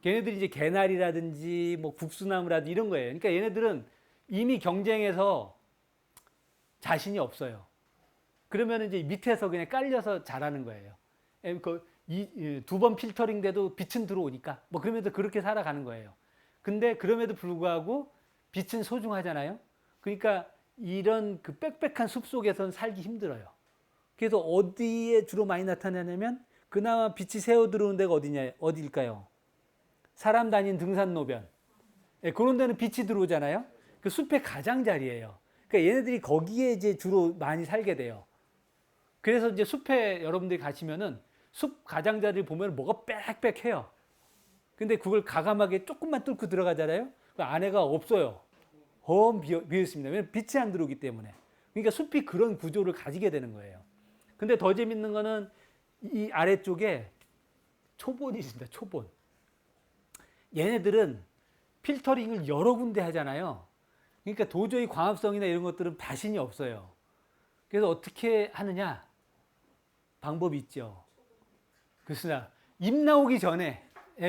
걔네들이 이제 개나리라든지 뭐 국수나무라든지 이런 거예요. 그러니까 얘네들은 이미 경쟁에서 자신이 없어요. 그러면 이제 밑에서 그냥 깔려서 자라는 거예요. 두 번 필터링 돼도 빛은 들어오니까 뭐 그러면서 그렇게 살아가는 거예요. 근데 그럼에도 불구하고 빛은 소중하잖아요. 그러니까 이런 그 빽빽한 숲 속에서는 살기 힘들어요. 그래서 어디에 주로 많이 나타나냐면 그나마 빛이 새어 들어오는 데가 어디일까요? 사람 다니는 등산로변. 예, 그런 데는 빛이 들어오잖아요. 그 숲의 가장자리예요. 그러니까 얘네들이 거기에 이제 주로 많이 살게 돼요. 그래서 이제 숲에 여러분들이 가시면은 숲 가장자리를 보면 뭐가 빽빽해요. 근데 그걸 가감하게 조금만 뚫고 들어가잖아요. 그 안에가 없어요. 비어 있습니다. 왜냐면 빛이 안 들어오기 때문에. 그러니까 숲이 그런 구조를 가지게 되는 거예요. 근데 더 재밌는 거는 이 아래쪽에 초본이 있습니다. 초본. 얘네들은 필터링을 여러 군데 하잖아요. 그러니까 도저히 광합성이나 이런 것들은 자신이 없어요. 그래서 어떻게 하느냐? 방법이 있죠. 그렇습니다. 잎 나오기 전에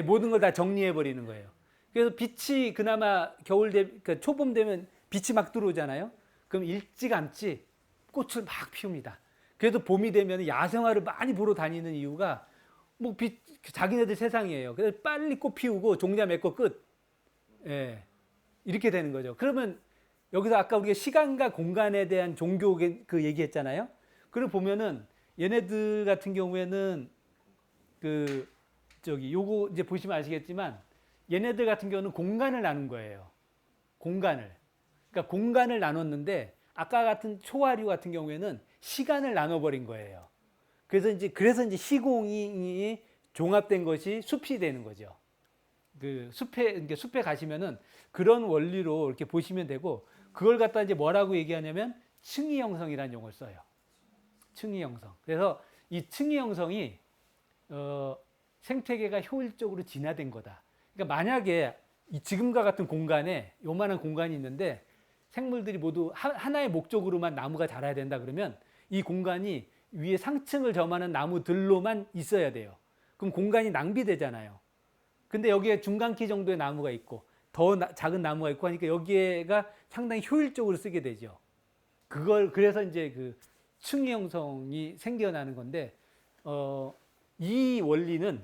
모든 걸 다 정리해 버리는 거예요. 그래서 빛이 그나마 그러니까 초봄 되면 빛이 막 들어오잖아요. 그럼 일찌감치 꽃을 막 피웁니다. 그래도 봄이 되면 야생화를 많이 보러 다니는 이유가 뭐 자기네들 세상이에요. 그래서 빨리 꽃 피우고 종자 맺고 끝. 예. 이렇게 되는 거죠. 그러면 여기서 아까 우리가 시간과 공간에 대한 종교 그 얘기했잖아요. 그걸 보면은 얘네들 같은 경우에는 요거 이제 보시면 아시겠지만 얘네들 같은 경우는 공간을 나눈 거예요. 공간을. 그러니까 공간을 나눴는데 아까 같은 초화류 같은 경우에는 시간을 나눠버린 거예요. 그래서 이제 시공이 종합된 것이 숲이 되는 거죠. 그러니까 숲에 가시면은 그런 원리로 이렇게 보시면 되고 그걸 갖다 이제 뭐라고 얘기하냐면 층위 형성이라는 용어를 써요. 층위 형성. 그래서 이 층위 형성이 생태계가 효율적으로 진화된 거다. 그러니까 만약에 지금과 같은 공간에 요만한 공간이 있는데 생물들이 모두 하나의 목적으로만 나무가 자라야 된다 그러면 이 공간이 위에 상층을 점하는 나무들로만 있어야 돼요. 그럼 공간이 낭비되잖아요. 근데 여기에 중간 키 정도의 나무가 있고 더 작은 나무가 있고 하니까 여기가 상당히 효율적으로 쓰게 되죠. 그래서 이제 그 층위 형성이 생겨나는 건데 이 원리는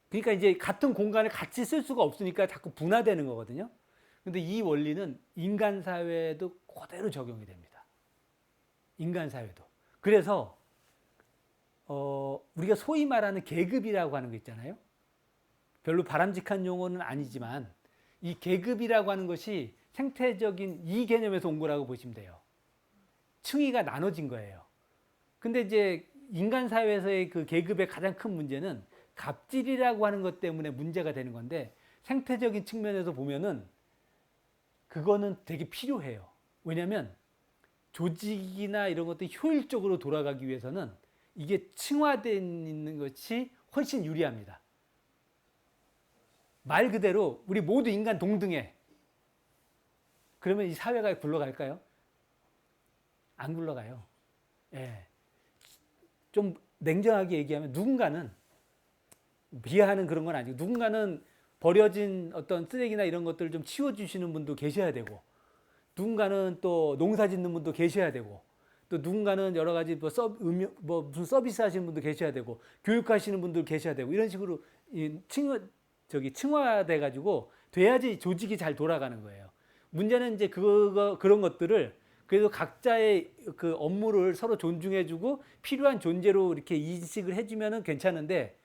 그러니까 이제 같은 공간을 같이 쓸 수가 없으니까 자꾸 분화되는 거거든요. 근데 이 원리는 인간 사회에도 그대로 적용이 됩니다. 인간 사회도. 그래서 우리가 소위 말하는 계급이라고 하는 거 있잖아요. 별로 바람직한 용어는 아니지만 이 계급이라고 하는 것이 생태적인 이 개념에서 온 거라고 보시면 돼요. 층위가 나눠진 거예요. 근데 이제 인간 사회에서의 그 계급의 가장 큰 문제는 갑질이라고 하는 것 때문에 문제가 되는 건데 생태적인 측면에서 보면은 그거는 되게 필요해요. 왜냐하면 조직이나 이런 것들이 효율적으로 돌아가기 위해서는 이게 층화되어 있는 것이 훨씬 유리합니다. 말 그대로 우리 모두 인간 동등해. 그러면 이 사회가 굴러갈까요? 안 굴러가요. 예. 좀 냉정하게 얘기하면 누군가는 비하하는 그런 건 아니고 누군가는 버려진 어떤 쓰레기나 이런 것들을 좀 치워주시는 분도 계셔야 되고 누군가는 또 농사 짓는 분도 계셔야 되고 또 누군가는 여러 가지 무슨 서비스 하시는 분도 계셔야 되고 교육하시는 분도 계셔야 되고 이런 식으로 층화돼 가지고 돼야지 조직이 잘 돌아가는 거예요. 문제는 이제 그런 것들을 그래도 각자의 그 업무를 서로 존중해주고 필요한 존재로 이렇게 인식을 해주면은 괜찮은데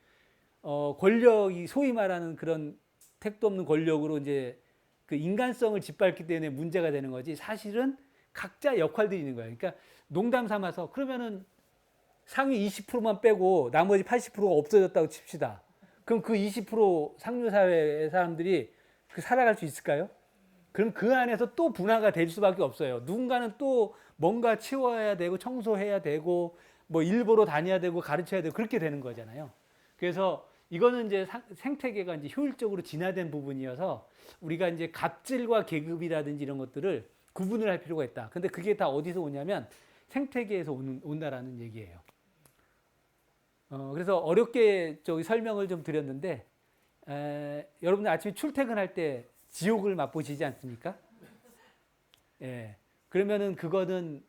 권력이 소위 말하는 그런 택도 없는 권력으로 이제 그 인간성을 짓밟기 때문에 문제가 되는 거지 사실은 각자 역할들이 있는 거예요. 그러니까 농담 삼아서 그러면은 상위 20%만 빼고 나머지 80%가 없어졌다고 칩시다. 그럼 그 20% 상류 사회의 사람들이 그 살아갈 수 있을까요? 그럼 그 안에서 또 분화가 될 수밖에 없어요. 누군가는 또 뭔가 치워야 되고 청소해야 되고 뭐 일보러 다녀야 되고 가르쳐야 되고 그렇게 되는 거잖아요. 그래서 이거는 이제 생태계가 이제 효율적으로 진화된 부분이어서 우리가 이제 갑질과 계급이라든지 이런 것들을 구분을 할 필요가 있다. 근데 그게 다 어디서 오냐면 생태계에서 온다라는 얘기예요. 그래서 어렵게 저기 설명을 좀 드렸는데 여러분들 아침에 출퇴근할 때 지옥을 맛보시지 않습니까? 예. 그러면은 그거는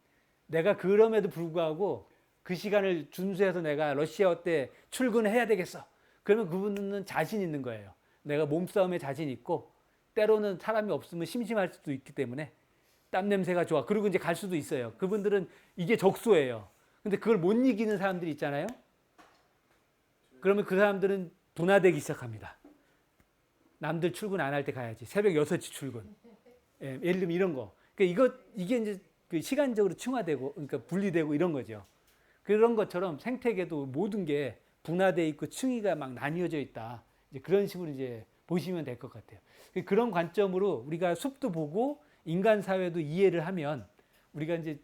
내가 그럼에도 불구하고 그 시간을 준수해서 내가 러시아어 때 출근해야 되겠어. 그러면 그분은 자신 있는 거예요. 내가 몸싸움에 자신 있고 때로는 사람이 없으면 심심할 수도 있기 때문에 땀 냄새가 좋아. 그리고 이제 갈 수도 있어요. 그분들은 이게 적소예요. 근데 그걸 못 이기는 사람들이 있잖아요. 그러면 그 사람들은 분화되기 시작합니다. 남들 출근 안 할 때 가야지. 새벽 6시 출근. 예, 예를 들면 이런 거. 그러니까 이게 이제 그 시간적으로 층화되고, 그러니까 분리되고 이런 거죠. 그런 것처럼 생태계도 모든 게 분화되어 있고 층위가 막 나뉘어져 있다. 이제 그런 식으로 이제 보시면 될 것 같아요. 그런 관점으로 우리가 숲도 보고 인간 사회도 이해를 하면 우리가 이제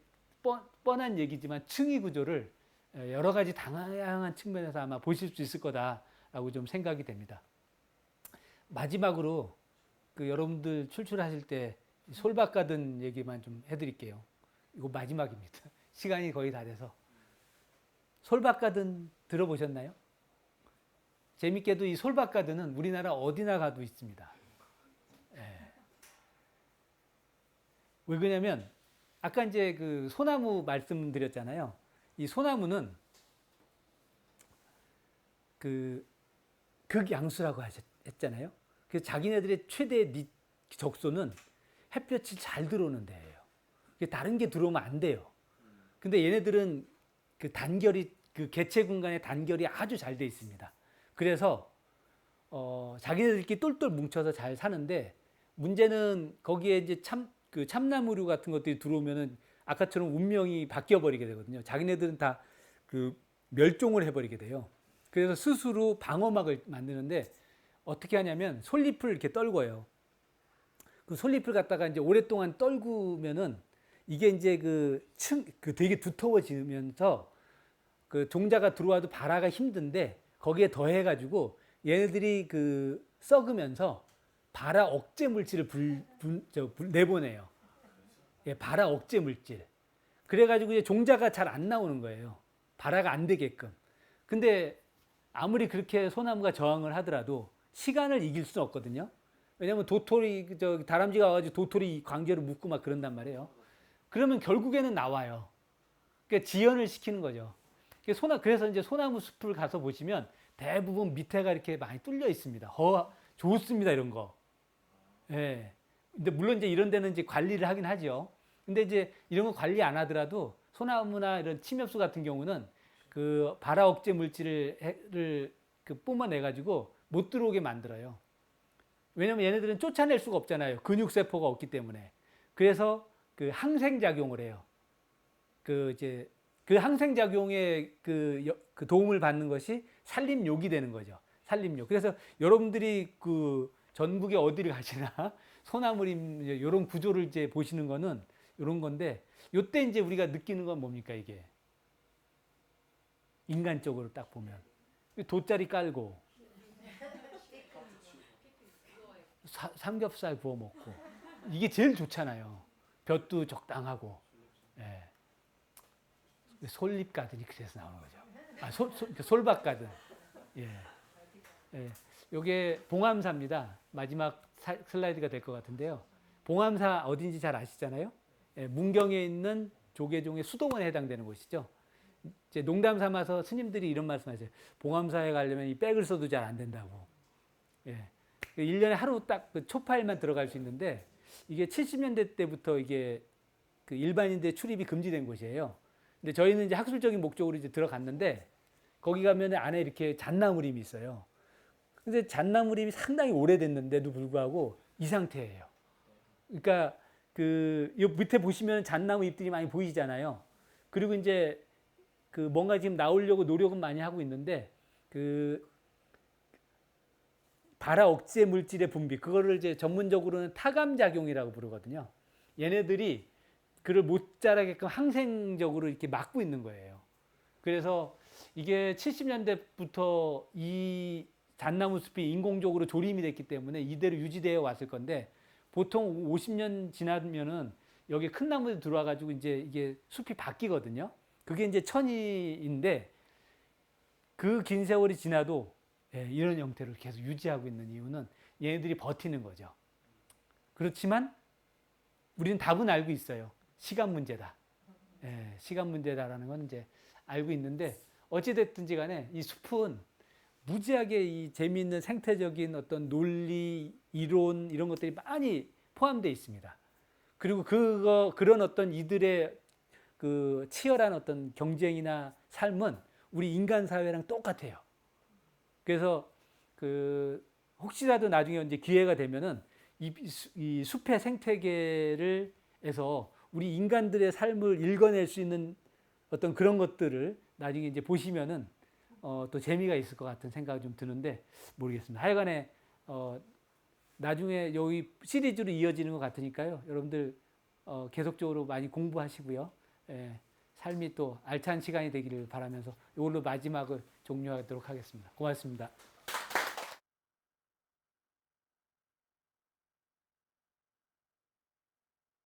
뻔한 얘기지만 층위 구조를 여러 가지 다양한 측면에서 아마 보실 수 있을 거다라고 좀 생각이 됩니다. 마지막으로 그 여러분들 출출하실 때 솔밭가든 얘기만 좀 해드릴게요. 이거 마지막입니다. 시간이 거의 다 돼서. 솔밭가든 들어보셨나요? 재밌게도 이 솔밭가든은 우리나라 어디나 가도 있습니다. 예. 왜 그러냐면 아까 이제 그 소나무 말씀드렸잖아요. 이 소나무는 그 극양수라고 했잖아요. 그래서 자기네들의 최대 적소는 햇볕이 잘 들어오는 데예요. 다른 게 들어오면 안 돼요. 근데 얘네들은 그 단결이 그 개체 공간의 단결이 아주 잘 돼 있습니다. 그래서 자기네들끼리 똘똘 뭉쳐서 잘 사는데 문제는 거기에 이제 그 참나무류 같은 것들이 들어오면은 아까처럼 운명이 바뀌어 버리게 되거든요. 자기네들은 다 그 멸종을 해버리게 돼요. 그래서 스스로 방어막을 만드는데 어떻게 하냐면 솔잎을 이렇게 떨궈요. 그 솔잎을 갖다가 이제 오랫동안 떨구면은 이게 이제 그 되게 두터워지면서 그 종자가 들어와도 발화가 힘든데 거기에 더해가지고 얘네들이 그 썩으면서 발화 억제 물질을 내보내요. 예, 발화 억제 물질. 그래가지고 이제 종자가 잘 안 나오는 거예요. 발화가 안 되게끔. 근데 아무리 그렇게 소나무가 저항을 하더라도 시간을 이길 수는 없거든요. 왜냐면 다람쥐가 와가지고 도토리 광재로 묶고 막 그런단 말이에요. 그러면 결국에는 나와요. 그러니까 지연을 시키는 거죠. 그래서 이제 소나무 숲을 가서 보시면 대부분 밑에가 이렇게 많이 뚫려 있습니다. 좋습니다, 이런 거. 예. 근데 물론 이제 이런 데는 이제 관리를 하긴 하죠. 근데 이제 이런 거 관리 안 하더라도 소나무나 이런 침엽수 같은 경우는 그 발화 억제 물질을 뿜어내가지고 못 들어오게 만들어요. 왜냐면 얘네들은 쫓아낼 수가 없잖아요. 근육세포가 없기 때문에. 그래서 그 항생작용을 해요. 그 항생작용에 그 도움을 받는 것이 산림욕이 되는 거죠. 산림욕. 그래서 여러분들이 그 전국에 어디를 가시나 소나무림 이런 구조를 이제 보시는 거는 이런 건데 요때 이제 우리가 느끼는 건 뭡니까 이게? 인간적으로 딱 보면 돗자리 깔고 삼겹살 구워 먹고 이게 제일 좋잖아요. 볕도 적당하고. 예. 솔잎가든이 그래서 나오는 거죠. 솔밭가든. 예. 예. 요게 봉암사입니다. 마지막 슬라이드가 될 것 같은데요. 봉암사 어딘지 잘 아시잖아요. 예. 문경에 있는 조계종의 수도원에 해당되는 곳이죠. 이제 농담 삼아서 스님들이 이런 말씀하세요. 봉암사에 가려면 이 백을 써도 잘 안 된다고. 예. 1년에 하루 딱 그 초파일만 들어갈 수 있는데 이게 70년대 때부터 이게 그 일반인들 출입이 금지된 곳이에요. 근데 저희는 이제 학술적인 목적으로 이제 들어갔는데 거기 가면 안에 이렇게 잣나무림이 있어요. 근데 잣나무림이 상당히 오래됐는데도 불구하고 이 상태예요. 그러니까 그 밑에 보시면 잣나무 잎들이 많이 보이잖아요. 그리고 이제 그 뭔가 지금 나오려고 노력은 많이 하고 있는데 그 발화 억제 물질의 분비, 그거를 이제 전문적으로는 타감 작용이라고 부르거든요. 얘네들이 그를 못 자라게끔 항생적으로 이렇게 막고 있는 거예요. 그래서 이게 70년대부터 이 잣나무 숲이 인공적으로 조림이 됐기 때문에 이대로 유지되어 왔을 건데, 보통 50년 지나면은 여기 큰 나무들이 들어와 가지고 이제 이게 숲이 바뀌거든요. 그게 이제 천이인데, 그 긴 세월이 지나도 이런 형태를 계속 유지하고 있는 이유는 얘네들이 버티는 거죠. 그렇지만 우리는 답은 알고 있어요. 시간 문제다. 시간 문제다라는 건 이제 알고 있는데, 어찌됐든지 간에 이 숲은 무지하게 이 재미있는 생태적인 어떤 논리, 이론 이런 것들이 많이 포함되어 있습니다. 그리고 그런 어떤 이들의 그 치열한 어떤 경쟁이나 삶은 우리 인간 사회랑 똑같아요. 그래서 그 혹시라도 나중에 이제 기회가 되면은 이 숲의 생태계를 해서 우리 인간들의 삶을 읽어낼 수 있는 어떤 그런 것들을 나중에 이제 보시면은 또 재미가 있을 것 같은 생각이 좀 드는데 모르겠습니다. 하여간에 나중에 여기 시리즈로 이어지는 것 같으니까요. 여러분들 계속적으로 많이 공부하시고요. 삶이 또 알찬 시간이 되기를 바라면서 이걸로 마지막을 종료하도록 하겠습니다. 고맙습니다.